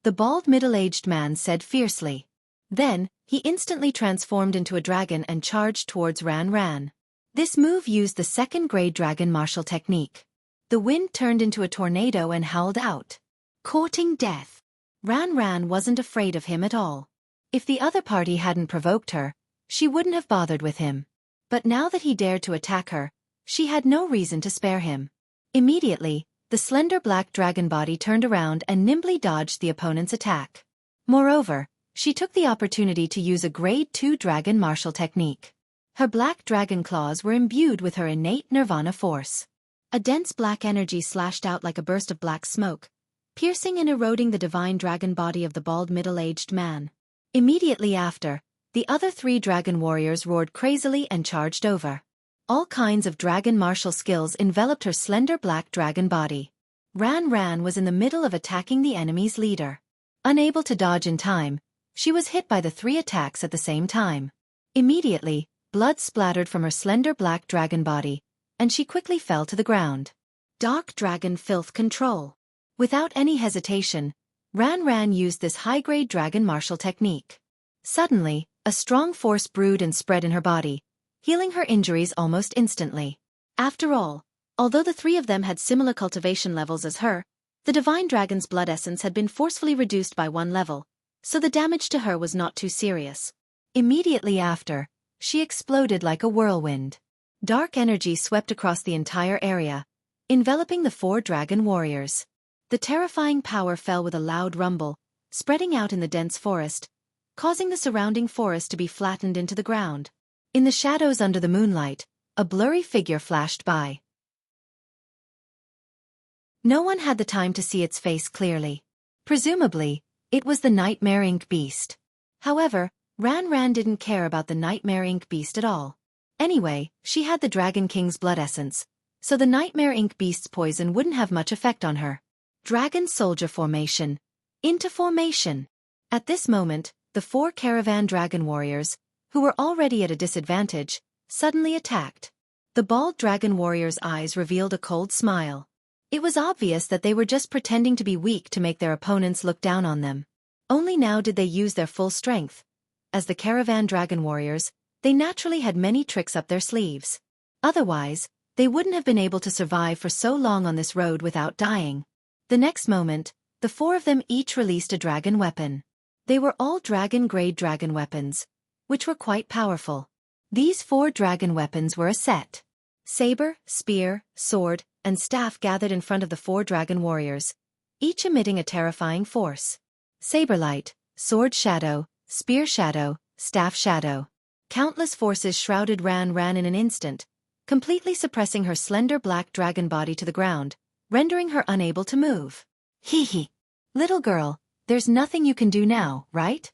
The bald middle-aged man said fiercely. Then, he instantly transformed into a dragon and charged towards Ran Ran. This move used the 2nd grade dragon martial technique. The wind turned into a tornado and howled out, courting death. Ran Ran wasn't afraid of him at all. If the other party hadn't provoked her, she wouldn't have bothered with him. But now that he dared to attack her, she had no reason to spare him. Immediately, the slender black dragon body turned around and nimbly dodged the opponent's attack. Moreover, she took the opportunity to use a Grade 2 dragon martial technique. Her black dragon claws were imbued with her innate Nirvana Force. A dense black energy slashed out like a burst of black smoke, piercing and eroding the divine dragon body of the bald middle-aged man. Immediately after, the other 3 dragon warriors roared crazily and charged over. All kinds of dragon martial skills enveloped her slender black dragon body. Ran Ran was in the middle of attacking the enemy's leader. Unable to dodge in time, she was hit by the 3 attacks at the same time. Immediately, blood splattered from her slender black dragon body, and she quickly fell to the ground. Dark Dragon Filth Control. Without any hesitation, Ran Ran used this high-grade dragon martial technique. Suddenly, a strong force brewed and spread in her body, healing her injuries almost instantly. After all, although the 3 of them had similar cultivation levels as her, the divine dragon's blood essence had been forcefully reduced by 1 level, so the damage to her was not too serious. Immediately after, she exploded like a whirlwind. Dark energy swept across the entire area, enveloping the 4 dragon warriors. The terrifying power fell with a loud rumble, spreading out in the dense forest, causing the surrounding forest to be flattened into the ground. In the shadows under the moonlight, a blurry figure flashed by. No one had the time to see its face clearly. Presumably, it was the Nightmare Ink Beast. However, Ran Ran didn't care about the Nightmare Ink Beast at all. Anyway, she had the Dragon King's blood essence, so the Nightmare Ink Beast's poison wouldn't have much effect on her. Dragon Soldier Formation. Into formation. At this moment, the 4 caravan dragon warriors, who were already at a disadvantage, suddenly attacked. The bald dragon warrior's eyes revealed a cold smile. It was obvious that they were just pretending to be weak to make their opponents look down on them. Only now did they use their full strength. As the caravan dragon warriors, they naturally had many tricks up their sleeves. Otherwise, They wouldn't have been able to survive for so long on this road without dying. The next moment, the four of them each released a dragon weapon. They were all dragon-grade dragon weapons, which were quite powerful. These 4 dragon weapons were a set. Saber, spear, sword, and staff gathered in front of the 4 dragon warriors, each emitting a terrifying force. Saber light, sword shadow, spear shadow, staff shadow. Countless forces shrouded Ran in an instant, completely suppressing her slender black dragon body to the ground, rendering her unable to move. Hee hee. Little girl, there's nothing you can do now, right?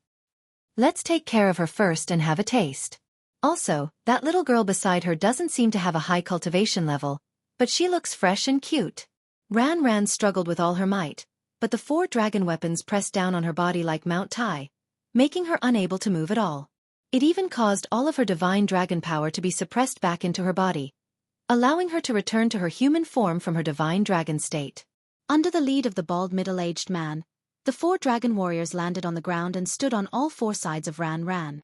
Let's take care of her first and have a taste. Also, that little girl beside her doesn't seem to have a high cultivation level, but she looks fresh and cute. Ran struggled with all her might, but the 4 dragon weapons pressed down on her body like Mount Tai, making her unable to move at all. It even caused all of her divine dragon power to be suppressed back into her body, allowing her to return to her human form from her divine dragon state. Under the lead of the bald middle-aged man, the 4 dragon warriors landed on the ground and stood on all 4 sides of Ran.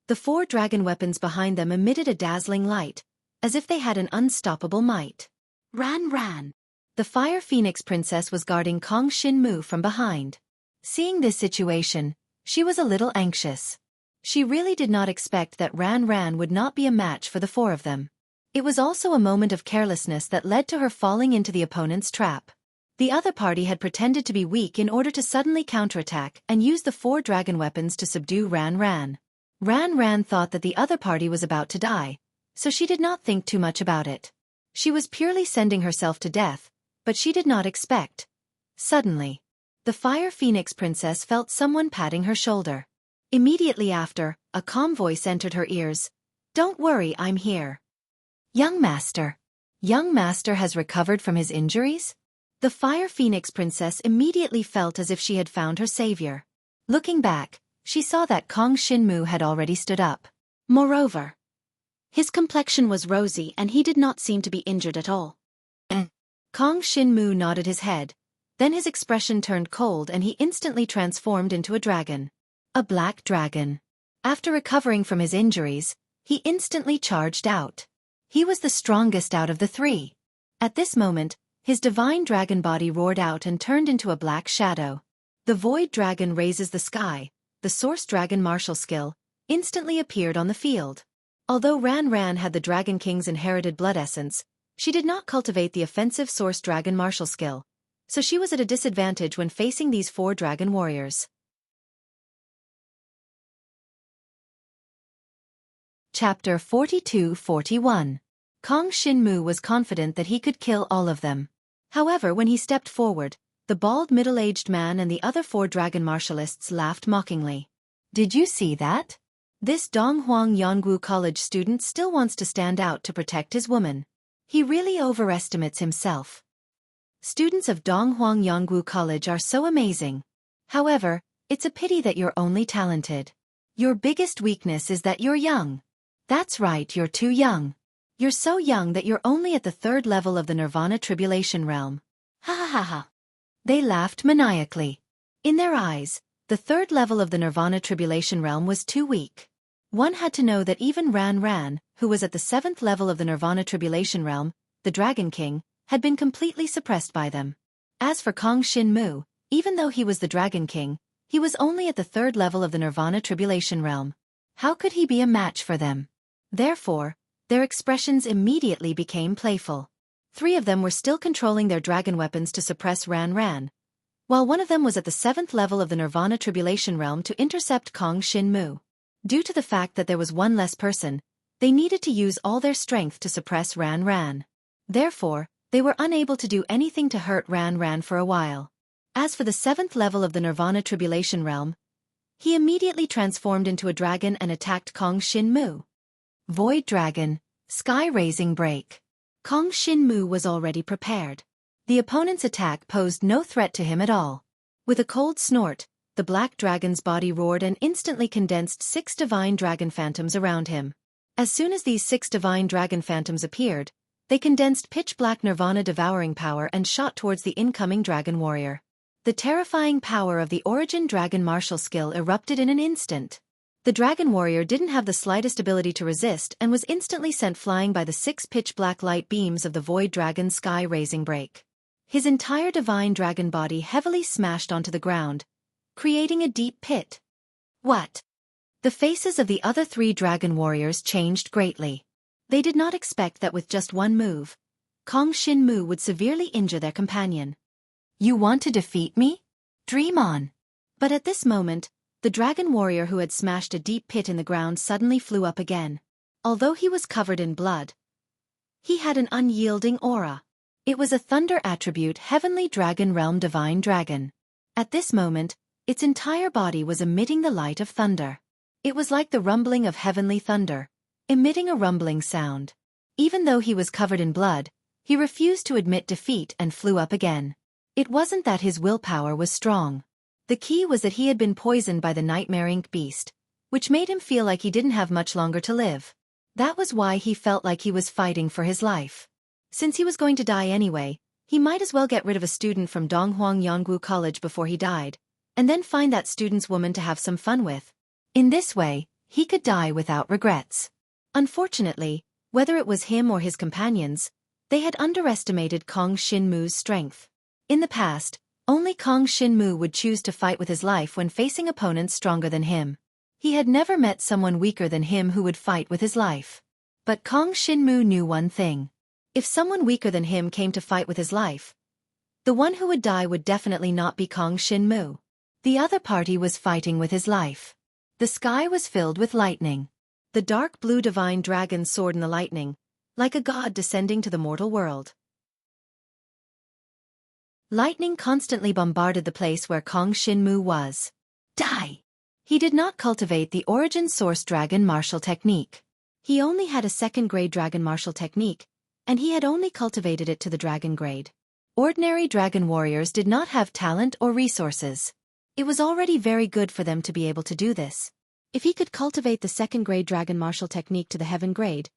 The 4 dragon weapons behind them emitted a dazzling light, as if they had an unstoppable might. Ran. The Fire Phoenix Princess was guarding Kong Shin-mu from behind. Seeing this situation, she was a little anxious. She really did not expect that Ran would not be a match for the 4 of them. It was also a moment of carelessness that led to her falling into the opponent's trap. The other party had pretended to be weak in order to suddenly counterattack and use the 4 dragon weapons to subdue Ran. Ran thought that the other party was about to die, so she did not think too much about it. She was purely sending herself to death, but she did not expect. Suddenly, the Fire Phoenix Princess felt someone patting her shoulder. Immediately after, a calm voice entered her ears. "Don't worry, I'm here." Young Master has recovered from his injuries? The Fire Phoenix Princess immediately felt as if she had found her savior. Looking back, she saw that Kong Shin-mu had already stood up. Moreover, his complexion was rosy and he did not seem to be injured at all. Kong Shin-mu nodded his head. Then his expression turned cold and he instantly transformed into a dragon. A black dragon. After recovering from his injuries, he instantly charged out. He was the strongest out of the 3. At this moment, his divine dragon body roared out and turned into a black shadow. The Void Dragon Raises the Sky, the Source Dragon martial skill, instantly appeared on the field. Although Ran had the Dragon King's inherited blood essence, she did not cultivate the offensive Source Dragon martial skill, so she was at a disadvantage when facing these 4 dragon warriors. Chapter 42-41. Kong Shin-mu was confident that he could kill all of them. However, when he stepped forward, the bald middle-aged man and the other 4 dragon martialists laughed mockingly. "Did you see that? This Donghuang Yonggu College student still wants to stand out to protect his woman. He really overestimates himself. Students of Donghuang Yonggu College are so amazing. However, it's a pity that you're only talented. Your biggest weakness is that you're young. That's right, you're too young. You're so young that you're only at the 3rd level of the Nirvana Tribulation Realm." Ha ha ha ha. They laughed maniacally. In their eyes, the 3rd level of the Nirvana Tribulation Realm was too weak. One had to know that even Ran, who was at the 7th level of the Nirvana Tribulation Realm, the Dragon King, had been completely suppressed by them. As for Kong Shin-mu, even though he was the Dragon King, he was only at the 3rd level of the Nirvana Tribulation Realm. How could he be a match for them? Therefore, their expressions immediately became playful. 3 of them were still controlling their dragon weapons to suppress Ran, while one of them was at the 7th level of the Nirvana Tribulation Realm to intercept Kong Shin-mu. Due to the fact that there was one less person, they needed to use all their strength to suppress Ran. Therefore, they were unable to do anything to hurt Ran for a while. As for the 7th level of the Nirvana Tribulation Realm, he immediately transformed into a dragon and attacked Kong Shin-mu. Void Dragon, Sky-Raising Break. Kong Shin-mu was already prepared. The opponent's attack posed no threat to him at all. With a cold snort, the black dragon's body roared and instantly condensed 6 divine dragon phantoms around him. As soon as these 6 divine dragon phantoms appeared, they condensed pitch-black Nirvana devouring power and shot towards the incoming dragon warrior. The terrifying power of the Origin Dragon martial skill erupted in an instant. The dragon warrior didn't have the slightest ability to resist and was instantly sent flying by the 6 pitch-black light beams of the void dragon's sky-raising break. His entire divine dragon body heavily smashed onto the ground, creating a deep pit. What? The faces of the other 3 dragon warriors changed greatly. They did not expect that with just one move, Kong Shin-mu would severely injure their companion. You want to defeat me? Dream on. But at this moment, the dragon warrior who had smashed a deep pit in the ground suddenly flew up again. Although he was covered in blood, he had an unyielding aura. It was a thunder attribute heavenly dragon realm divine dragon. At this moment, its entire body was emitting the light of thunder. It was like the rumbling of heavenly thunder, emitting a rumbling sound. Even though he was covered in blood, he refused to admit defeat and flew up again. It wasn't that his willpower was strong. The key was that he had been poisoned by the nightmare ink beast, which made him feel like he didn't have much longer to live. That was why he felt like he was fighting for his life. Since he was going to die anyway, he might as well get rid of a student from Donghuang Yonggu College before he died, and then find that student's woman to have some fun with. In this way, he could die without regrets. Unfortunately, whether it was him or his companions, they had underestimated Kong Shin-mu's strength. In the past, only Kong Shin-mu would choose to fight with his life when facing opponents stronger than him. He had never met someone weaker than him who would fight with his life. But Kong Shin-mu knew one thing. If someone weaker than him came to fight with his life, the one who would die would definitely not be Kong Shin-mu. The other party was fighting with his life. The sky was filled with lightning. The dark blue divine dragon soared in the lightning, like a god descending to the mortal world. Lightning constantly bombarded the place where Kong Shin-mu was. Die! He did not cultivate the origin source dragon martial technique. He only had a 2nd grade dragon martial technique, and he had only cultivated it to the dragon grade. Ordinary dragon warriors did not have talent or resources. It was already very good for them to be able to do this. If he could cultivate the 2nd grade dragon martial technique to the heaven grade,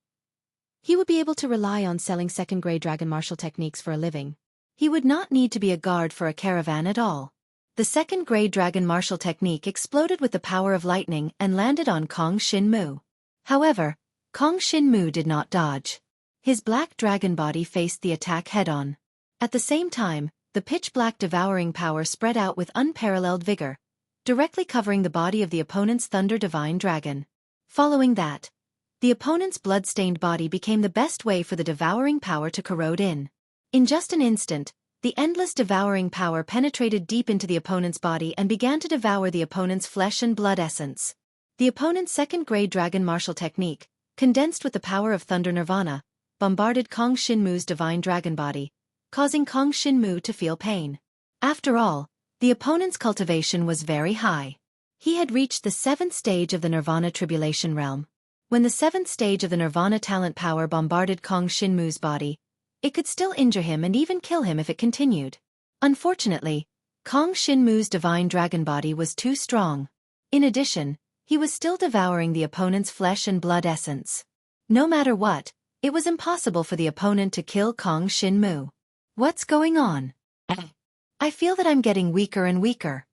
he would be able to rely on selling 2nd grade dragon martial techniques for a living. He would not need to be a guard for a caravan at all. The 2nd grade dragon martial technique exploded with the power of lightning and landed on Kong Shin-mu. However, Kong Shin-mu did not dodge. His black dragon body faced the attack head-on. At the same time, the pitch-black devouring power spread out with unparalleled vigor, directly covering the body of the opponent's thunder divine dragon. Following that, the opponent's blood-stained body became the best way for the devouring power to corrode in. In just an instant, the endless devouring power penetrated deep into the opponent's body and began to devour the opponent's flesh and blood essence. The opponent's 2nd grade dragon martial technique, condensed with the power of Thunder Nirvana, bombarded Kong Shin-mu's divine dragon body, causing Kong Shin-mu to feel pain. After all, the opponent's cultivation was very high. He had reached the 7th stage of the Nirvana Tribulation Realm. When the 7th stage of the Nirvana talent power bombarded Kong Shin-mu's body, it could still injure him and even kill him if it continued. Unfortunately, Kong Shin-mu's divine dragon body was too strong. In addition, he was still devouring the opponent's flesh and blood essence. No matter what, it was impossible for the opponent to kill Kong Shin-mu. What's going on? I feel that I'm getting weaker and weaker.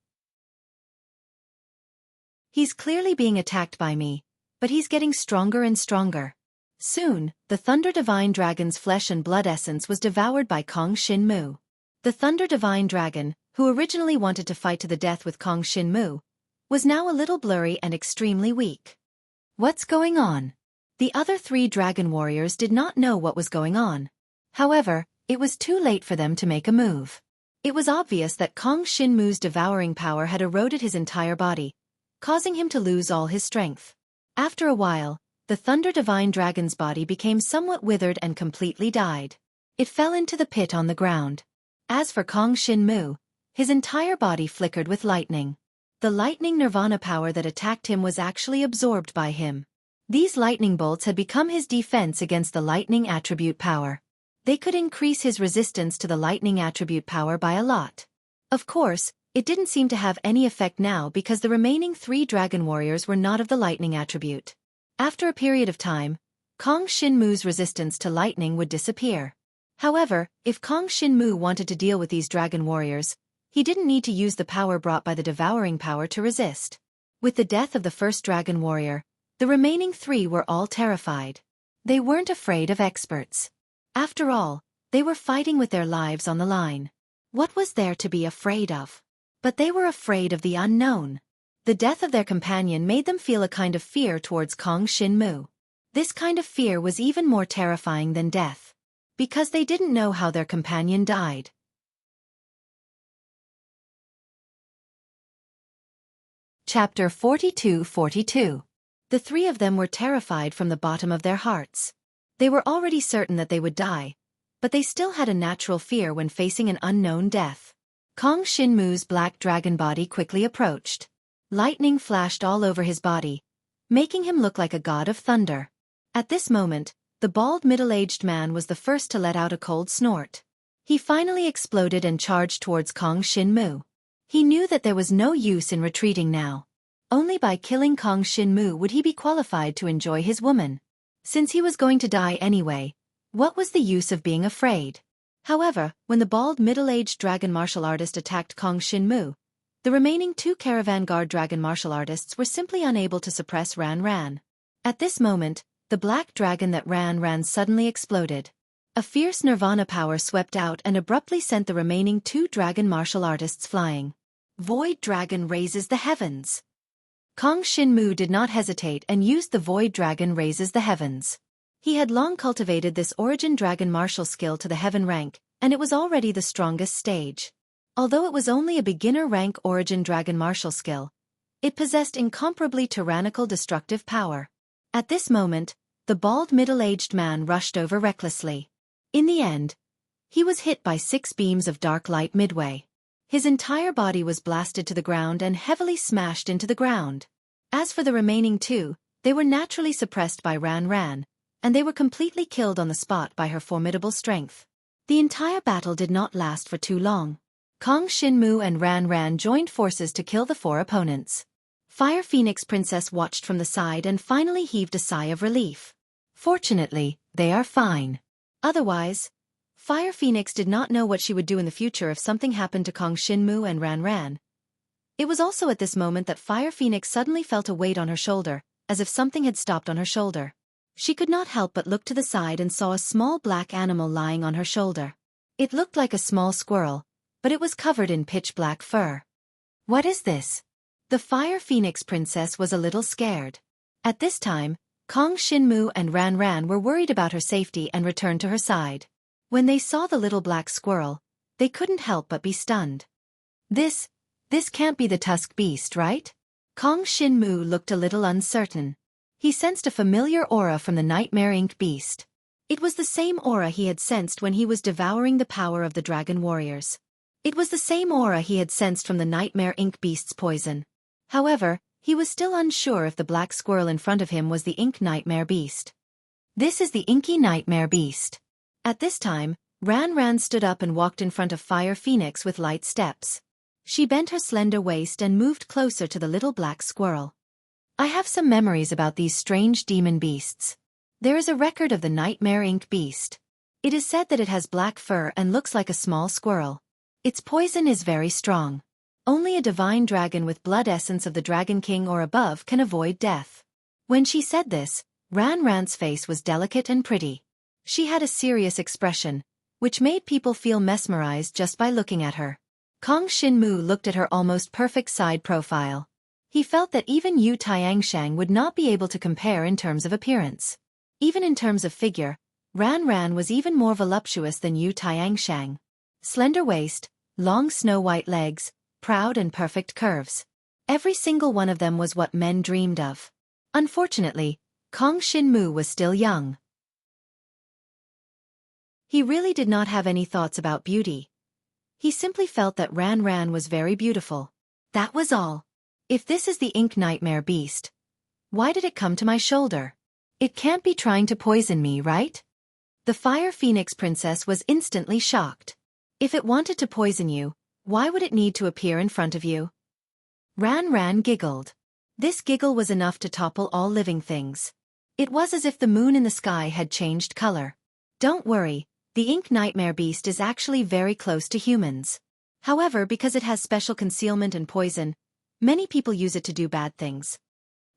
He's clearly being attacked by me, but he's getting stronger and stronger. Soon, the Thunder Divine Dragon's flesh and blood essence was devoured by Kong Shin-mu. The Thunder Divine Dragon, who originally wanted to fight to the death with Kong Shin-mu, was now a little blurry and extremely weak. What's going on? The other 3 dragon warriors did not know what was going on. However, it was too late for them to make a move. It was obvious that Kong Shin-mu's devouring power had eroded his entire body, causing him to lose all his strength. After a while, the Thunder Divine Dragon's body became somewhat withered and completely died. It fell into the pit on the ground. As for Kong Shin-mu, his entire body flickered with lightning. The lightning nirvana power that attacked him was actually absorbed by him. These lightning bolts had become his defense against the lightning attribute power. They could increase his resistance to the lightning attribute power by a lot. Of course, it didn't seem to have any effect now because the remaining 3 dragon warriors were not of the lightning attribute. After a period of time, Kong Shin-mu's resistance to lightning would disappear. However, if Kong Shin-mu wanted to deal with these dragon warriors, he didn't need to use the power brought by the devouring power to resist. With the death of the first dragon warrior, the remaining 3 were all terrified. They weren't afraid of experts. After all, they were fighting with their lives on the line. What was there to be afraid of? But they were afraid of the unknown. The death of their companion made them feel a kind of fear towards Kong Shin-mu. This kind of fear was even more terrifying than death, because they didn't know how their companion died. Chapter 42-42. The 3 of them were terrified from the bottom of their hearts. They were already certain that they would die, but they still had a natural fear when facing an unknown death. Kong Shin-mu's black dragon body quickly approached. Lightning flashed all over his body, making him look like a god of thunder. At this moment, the bald middle-aged man was the first to let out a cold snort. He finally exploded and charged towards Kong Shin-mu. He knew that there was no use in retreating now. Only by killing Kong Shin-mu would he be qualified to enjoy his woman. Since he was going to die anyway, what was the use of being afraid? However, when the bald middle-aged dragon martial artist attacked Kong Shin-mu, the remaining 2 caravan guard dragon martial artists were simply unable to suppress Ran. At this moment, the black dragon that ran suddenly exploded. A fierce nirvana power swept out and abruptly sent the remaining 2 dragon martial artists flying. Void Dragon raises the heavens. Kong Shin-mu did not hesitate and used the Void Dragon raises the heavens. He had long cultivated this origin dragon martial skill to the heaven rank, and it was already the strongest stage. Although it was only a beginner rank origin dragon martial skill, it possessed incomparably tyrannical destructive power. At this moment, the bald middle-aged man rushed over recklessly. In the end, he was hit by 6 beams of dark light midway. His entire body was blasted to the ground and heavily smashed into the ground. As for the remaining 2, they were naturally suppressed by Ran, and they were completely killed on the spot by her formidable strength. The entire battle did not last for too long. Kong Shin-mu and Ran joined forces to kill the 4 opponents. Fire Phoenix Princess watched from the side and finally heaved a sigh of relief. Fortunately, they are fine. Otherwise, Fire Phoenix did not know what she would do in the future if something happened to Kong Shin-mu and Ran. It was also at this moment that Fire Phoenix suddenly felt a weight on her shoulder, as if something had stopped on her shoulder. She could not help but look to the side and saw a small black animal lying on her shoulder. It looked like a small squirrel, but it was covered in pitch-black fur. What is this? The Fire Phoenix Princess was a little scared. At this time, Kong Shin-mu and Ran were worried about her safety and returned to her side. When they saw the little black squirrel, they couldn't help but be stunned. This can't be the Tusk Beast, right? Kong Shin-mu looked a little uncertain. He sensed a familiar aura from the Nightmare Ink Beast. It was the same aura he had sensed when he was devouring the power of the Dragon Warriors. It was the same aura he had sensed from the Nightmare Ink Beast's poison. However, he was still unsure if the black squirrel in front of him was the Ink Nightmare Beast. This is the Inky Nightmare Beast. At this time, Ran stood up and walked in front of Fire Phoenix with light steps. She bent her slender waist and moved closer to the little black squirrel. I have some memories about these strange demon beasts. There is a record of the Nightmare Ink Beast. It is said that it has black fur and looks like a small squirrel. Its poison is very strong. Only a divine dragon with blood essence of the Dragon King or above can avoid death. When she said this, Ran's face was delicate and pretty. She had a serious expression, which made people feel mesmerized just by looking at her. Kong Shin-mu looked at her almost perfect side profile. He felt that even Yu Tianxiang would not be able to compare in terms of appearance. Even in terms of figure, Ran was even more voluptuous than Yu Tianxiang. Slender waist, long snow-white legs, proud and perfect curves. Every single one of them was what men dreamed of. Unfortunately, Kong Shin-mu was still young. He really did not have any thoughts about beauty. He simply felt that Ran was very beautiful. That was all. If this is the Ink Nightmare Beast, why did it come to my shoulder? It can't be trying to poison me, right? The Fire Phoenix Princess was instantly shocked. If it wanted to poison you, why would it need to appear in front of you? Ran giggled. This giggle was enough to topple all living things. It was as if the moon in the sky had changed color. Don't worry, the Ink Nightmare Beast is actually very close to humans. However, because it has special concealment and poison, Many people use it to do bad things.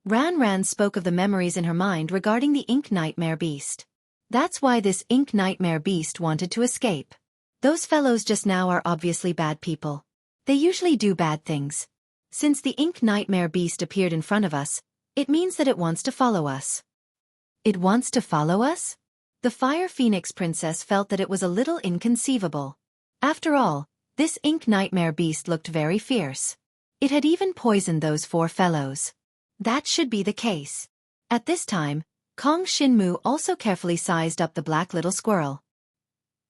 Ran Ran spoke of the memories in her mind regarding the ink nightmare beast. That's why this ink nightmare beast wanted to escape. Those fellows just now are obviously bad people. They usually do bad things. Since the ink nightmare beast appeared in front of us, it means that it wants to follow us. It wants to follow us? The Fire Phoenix Princess felt that it was a little inconceivable. After all, this ink nightmare beast looked very fierce. It had even poisoned those 4 fellows. That should be the case. At this time, Kong Shinmu also carefully sized up the black little squirrel.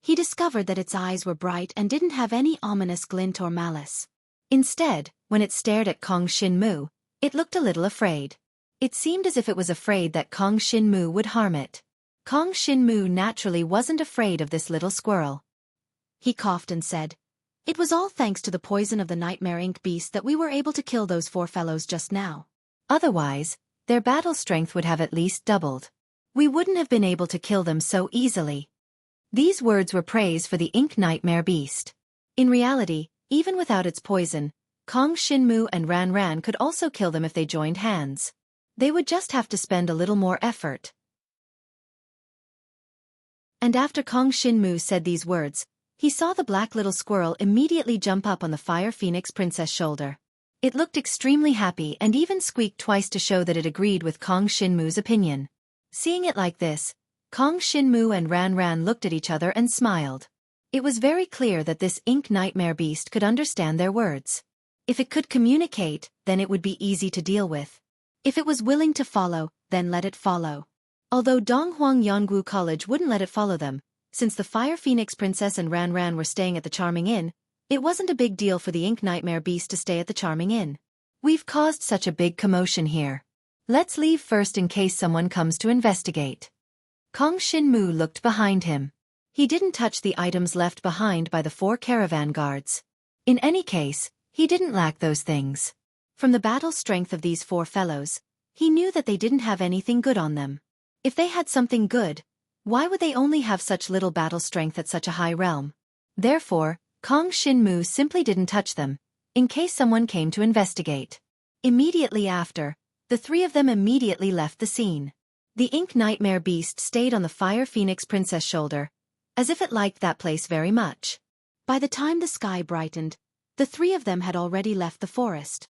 He discovered that its eyes were bright and didn't have any ominous glint or malice. Instead, when it stared at Kong Shinmu, it looked a little afraid. It seemed as if it was afraid that Kong Shinmu would harm it. Kong Shinmu naturally wasn't afraid of this little squirrel. He coughed and said, "It was all thanks to the poison of the nightmare ink beast that we were able to kill those 4 fellows just now. Otherwise, their battle strength would have at least doubled. We wouldn't have been able to kill them so easily." These words were praise for the ink nightmare beast. In reality, even without its poison, Kong Shinmu and Ran Ran could also kill them if they joined hands. They would just have to spend a little more effort. And after Kong Shinmu said these words, he saw the black little squirrel immediately jump up on the Fire Phoenix Princess' shoulder. It looked extremely happy and even squeaked twice to show that it agreed with Kong Shinmu's opinion. Seeing it like this, Kong Shinmu and Ran Ran looked at each other and smiled. It was very clear that this ink nightmare beast could understand their words. If it could communicate, then it would be easy to deal with. If it was willing to follow, then let it follow. Although Donghuang Yongwu College wouldn't let it follow them, since the Fire Phoenix Princess and Ran Ran were staying at the Charming Inn, it wasn't a big deal for the ink nightmare beast to stay at the Charming Inn. We've caused such a big commotion here. Let's leave first in case someone comes to investigate. Kong Shinmu looked behind him. He didn't touch the items left behind by the 4 caravan guards. In any case, he didn't lack those things. From the battle strength of these 4 fellows, he knew that they didn't have anything good on them. If they had something good, why would they only have such little battle strength at such a high realm? Therefore, Kong Shinmu simply didn't touch them, in case someone came to investigate. Immediately after, the 3 of them immediately left the scene. The ink nightmare beast stayed on the Fire Phoenix Princess' shoulder, as if it liked that place very much. By the time the sky brightened, the 3 of them had already left the forest.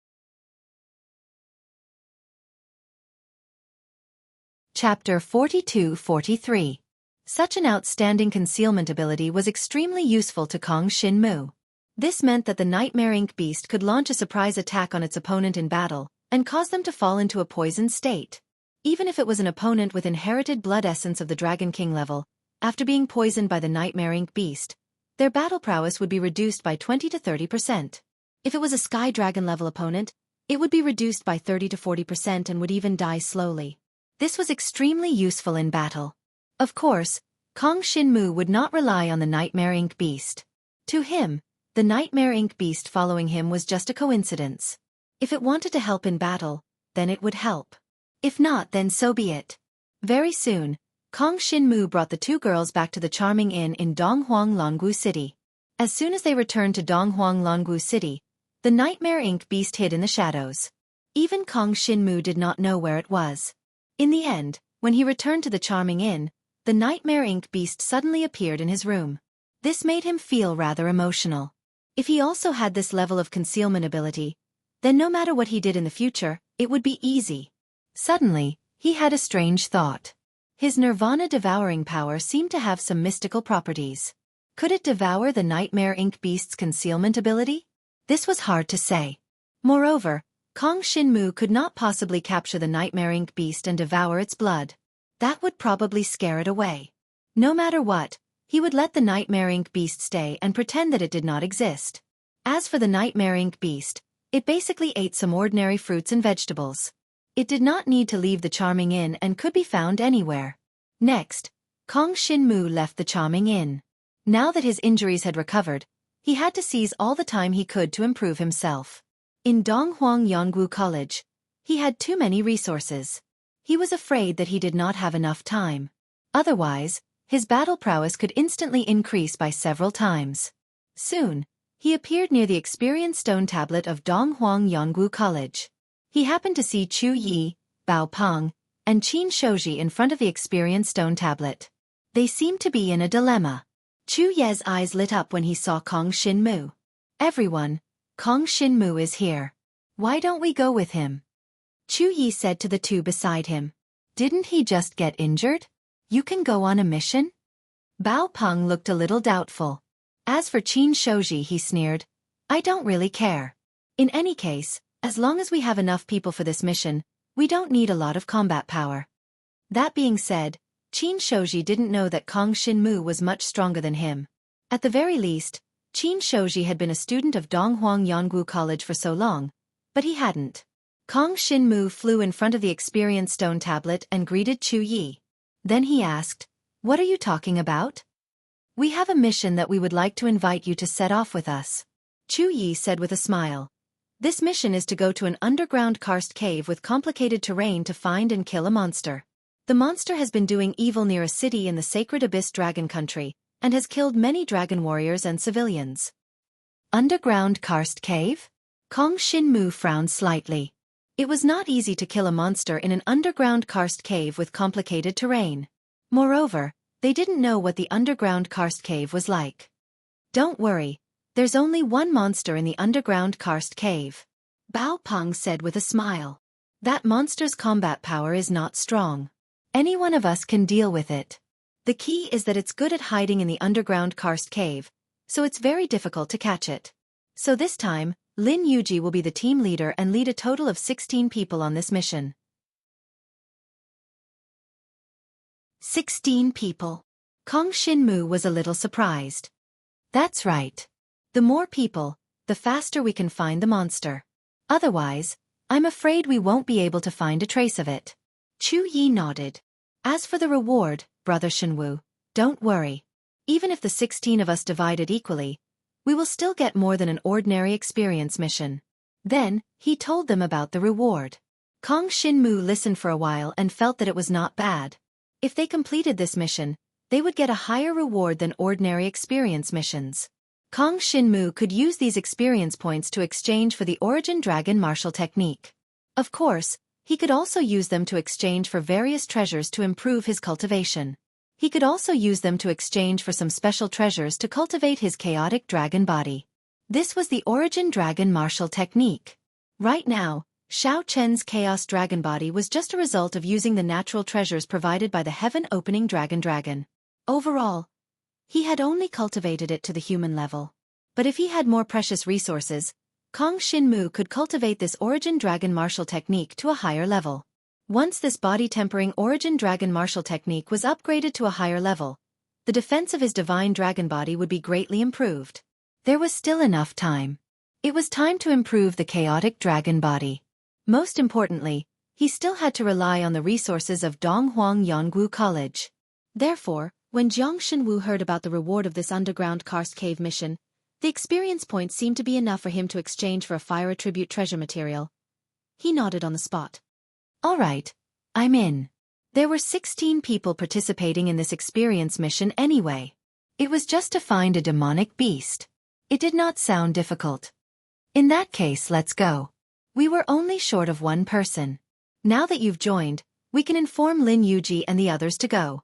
Chapter 42-43. Such an outstanding concealment ability was extremely useful to Kong Shinmu. This meant that the nightmare ink beast could launch a surprise attack on its opponent in battle, and cause them to fall into a poisoned state. Even if it was an opponent with inherited blood essence of the Dragon King level, after being poisoned by the nightmare ink beast, their battle prowess would be reduced by 20 to 30%. If it was a Sky Dragon level opponent, it would be reduced by 30 to 40% and would even die slowly. This was extremely useful in battle. Of course, Kong Shinmu would not rely on the nightmare ink beast. To him, the nightmare ink beast following him was just a coincidence. If it wanted to help in battle, then it would help. If not, then so be it. Very soon, Kong Shinmu brought the 2 girls back to the Charming Inn in Donghuang Longgu City. As soon as they returned to Donghuang Longgu City, the nightmare ink beast hid in the shadows. Even Kong Shinmu did not know where it was. In the end, when he returned to the Charming Inn, the nightmare ink beast suddenly appeared in his room. This made him feel rather emotional. If he also had this level of concealment ability, then no matter what he did in the future, it would be easy. Suddenly, he had a strange thought. His Nirvana devouring power seemed to have some mystical properties. Could it devour the nightmare ink beast's concealment ability? This was hard to say. Moreover, Kong Shinmu could not possibly capture the nightmare ink beast and devour its blood. That would probably scare it away. No matter what, he would let the nightmare ink beast stay and pretend that it did not exist. As for the nightmare ink beast, it basically ate some ordinary fruits and vegetables. It did not need to leave the Charming Inn and could be found anywhere. Next, Kong Shinmu left the Charming Inn. Now that his injuries had recovered, he had to seize all the time he could to improve himself. In Donghuang Yongwu College, he had too many resources. He was afraid that he did not have enough time. Otherwise, his battle prowess could instantly increase by several times. Soon, He appeared near the Experience Stone Tablet of Donghuang Yonggu College. He happened to see Xueqi, Bao Peng, and Qin Shoji in front of the Experience Stone Tablet. They seemed to be in a dilemma. Xueqi's eyes lit up when he saw Kong Xinmu. Everyone, Kong Xinmu is here. Why don't we go with him? Xueqi said to the two beside him. Didn't he just get injured? You can go on a mission? Bao Peng looked a little doubtful. As for Qin Shoji, he sneered. I don't really care. In any case, as long as we have enough people for this mission, we don't need a lot of combat power. That being said, Qin Shoji didn't know that Kong Xinmu was much stronger than him. At the very least, Qin Shoji had been a student of Donghuang Yonggu College for so long, but he hadn't. Kong Xinmu flew in front of the Experience Stone Tablet and greeted Xueqi. Then he asked, What are you talking about? We have a mission that we would like to invite you to set off with us. Xueqi said with a smile. This mission is to go to an underground karst cave with complicated terrain to find and kill a monster. The monster has been doing evil near a city in the Sacred Abyss Dragon Country, and has killed many dragon warriors and civilians. Underground karst cave? Kong Xinmu frowned slightly. It was not easy to kill a monster in an underground karst cave with complicated terrain. Moreover, they didn't know what the underground karst cave was like. Don't worry, there's only one monster in the underground karst cave. Bao Peng said with a smile. That monster's combat power is not strong. Any one of us can deal with it. The key is that it's good at hiding in the underground karst cave, so it's very difficult to catch it. So this time, Lin Yuji will be the team leader and lead a total of 16 people on this mission. 16 people. Kong Xinmu was a little surprised. That's right. The more people, the faster we can find the monster. Otherwise, I'm afraid we won't be able to find a trace of it. Xueqi nodded. As for the reward, Brother Xinwu, don't worry. Even if the 16 of us divide it equally, we will still get more than an ordinary experience mission. Then, he told them about the reward. Kong Xinmu listened for a while and felt that it was not bad. If they completed this mission, they would get a higher reward than ordinary experience missions. Kong Xinmu could use these experience points to exchange for the Origin Dragon martial technique. Of course, he could also use them to exchange for various treasures to improve his cultivation. He could also use them to exchange for some special treasures to cultivate his chaotic dragon body. This was the Origin Dragon martial technique. Right now, Xiao Chen's chaos dragon body was just a result of using the natural treasures provided by the heaven-opening dragon. Overall, he had only cultivated it to the human level. But if he had more precious resources, Kong Xinmu could cultivate this Origin Dragon martial technique to a higher level. Once this body-tempering Origin Dragon martial technique was upgraded to a higher level, the defense of his divine dragon body would be greatly improved. There was still enough time. It was time to improve the chaotic dragon body. Most importantly, he still had to rely on the resources of Donghuang Yonggu College. Therefore, when Jiang Xinwu heard about the reward of this underground karst cave mission, the experience points seemed to be enough for him to exchange for a fire attribute treasure material. He nodded on the spot. All right, I'm in. There were 16 people participating in this experience mission anyway. It was just to find a demonic beast. It did not sound difficult. In that case, let's go. We were only short of one person. Now that you've joined, we can inform Lin Yuji and the others to go.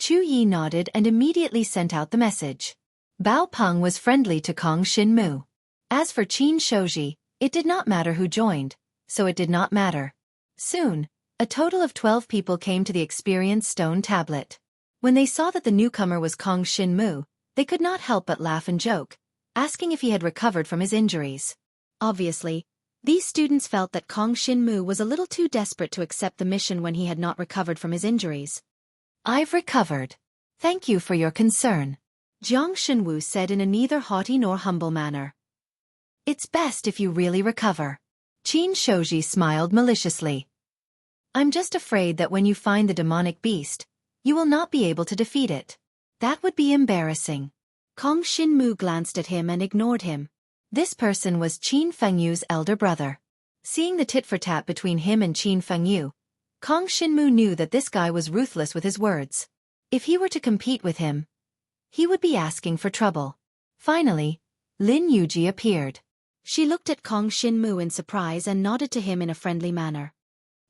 Xueqi nodded and immediately sent out the message. Bao Peng was friendly to Kong Xinmu. As for Qin Shoji, it did not matter who joined, so it did not matter. Soon, a total of 12 people came to the Experience Stone Tablet. When they saw that the newcomer was Kong Xinmu, they could not help but laugh and joke, asking if he had recovered from his injuries. Obviously, these students felt that Kong Xinmu was a little too desperate to accept the mission when he had not recovered from his injuries. I've recovered. Thank you for your concern, Jiang Xinwu said in a neither haughty nor humble manner. It's best if you really recover. Qin Shoji smiled maliciously. I'm just afraid that when you find the demonic beast, you will not be able to defeat it. That would be embarrassing. Kong Xinmu glanced at him and ignored him. This person was Qin Fengyu's elder brother. Seeing the tit-for-tat between him and Qin Fengyu, Kong Xinmu knew that this guy was ruthless with his words. If he were to compete with him, He would be asking for trouble. Finally, Lin Yuji appeared. She looked at Kong Shin-mu in surprise and nodded to him in a friendly manner.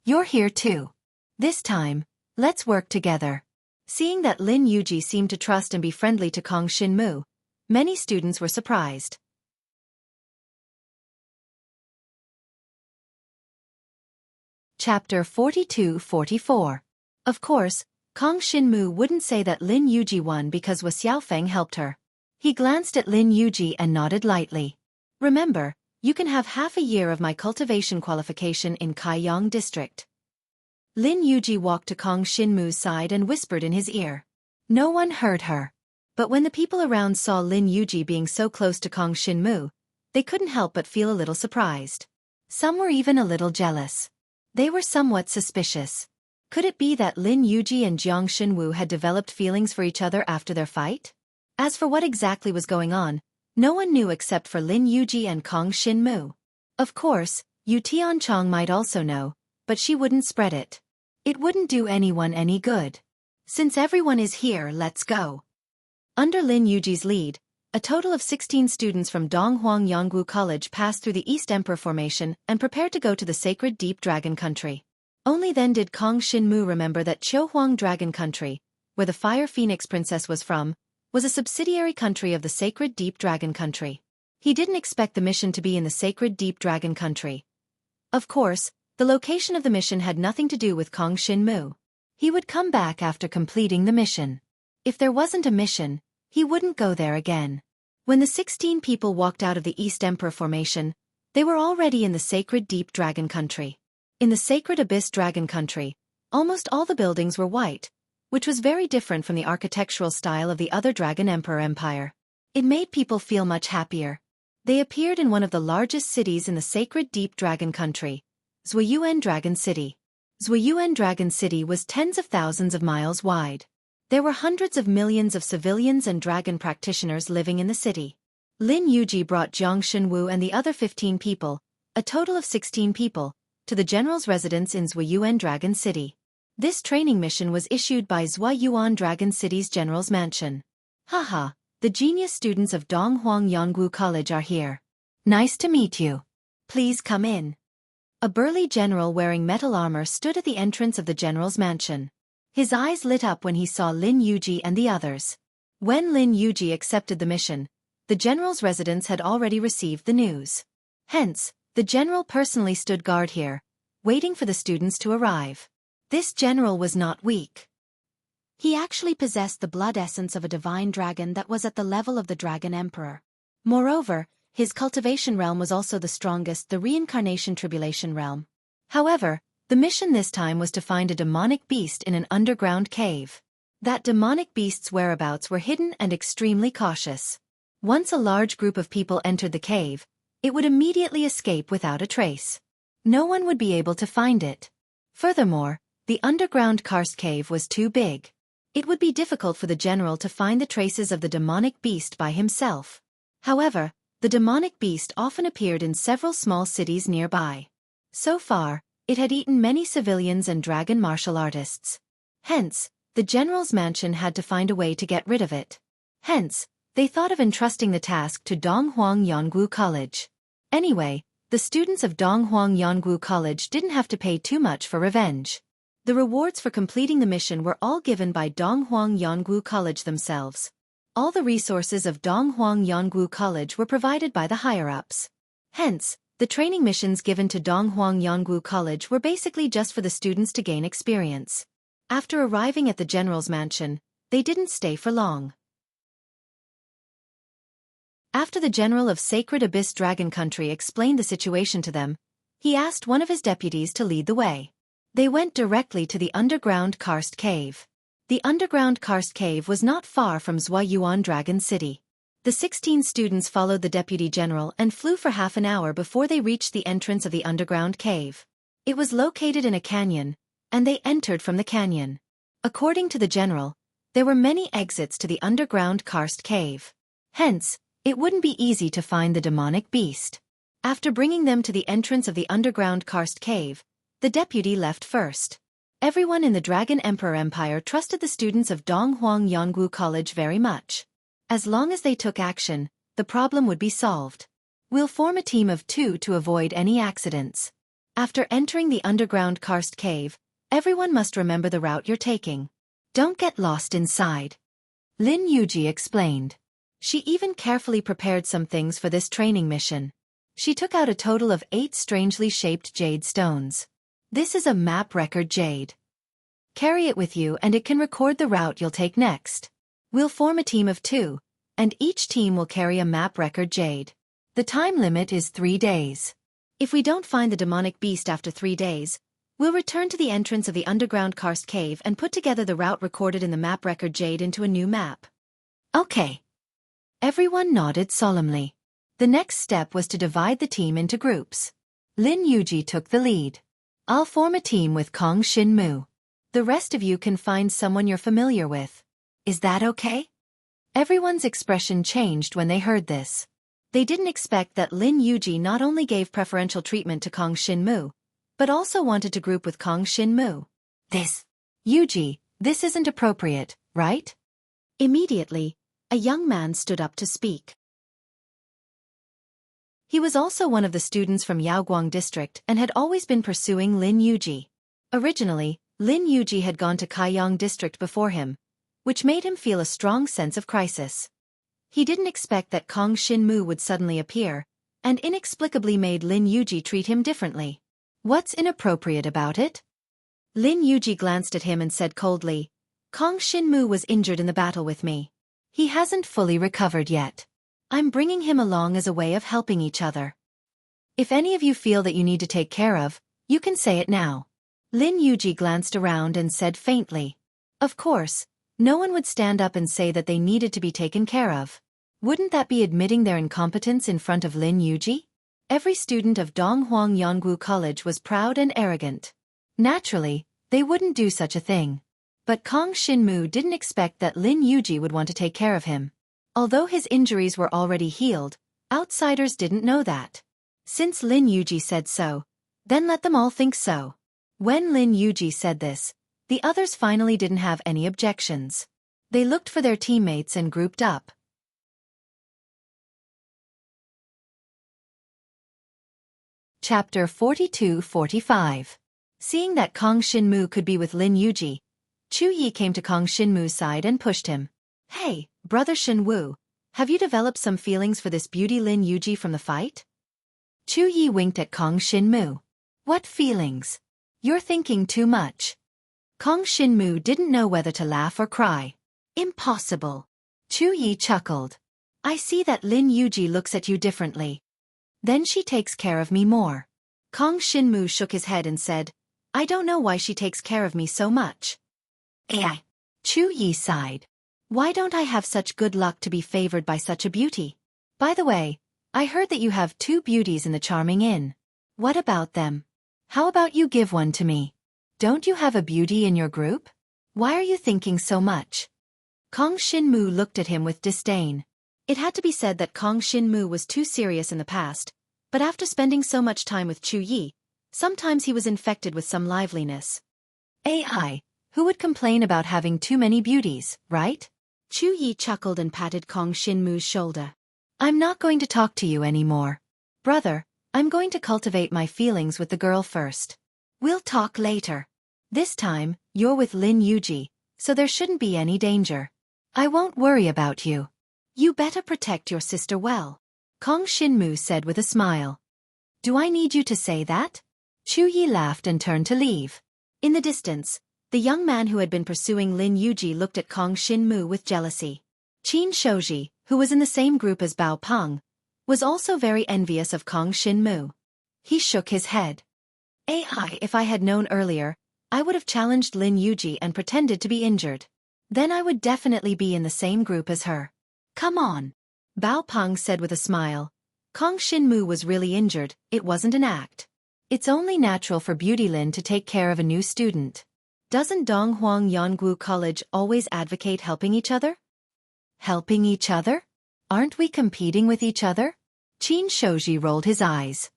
"You're here too. This time, let's work together." Seeing that Lin Yuji seemed to trust and be friendly to Kong Shin-mu, many students were surprised. Chapter 42-44. Of course, Kong Shin-mu wouldn't say that Lin Yuji won because Wa Xiaofeng helped her. He glanced at Lin Yuji and nodded lightly. "Remember, you can have half a year of my cultivation qualification in Kaiyang district." Lin Yuji walked to Kong Shin-mu's side and whispered in his ear. No one heard her. But when the people around saw Lin Yuji being so close to Kong Shin-mu, they couldn't help but feel a little surprised. Some were even a little jealous. They were somewhat suspicious. Could it be that Lin Yuji and Jiang Xinwu had developed feelings for each other after their fight? As for what exactly was going on, no one knew except for Lin Yuji and Kong Shin-mu. Of course, Yu Tianchong might also know, but she wouldn't spread it. It wouldn't do anyone any good. Since everyone is here, let's go. Under Lin Yuji's lead, a total of 16 students from Donghuang Yonggu College passed through the East Emperor Formation and prepared to go to the sacred Deep Dragon Country. Only then did Kong Shin-mu remember that Qiuhuang Dragon Country, where the Fire Phoenix Princess was from, was a subsidiary country of the sacred Deep Dragon Country. He didn't expect the mission to be in the sacred Deep Dragon Country. Of course, the location of the mission had nothing to do with Kong Shin-mu. He would come back after completing the mission. If there wasn't a mission, he wouldn't go there again. When the 16 people walked out of the East Emperor Formation, they were already in the sacred Deep Dragon Country. In the sacred Abyss Dragon Country, almost all the buildings were white, which was very different from the architectural style of the other Dragon Emperor Empire. It made people feel much happier. They appeared in one of the largest cities in the sacred Deep Dragon Country, Xueqi Dragon City. Xueqi Dragon City was tens of thousands of miles wide. There were hundreds of millions of civilians and dragon practitioners living in the city. Lin Yuji brought Jiang Xinwu and the other 15 people, a total of 16 people, to the general's residence in Xueqi Dragon City. This training mission was issued by Xueqi Dragon City's general's mansion. Haha, the genius students of Donghuang Yonggu College are here. Nice to meet you. Please come in. A burly general wearing metal armor stood at the entrance of the general's mansion. His eyes lit up when he saw Lin Yuji and the others. When Lin Yuji accepted the mission, the general's residence had already received the news. Hence, the general personally stood guard here, waiting for the students to arrive. This general was not weak. He actually possessed the blood essence of a divine dragon that was at the level of the Dragon Emperor. Moreover, his cultivation realm was also the strongest, the reincarnation tribulation realm. However, the mission this time was to find a demonic beast in an underground cave. That demonic beast's whereabouts were hidden and extremely cautious. Once a large group of people entered the cave, it would immediately escape without a trace. No one would be able to find it. Furthermore, the underground karst cave was too big. It would be difficult for the general to find the traces of the demonic beast by himself. However, the demonic beast often appeared in several small cities nearby. So far, it had eaten many civilians and dragon martial artists. Hence, the general's mansion had to find a way to get rid of it. Hence, they thought of entrusting the task to Donghuang Yonggu College. Anyway, the students of Donghuang Yonggu College didn't have to pay too much for revenge. The rewards for completing the mission were all given by Donghuang Yonggu College themselves. All the resources of Donghuang Yonggu College were provided by the higher-ups. Hence, the training missions given to Donghuang Yonggu College were basically just for the students to gain experience. After arriving at the general's mansion, they didn't stay for long. After the general of Sacred Abyss Dragon Country explained the situation to them, he asked one of his deputies to lead the way. They went directly to the underground karst cave. The underground karst cave was not far from Xueqi Dragon City. The 16 students followed the deputy general and flew for half an hour before they reached the entrance of the underground cave. It was located in a canyon, and they entered from the canyon. According to the general, there were many exits to the underground karst cave. Hence, it wouldn't be easy to find the demonic beast. After bringing them to the entrance of the underground karst cave, the deputy left first. Everyone in the Dragon Emperor Empire trusted the students of Donghuang Yonggu College very much. As long as they took action, the problem would be solved. We'll form a team of 2 to avoid any accidents. After entering the underground karst cave, everyone must remember the route you're taking. Don't get lost inside. Lin Yuji explained. She even carefully prepared some things for this training mission. She took out a total of 8 strangely shaped jade stones. This is a map record jade. Carry it with you and it can record the route you'll take next. We'll form a team of 2, and each team will carry a map record jade. The time limit is 3 days. If we don't find the demonic beast after 3 days, we'll return to the entrance of the underground karst cave and put together the route recorded in the map record jade into a new map. Okay. Everyone nodded solemnly. The next step was to divide the team into groups. Lin Yuji took the lead. I'll form a team with Kong Shin-mu. The rest of you can find someone you're familiar with. Is that okay? Everyone's expression changed when they heard this. They didn't expect that Lin Yuji not only gave preferential treatment to Kong Shin-mu, but also wanted to group with Kong Shin-mu. Yuji, this isn't appropriate, right? Immediately, a young man stood up to speak. He was also one of the students from Yaoguang district and had always been pursuing Lin Yuji. Originally, Lin Yuji had gone to Kaiyang district before him, which made him feel a strong sense of crisis. He didn't expect that Kong Shin-mu would suddenly appear, and inexplicably made Lin Yuji treat him differently. What's inappropriate about it? Lin Yuji glanced at him and said coldly, Kong Shin-mu was injured in the battle with me. He hasn't fully recovered yet. I'm bringing him along as a way of helping each other. If any of you feel that you need to take care of, you can say it now. Lin Yuji glanced around and said faintly. Of course, no one would stand up and say that they needed to be taken care of. Wouldn't that be admitting their incompetence in front of Lin Yuji? Every student of Donghuang Yonggu College was proud and arrogant. Naturally, they wouldn't do such a thing. But Kong Shin-mu didn't expect that Lin Yuji would want to take care of him. Although his injuries were already healed, outsiders didn't know that. Since Lin Yuji said so, then let them all think so. When Lin Yuji said this, the others finally didn't have any objections. They looked for their teammates and grouped up. Chapter 42-45. Seeing that Kong Shin-mu could be with Lin Yuji, Xueqi came to Kong Shin-mu's side and pushed him. Hey, brother Shin-woo, have you developed some feelings for this beauty Lin Yuji from the fight? Xueqi winked at Kong Shin-mu. What feelings? You're thinking too much. Kong Shin-mu didn't know whether to laugh or cry. Impossible. Xueqi chuckled. I see that Lin Yuji looks at you differently. Then she takes care of me more. Kong Shin-mu shook his head and said, I don't know why she takes care of me so much. Xueqi sighed. Why don't I have such good luck to be favored by such a beauty? By the way, I heard that you have 2 beauties in the charming inn. What about them? How about you give one to me? Don't you have a beauty in your group? Why are you thinking so much? Kong Shin-mu looked at him with disdain. It had to be said that Kong Shin-mu was too serious in the past, but after spending so much time with Xueqi, sometimes he was infected with some liveliness. Who would complain about having too many beauties, right? Xueqi chuckled and patted Kong Shin-mu's shoulder. I'm not going to talk to you anymore. Brother, I'm going to cultivate my feelings with the girl first. We'll talk later. This time, you're with Lin Yuji, so there shouldn't be any danger. I won't worry about you. You better protect your sister well. Kong Shin-mu said with a smile. Do I need you to say that? Xueqi laughed and turned to leave. In the distance, the young man who had been pursuing Lin Yuji looked at Kong Shin-mu with jealousy. Qin Shoji, who was in the same group as Bao Peng, was also very envious of Kong Shin-mu. He shook his head. If I had known earlier, I would have challenged Lin Yuji and pretended to be injured. Then I would definitely be in the same group as her. Come on. Bao Peng said with a smile. Kong Shin-mu was really injured, it wasn't an act. It's only natural for Beauty Lin to take care of a new student. Doesn't Donghuang Yonggu College always advocate helping each other? Helping each other? Aren't we competing with each other? Qin Shoji rolled his eyes.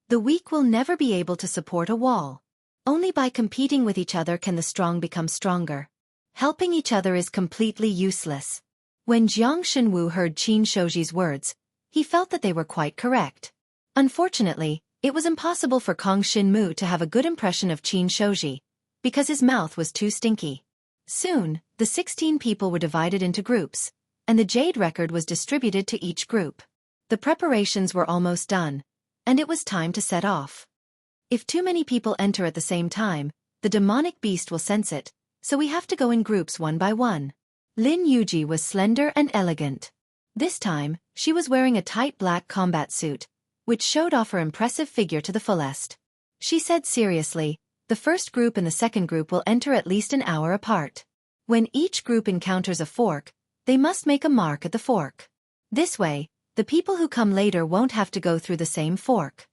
The weak will never be able to support a wall. Only by competing with each other can the strong become stronger. Helping each other is completely useless. When Jiang Shenwu heard Qin Shouji's words, he felt that they were quite correct. Unfortunately, it was impossible for Kong Shinmu to have a good impression of Qin Shouji, because his mouth was too stinky. Soon, the 16 people were divided into groups, and the jade record was distributed to each group. The preparations were almost done, and it was time to set off. If too many people enter at the same time, the demonic beast will sense it, so we have to go in groups one by one. Lin Yuji was slender and elegant. This time, she was wearing a tight black combat suit, which showed off her impressive figure to the fullest. She said seriously, the first group and the second group will enter at least an hour apart. When each group encounters a fork, they must make a mark at the fork. This way, the people who come later won't have to go through the same fork.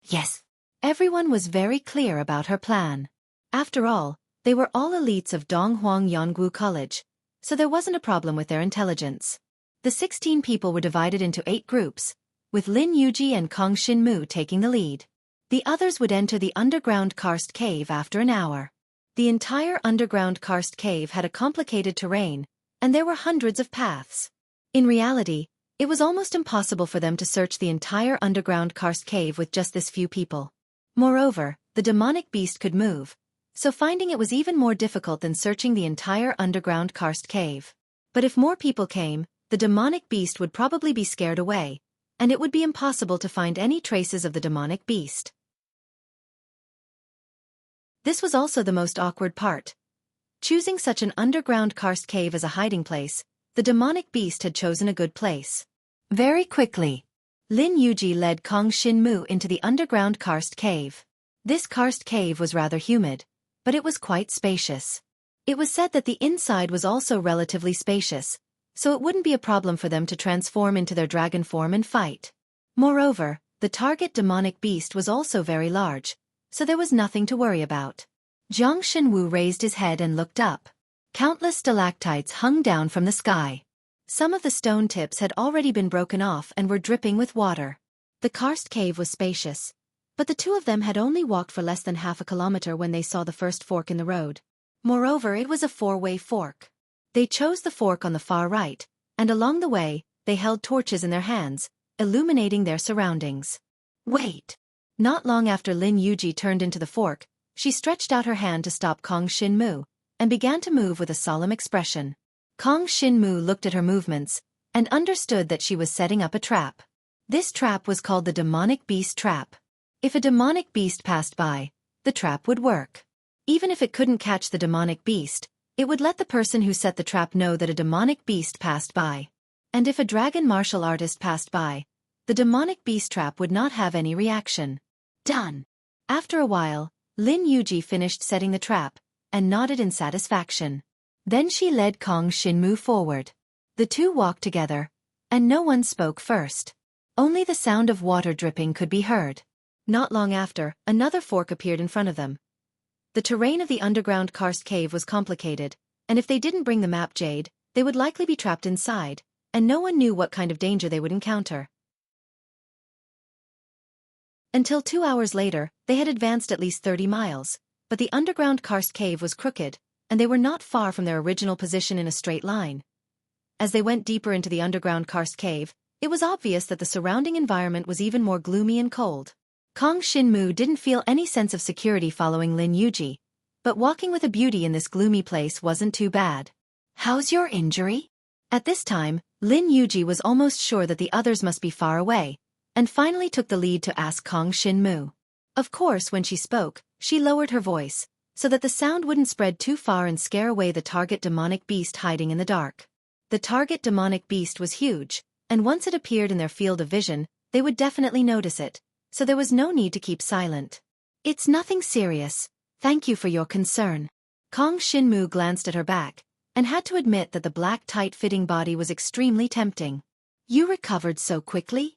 Yes. Everyone was very clear about her plan. After all, they were all elites of Donghuang Yonggu College, so there wasn't a problem with their intelligence. The 16 people were divided into 8 groups, with Lin Yuji and Kong Shinmu taking the lead. The others would enter the underground karst cave after an hour. The entire underground karst cave had a complicated terrain, and there were hundreds of paths. In reality, it was almost impossible for them to search the entire underground karst cave with just this few people. Moreover, the demonic beast could move, so finding it was even more difficult than searching the entire underground karst cave. But if more people came, the demonic beast would probably be scared away, and it would be impossible to find any traces of the demonic beast. This was also the most awkward part. Choosing such an underground karst cave as a hiding place, the demonic beast had chosen a good place. Very quickly, Lin Yuji led Kong Shinmu into the underground karst cave. This karst cave was rather humid, but it was quite spacious. It was said that the inside was also relatively spacious, so it wouldn't be a problem for them to transform into their dragon form and fight. Moreover, the target demonic beast was also very large, so there was nothing to worry about. Jiang Shenwu raised his head and looked up. Countless stalactites hung down from the sky. Some of the stone tips had already been broken off and were dripping with water. The karst cave was spacious, but the two of them had only walked for less than half a kilometer when they saw the first fork in the road. Moreover, it was a 4-way fork. They chose the fork on the far right, and along the way, they held torches in their hands, illuminating their surroundings. Wait! Not long after Lin Yuji turned into the fork, she stretched out her hand to stop Kong Shinmu, and began to move with a solemn expression. Kong Shinmu looked at her movements, and understood that she was setting up a trap. This trap was called the demonic beast trap. If a demonic beast passed by, the trap would work. Even if it couldn't catch the demonic beast, it would let the person who set the trap know that a demonic beast passed by. And if a dragon martial artist passed by, the demonic beast trap would not have any reaction. Done! After a while, Lin Yuji finished setting the trap, and nodded in satisfaction. Then she led Kong Shinmu forward. The two walked together, and no one spoke first. Only the sound of water dripping could be heard. Not long after, another fork appeared in front of them. The terrain of the underground karst cave was complicated, and if they didn't bring the map jade, they would likely be trapped inside, and no one knew what kind of danger they would encounter. Until 2 hours later, they had advanced at least 30 miles, but the underground karst cave was crooked, and they were not far from their original position in a straight line. As they went deeper into the underground karst cave, it was obvious that the surrounding environment was even more gloomy and cold. Kong Shinmu didn't feel any sense of security following Lin Yuji, but walking with a beauty in this gloomy place wasn't too bad. How's your injury? At this time, Lin Yuji was almost sure that the others must be far away, and finally took the lead to ask Kong Shinmu. Of course, when she spoke, she lowered her voice, so that the sound wouldn't spread too far and scare away the target demonic beast hiding in the dark. The target demonic beast was huge, and once it appeared in their field of vision, they would definitely notice it, so there was no need to keep silent. It's nothing serious, thank you for your concern. Kong Shinmu glanced at her back, and had to admit that the black tight-fitting body was extremely tempting. You recovered so quickly?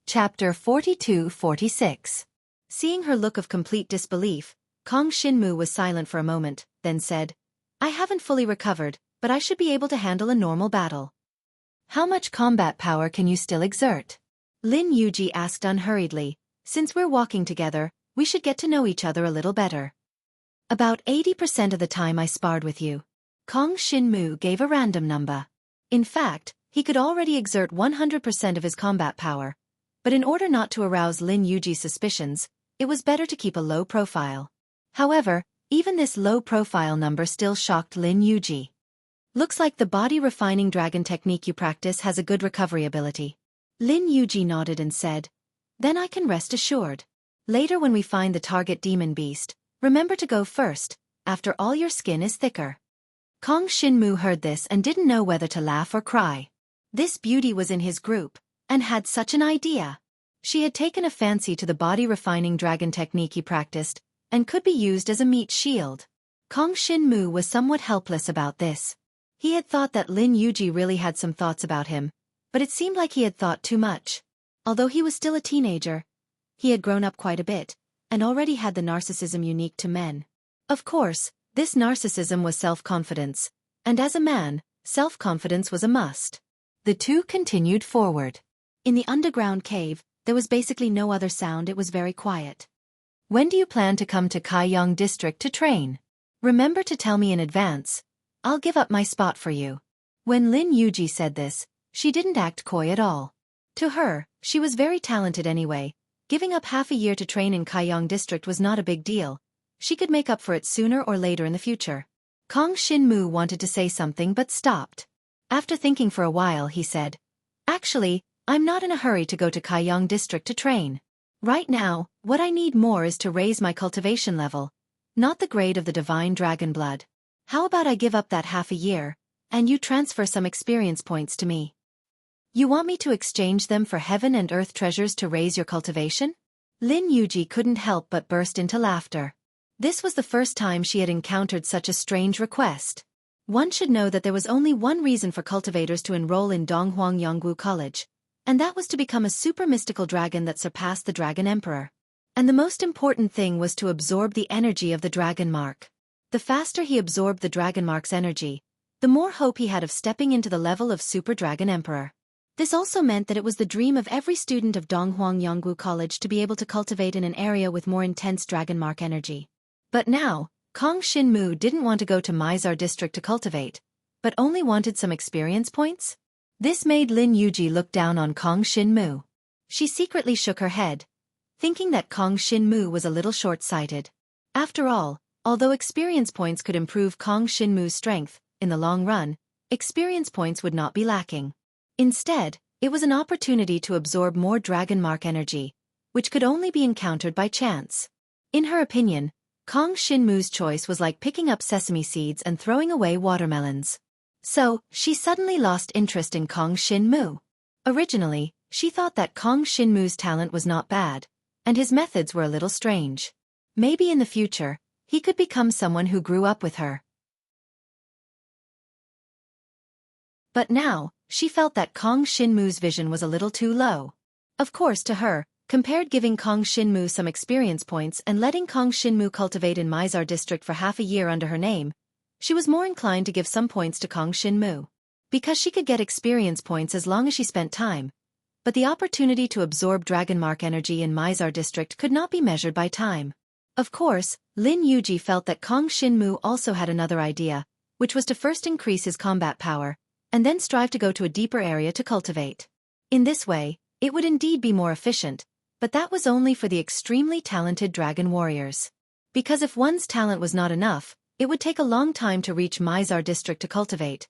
Chapter 42-46. Seeing her look of complete disbelief, Kong Shinmu was silent for a moment, then said, I haven't fully recovered, but I should be able to handle a normal battle. How much combat power can you still exert? Lin Yuji asked unhurriedly. Since we're walking together, we should get to know each other a little better. About 80% of the time I sparred with you. Kong Shinmu gave a random number. In fact, he could already exert 100% of his combat power. But in order not to arouse Lin Yuji's suspicions, it was better to keep a low profile. However, even this low-profile number still shocked Lin Yuji. Looks like the body-refining dragon technique you practice has a good recovery ability. Lin Yuji nodded and said, then I can rest assured. Later when we find the target demon beast, remember to go first, after all your skin is thicker. Kong Shinmu heard this and didn't know whether to laugh or cry. This beauty was in his group, and had such an idea. She had taken a fancy to the body-refining dragon technique he practiced, and could be used as a meat shield. Kong Shinmu was somewhat helpless about this. He had thought that Lin Yuji really had some thoughts about him, but it seemed like he had thought too much. Although he was still a teenager, he had grown up quite a bit, and already had the narcissism unique to men. Of course, this narcissism was self-confidence, and as a man, self-confidence was a must. The two continued forward. In the underground cave, there was basically no other sound. It was very quiet. When do you plan to come to Kaiyang district to train? Remember to tell me in advance. I'll give up my spot for you. When Lin Yuji said this, she didn't act coy at all. To her, she was very talented anyway. Giving up half a year to train in Kaiyang district was not a big deal. She could make up for it sooner or later in the future. Kong Shinmu wanted to say something but stopped. After thinking for a while, he said, actually, I'm not in a hurry to go to Kaiyang district to train. Right now, what I need more is to raise my cultivation level, not the grade of the divine dragon blood. How about I give up that half a year, and you transfer some experience points to me? You want me to exchange them for heaven and earth treasures to raise your cultivation? Lin Yuji couldn't help but burst into laughter. This was the first time she had encountered such a strange request. One should know that there was only one reason for cultivators to enroll in Donghuang Yonggu College, and that was to become a super mystical dragon that surpassed the Dragon Emperor. And the most important thing was to absorb the energy of the dragon mark. The faster he absorbed the dragon mark's energy, the more hope he had of stepping into the level of Super Dragon Emperor. This also meant that it was the dream of every student of Donghuang Yonggu College to be able to cultivate in an area with more intense dragon mark energy. But now, Kong Shinmu didn't want to go to Mizar district to cultivate, but only wanted some experience points? This made Lin Yuji look down on Kong Shinmu. She secretly shook her head, thinking that Kong Shinmu was a little short-sighted. After all, although experience points could improve Kong Shinmu's strength, in the long run, experience points would not be lacking. Instead, it was an opportunity to absorb more dragon mark energy, which could only be encountered by chance. In her opinion, Kong Shinmu's choice was like picking up sesame seeds and throwing away watermelons. So, she suddenly lost interest in Kong Shinmu. Originally, she thought that Kong Shinmu's talent was not bad, and his methods were a little strange. Maybe in the future, he could become someone who grew up with her. But now, she felt that Kong Shinmu's vision was a little too low. Of course, to her, compared giving Kong Shinmu some experience points and letting Kong Shinmu cultivate in Mizar district for half a year under her name, she was more inclined to give some points to Kong Shinmu. Because she could get experience points as long as she spent time. But the opportunity to absorb dragon mark energy in Mizar district could not be measured by time. Of course, Lin Yuji felt that Kong Shinmu also had another idea, which was to first increase his combat power, and then strive to go to a deeper area to cultivate. In this way, it would indeed be more efficient, but that was only for the extremely talented dragon warriors. Because if one's talent was not enough, it would take a long time to reach Mizar district to cultivate.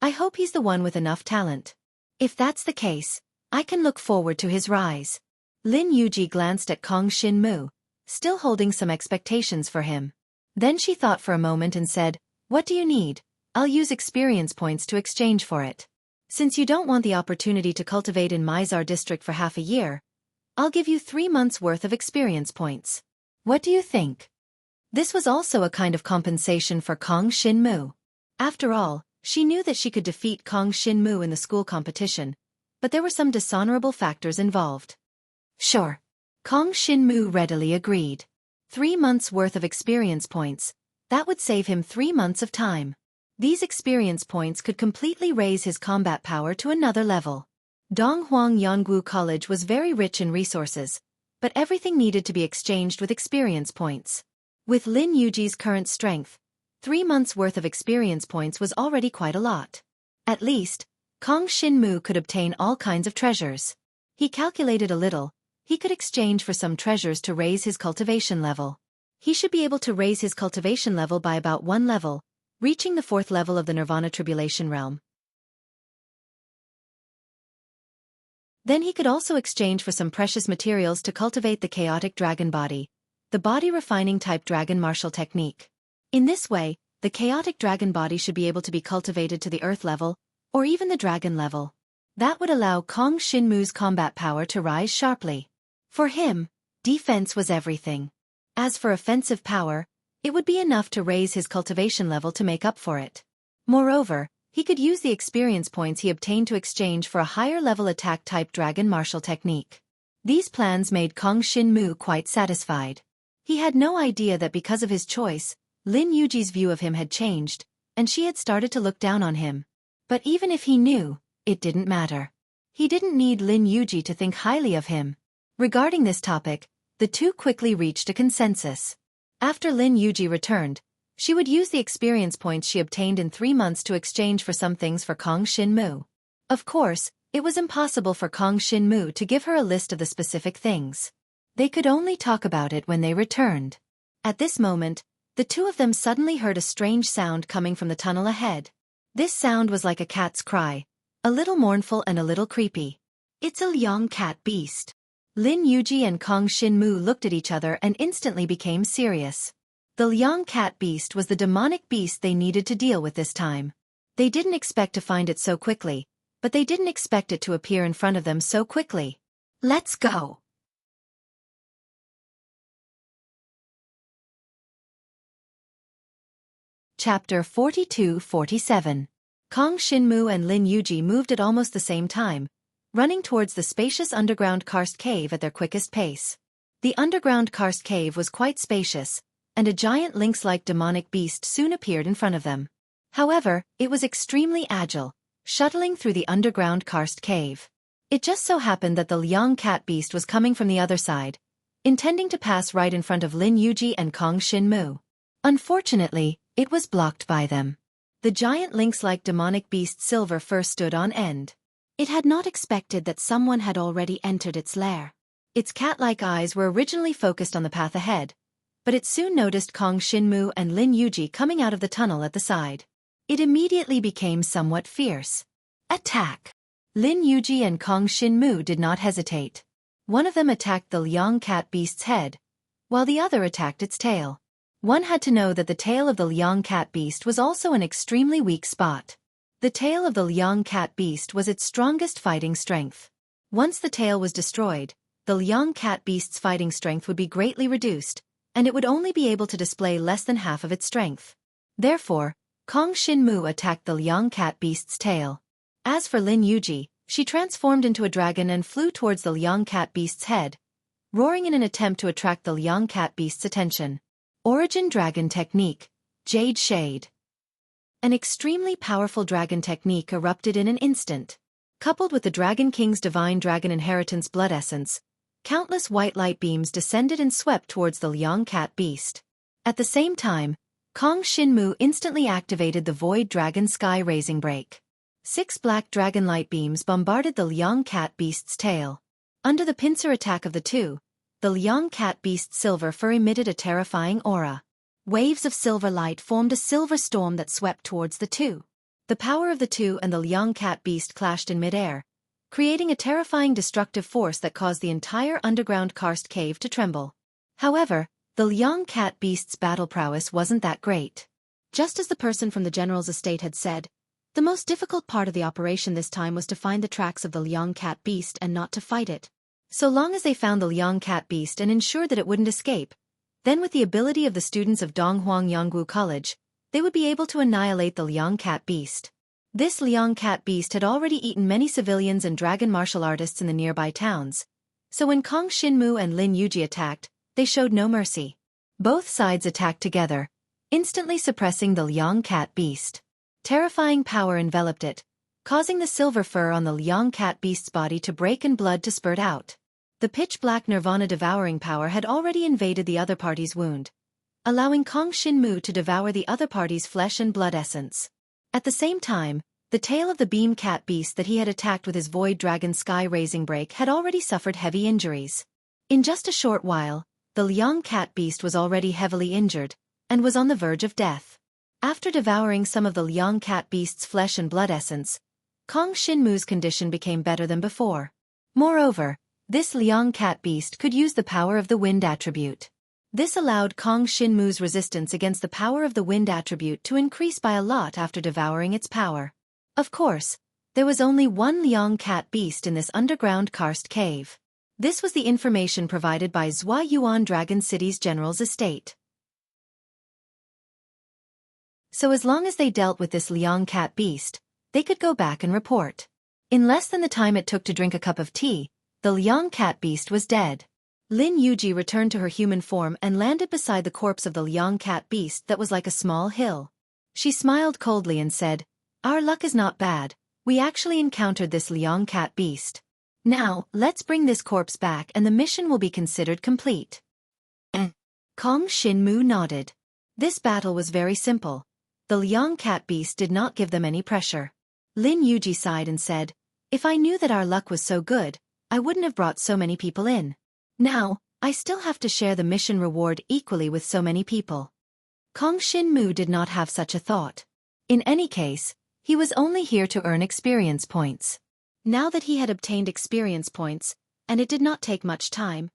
I hope he's the one with enough talent. If that's the case, I can look forward to his rise. Lin Yuji glanced at Kong Shinmu, still holding some expectations for him. Then she thought for a moment and said, "What do you need? I'll use experience points to exchange for it. Since you don't want the opportunity to cultivate in Mizar district for half a year, I'll give you 3 months' worth of experience points. What do you think?" This was also a kind of compensation for Kong Shinmu. After all, she knew that she could defeat Kong Shinmu in the school competition, but there were some dishonorable factors involved. Sure. Kong Shinmu readily agreed. 3 months' worth of experience points, that would save him 3 months of time. These experience points could completely raise his combat power to another level. Donghuang Yonggu College was very rich in resources, but everything needed to be exchanged with experience points. With Lin Yuji's current strength, 3 months' worth of experience points was already quite a lot. At least, Kong Xinmu could obtain all kinds of treasures. He calculated a little. He could exchange for some treasures to raise his cultivation level. He should be able to raise his cultivation level by about 1 level, reaching the 4th level of the Nirvana Tribulation Realm. Then he could also exchange for some precious materials to cultivate the chaotic dragon body, the body refining type dragon martial technique. In this way, the chaotic dragon body should be able to be cultivated to the earth level, or even the dragon level. That would allow Kong Xinmu's combat power to rise sharply. For him, defense was everything. As for offensive power, it would be enough to raise his cultivation level to make up for it. Moreover, he could use the experience points he obtained to exchange for a higher-level attack-type dragon martial technique. These plans made Kong Xinmu quite satisfied. He had no idea that because of his choice, Lin Yuji's view of him had changed, and she had started to look down on him. But even if he knew, it didn't matter. He didn't need Lin Yuji to think highly of him. Regarding this topic, the two quickly reached a consensus. After Lin Yuji returned, she would use the experience points she obtained in 3 months to exchange for some things for Kong Xinmu. Of course, it was impossible for Kong Xinmu to give her a list of the specific things. They could only talk about it when they returned. At this moment, the two of them suddenly heard a strange sound coming from the tunnel ahead. This sound was like a cat's cry, a little mournful and a little creepy. It's a Liang cat beast. Lin Yuji and Kong Xinmu looked at each other and instantly became serious. The Liang cat beast was the demonic beast they needed to deal with this time. They didn't expect to find it so quickly, but they didn't expect it to appear in front of them so quickly. Let's go! Chapter 42-47. Kong Xinmu and Lin Yuji moved at almost the same time, running towards the spacious underground karst cave at their quickest pace. The underground karst cave was quite spacious, and a giant lynx-like demonic beast soon appeared in front of them. However, it was extremely agile, shuttling through the underground karst cave. It just so happened that the Liang cat beast was coming from the other side, intending to pass right in front of Lin Yuji and Kong Xinmu. Unfortunately, it was blocked by them. The giant lynx-like demonic beast Silver Fur stood on end. It had not expected that someone had already entered its lair. Its cat-like eyes were originally focused on the path ahead, but it soon noticed Kong Xinmu and Lin Yuji coming out of the tunnel at the side. It immediately became somewhat fierce. Attack! Lin Yuji and Kong Xinmu did not hesitate. One of them attacked the Liang cat beast's head, while the other attacked its tail. One had to know that the tail of the Liang cat beast was also an extremely weak spot. The tail of the Liang cat beast was its strongest fighting strength. Once the tail was destroyed, the Liang cat beast's fighting strength would be greatly reduced, and it would only be able to display less than half of its strength. Therefore, Kong Xinmu attacked the Liang cat beast's tail. As for Lin Yuji, she transformed into a dragon and flew towards the Liang cat beast's head, roaring in an attempt to attract the Liang cat beast's attention. Origin Dragon Technique, Jade Shade. An extremely powerful dragon technique erupted in an instant. Coupled with the Dragon King's divine dragon inheritance blood essence, countless white light beams descended and swept towards the Liang cat beast. At the same time, Kong Xinmu instantly activated the Void Dragon Sky Raising Break. 6 black dragon light beams bombarded the Liang cat beast's tail. Under the pincer attack of the two, the Liang cat beast's silver fur emitted a terrifying aura. Waves of silver light formed a silver storm that swept towards the two. The power of the two and the Liang cat beast clashed in midair, creating a terrifying destructive force that caused the entire underground karst cave to tremble. However, the Liang cat beast's battle prowess wasn't that great. Just as the person from the general's estate had said, the most difficult part of the operation this time was to find the tracks of the Liang cat beast and not to fight it. So long as they found the Liang cat beast and ensured that it wouldn't escape, then with the ability of the students of Donghuang Yonggu College, they would be able to annihilate the Liang cat beast. This Liang cat beast had already eaten many civilians and dragon martial artists in the nearby towns, so when Kong Xinmu and Lin Yuji attacked, they showed no mercy. Both sides attacked together, instantly suppressing the Liang cat beast. Terrifying power enveloped it, causing the silver fur on the Liang cat beast's body to break and blood to spurt out. The pitch-black nirvana devouring power had already invaded the other party's wound, allowing Kong Shinmu to devour the other party's flesh and blood essence. At the same time, the tail of the beam cat beast that he had attacked with his void dragon sky-raising break had already suffered heavy injuries. In just a short while, the Liang cat beast was already heavily injured, and was on the verge of death. After devouring some of the Liang cat beast's flesh and blood essence, Kong Shinmu's condition became better than before. Moreover, this Liang cat beast could use the power of the wind attribute. This allowed Kong Shinmu's resistance against the power of the wind attribute to increase by a lot after devouring its power. Of course, there was only one Liang cat beast in this underground karst cave. This was the information provided by Xueqi Dragon City's general's estate. So as long as they dealt with this Liang cat beast, they could go back and report. In less than the time it took to drink a cup of tea, the Liang cat beast was dead. Lin Yuji returned to her human form and landed beside the corpse of the Liang cat beast that was like a small hill. She smiled coldly and said, "Our luck is not bad, we actually encountered this Liang cat beast. Now, let's bring this corpse back and the mission will be considered complete." Kong Shinmu nodded. This battle was very simple. The Liang cat beast did not give them any pressure. Lin Yuji sighed and said, "If I knew that our luck was so good, I wouldn't have brought so many people in. Now, I still have to share the mission reward equally with so many people." Kong Shinmu did not have such a thought. In any case, he was only here to earn experience points. Now that he had obtained experience points, and it did not take much time,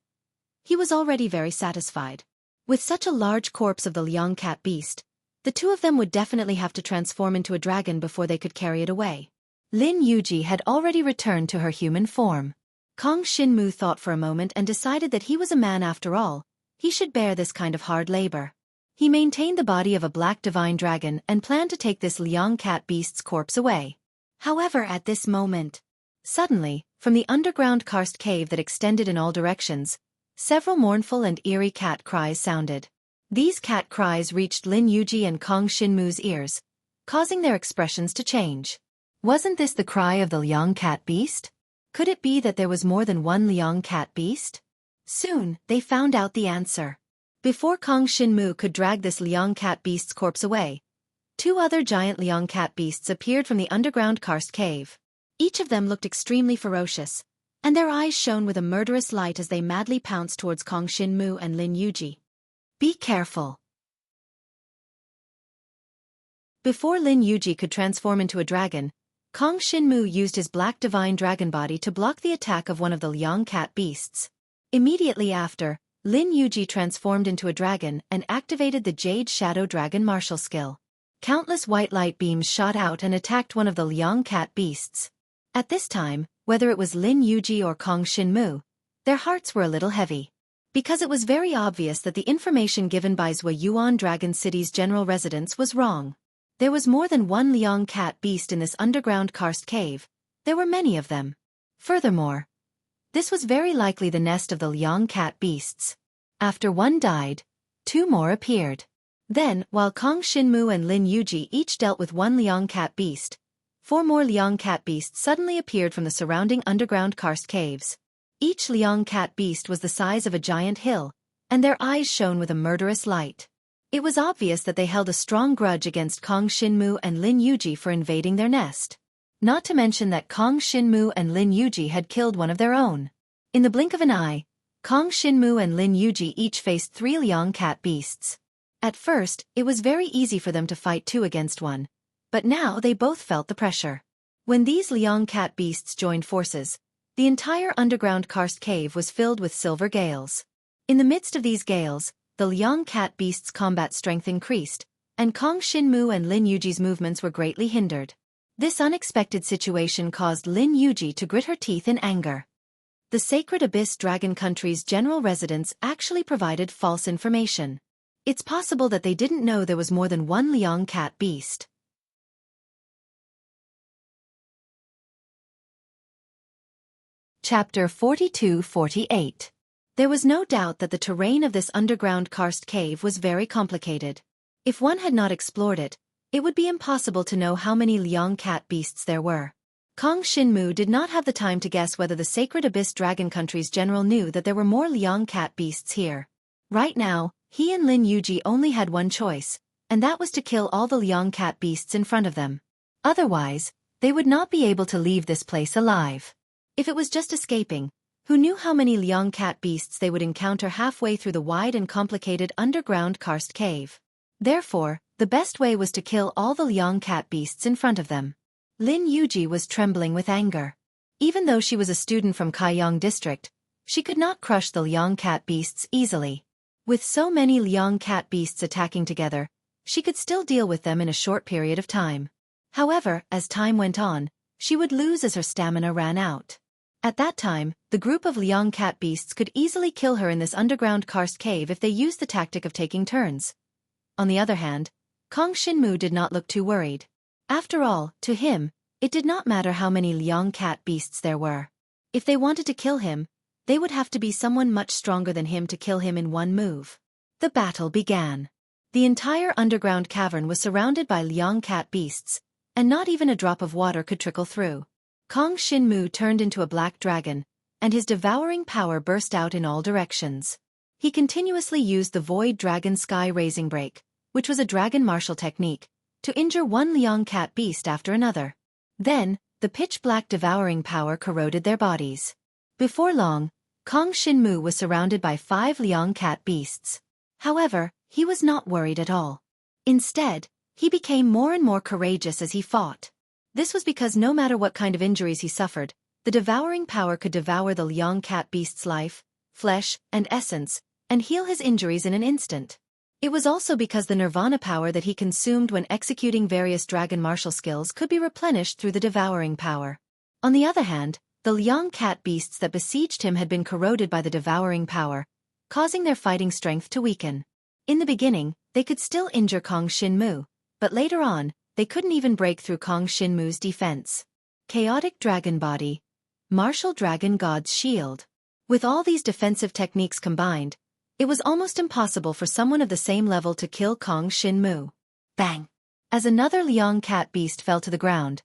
he was already very satisfied. With such a large corpse of the Liang cat beast, the two of them would definitely have to transform into a dragon before they could carry it away. Lin Yuji had already returned to her human form. Kong Shinmu thought for a moment and decided that he was a man after all, he should bear this kind of hard labor. He maintained the body of a black divine dragon and planned to take this Liang cat beast's corpse away. However, at this moment, suddenly, from the underground karst cave that extended in all directions, several mournful and eerie cat cries sounded. These cat cries reached Lin Yuji and Kong Shinmu's ears, causing their expressions to change. Wasn't this the cry of the Liang cat beast? Could it be that there was more than one Liang cat beast? Soon, they found out the answer. Before Kong Shinmu could drag this Liang cat beast's corpse away, two other giant Liang cat beasts appeared from the underground karst cave. Each of them looked extremely ferocious, and their eyes shone with a murderous light as they madly pounced towards Kong Shinmu and Lin Yuji. "Be careful." Before Lin Yuji could transform into a dragon, Kong Shinmu used his black divine dragon body to block the attack of one of the Liang cat beasts. Immediately after, Lin Yuji transformed into a dragon and activated the Jade Shadow Dragon martial skill. Countless white light beams shot out and attacked one of the Liang cat beasts. At this time, whether it was Lin Yuji or Kong Shinmu, their hearts were a little heavy. Because it was very obvious that the information given by Xueqi Dragon City's general residence was wrong. There was more than one Liang cat beast in this underground karst cave. There were many of them. Furthermore, this was very likely the nest of the Liang cat beasts. After one died, two more appeared. Then, while Kong Shinmu and Lin Yuji each dealt with one Liang cat beast, four more Liang cat beasts suddenly appeared from the surrounding underground karst caves. Each Liang cat beast was the size of a giant hill, and their eyes shone with a murderous light. It was obvious that they held a strong grudge against Kong Shinmu and Lin Yuji for invading their nest. Not to mention that Kong Shinmu and Lin Yuji had killed one of their own. In the blink of an eye, Kong Shinmu and Lin Yuji each faced three Liang cat beasts. At first, it was very easy for them to fight two against one, but now they both felt the pressure. When these Liang cat beasts joined forces, the entire underground karst cave was filled with silver gales. In the midst of these gales, the Liang cat beasts' combat strength increased, and Kong Shinmu and Lin Yuji's movements were greatly hindered. This unexpected situation caused Lin Yuji to grit her teeth in anger. The Sacred Abyss Dragon Country's general residence actually provided false information. It's possible that they didn't know there was more than one Liang cat beast. Chapter 42-48. There was no doubt that the terrain of this underground karst cave was very complicated. If one had not explored it, it would be impossible to know how many Liang cat beasts there were. Kong Shinmu did not have the time to guess whether the Sacred Abyss Dragon Country's general knew that there were more Liang cat beasts here. Right now, he and Lin Yuji only had one choice, and that was to kill all the Liang cat beasts in front of them. Otherwise, they would not be able to leave this place alive. If it was just escaping, who knew how many Liang cat beasts they would encounter halfway through the wide and complicated underground karst cave. Therefore, the best way was to kill all the Liang cat beasts in front of them. Lin Yuji was trembling with anger. Even though she was a student from Kaiyang District, she could not crush the Liang cat beasts easily. With so many Liang cat beasts attacking together, she could still deal with them in a short period of time. However, as time went on, she would lose as her stamina ran out. At that time, the group of Liang cat beasts could easily kill her in this underground karst cave if they used the tactic of taking turns. On the other hand, Kong Shinmu did not look too worried. After all, to him, it did not matter how many Liang cat beasts there were. If they wanted to kill him, they would have to be someone much stronger than him to kill him in one move. The battle began. The entire underground cavern was surrounded by Liang cat beasts, and not even a drop of water could trickle through. Kong Shinmu turned into a black dragon, and his devouring power burst out in all directions. He continuously used the Void Dragon Sky Raising Break, which was a dragon martial technique, to injure one Liang cat beast after another. Then, the pitch-black devouring power corroded their bodies. Before long, Kong Shinmu was surrounded by 5 Liang cat beasts. However, he was not worried at all. Instead, he became more and more courageous as he fought. This was because no matter what kind of injuries he suffered, the devouring power could devour the Liang cat beast's life, flesh, and essence, and heal his injuries in an instant. It was also because the nirvana power that he consumed when executing various dragon martial skills could be replenished through the devouring power. On the other hand, the Liang cat beasts that besieged him had been corroded by the devouring power, causing their fighting strength to weaken. In the beginning, they could still injure Kong Shinmu, but later on, they couldn't even break through Kong Shinmu's defense. Chaotic Dragon Body, Martial Dragon God's Shield. With all these defensive techniques combined, it was almost impossible for someone of the same level to kill Kong Shinmu. Bang! As another Liang cat beast fell to the ground,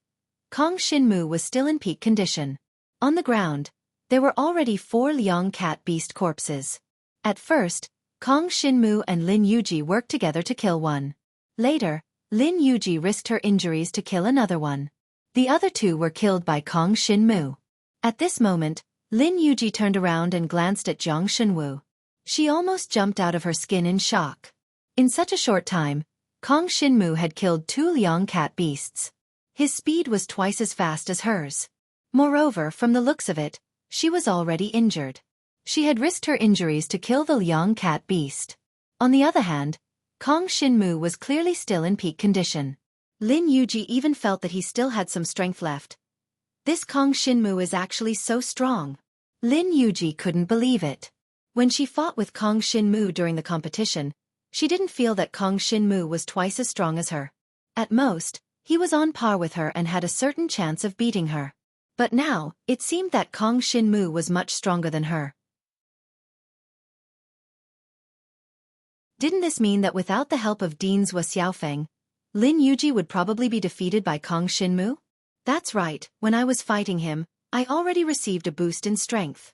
Kong Shinmu was still in peak condition. On the ground, there were already 4 Liang cat beast corpses. At first, Kong Shinmu and Lin Yuji worked together to kill one. Later, Lin Yuji risked her injuries to kill another one. The other 2 were killed by Kong Shinmu. At this moment, Lin Yuji turned around and glanced at Jiang Shenwu. She almost jumped out of her skin in shock. In such a short time, Kong Shinmu had killed 2 Liang cat beasts. His speed was twice as fast as hers. Moreover, from the looks of it, she was already injured. She had risked her injuries to kill the Liang cat beast. On the other hand, Kong Shinmu was clearly still in peak condition. Lin Yuji even felt that he still had some strength left. This Kong Shinmu is actually so strong. Lin Yuji couldn't believe it. When she fought with Kong Shinmu during the competition, she didn't feel that Kong Shinmu was twice as strong as her. At most, he was on par with her and had a certain chance of beating her. But now, it seemed that Kong Shinmu was much stronger than her. Didn't this mean that without the help of Dean Zhou Xiaofeng, Lin Yuji would probably be defeated by Kong Shinmu? That's right, when I was fighting him, I already received a boost in strength.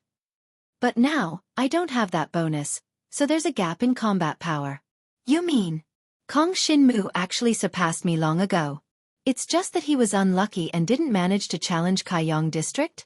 But now, I don't have that bonus, so there's a gap in combat power. You mean? Kong Shinmu actually surpassed me long ago. It's just that he was unlucky and didn't manage to challenge Kaiyang District?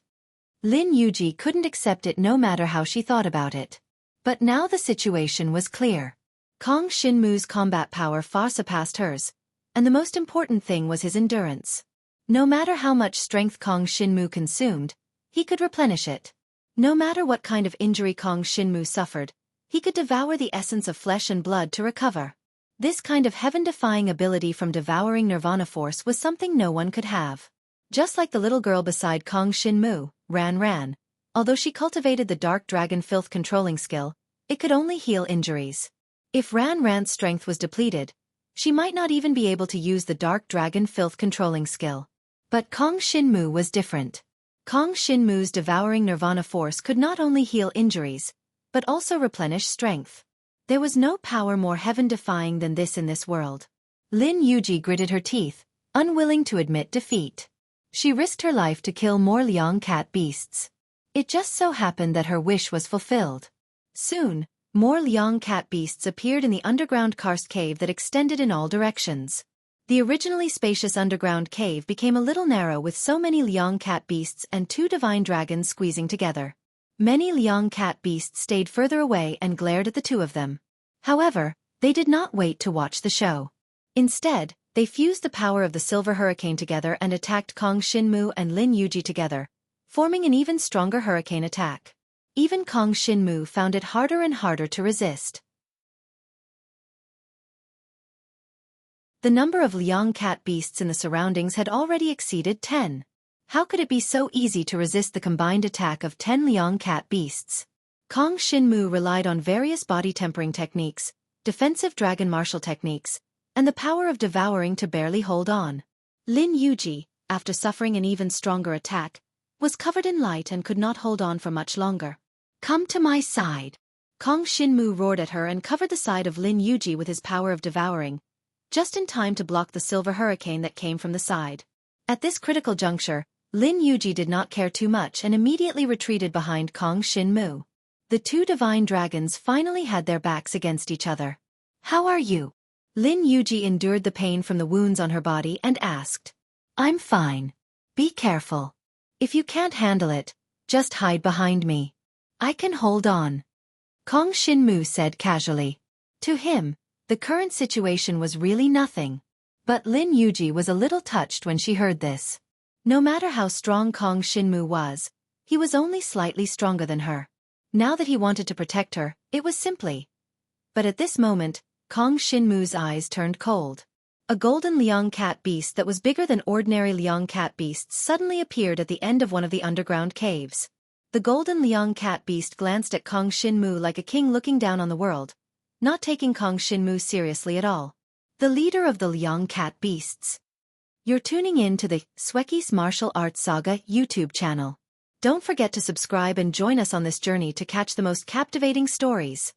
Lin Yuji couldn't accept it no matter how she thought about it. But now the situation was clear. Kong Shinmu's combat power far surpassed hers, and the most important thing was his endurance. No matter how much strength Kong Shinmu consumed, he could replenish it. No matter what kind of injury Kong Shinmu suffered, he could devour the essence of flesh and blood to recover. This kind of heaven-defying ability from devouring nirvana force was something no one could have. Just like the little girl beside Kong Shinmu, Ran, although she cultivated the Dark Dragon Filth controlling skill, it could only heal injuries. If Ran's strength was depleted, she might not even be able to use the Dark Dragon Filth controlling skill. But Kong Shinmu was different. Kong Shinmu's devouring nirvana force could not only heal injuries, but also replenish strength. There was no power more heaven-defying than this in this world. Lin Yuji gritted her teeth, unwilling to admit defeat. She risked her life to kill more Liang cat beasts. It just so happened that her wish was fulfilled. Soon, more Liang cat beasts appeared in the underground karst cave that extended in all directions. The originally spacious underground cave became a little narrow with so many Liang cat beasts and 2 divine dragons squeezing together. Many Liang cat beasts stayed further away and glared at the 2 of them. However, they did not wait to watch the show. Instead, they fused the power of the Silver Hurricane together and attacked Kong Shinmu and Lin Yuji together, forming an even stronger hurricane attack. Even Kong Shinmu found it harder and harder to resist. The number of Liang cat beasts in the surroundings had already exceeded 10. How could it be so easy to resist the combined attack of 10 Liang cat beasts? Kong Shinmu relied on various body tempering techniques, defensive dragon martial techniques, and the power of devouring to barely hold on. Lin Yuji, after suffering an even stronger attack, was covered in light and could not hold on for much longer. "Come to my side." Kong Shinmu roared at her and covered the side of Lin Yuji with his power of devouring, just in time to block the silver hurricane that came from the side. At this critical juncture, Lin Yuji did not care too much and immediately retreated behind Kong Shinmu. The 2 divine dragons finally had their backs against each other. "How are you?" Lin Yuji endured the pain from the wounds on her body and asked. "I'm fine. Be careful. If you can't handle it, just hide behind me. I can hold on," Kong Shinmu said casually. To him, the current situation was really nothing. But Lin Yuji was a little touched when she heard this. No matter how strong Kong Shinmu was, he was only slightly stronger than her. Now that he wanted to protect her, it was simply. But at this moment, Kong Shinmu's eyes turned cold. A golden Liang cat beast that was bigger than ordinary Liang cat beasts suddenly appeared at the end of one of the underground caves. The golden Liang cat beast glanced at Kong Shinmu like a king looking down on the world, not taking Kong Shinmu seriously at all. The leader of the Liang cat beasts. You're tuning in to the Xueqi's Martial Arts Saga YouTube channel. Don't forget to subscribe and join us on this journey to catch the most captivating stories.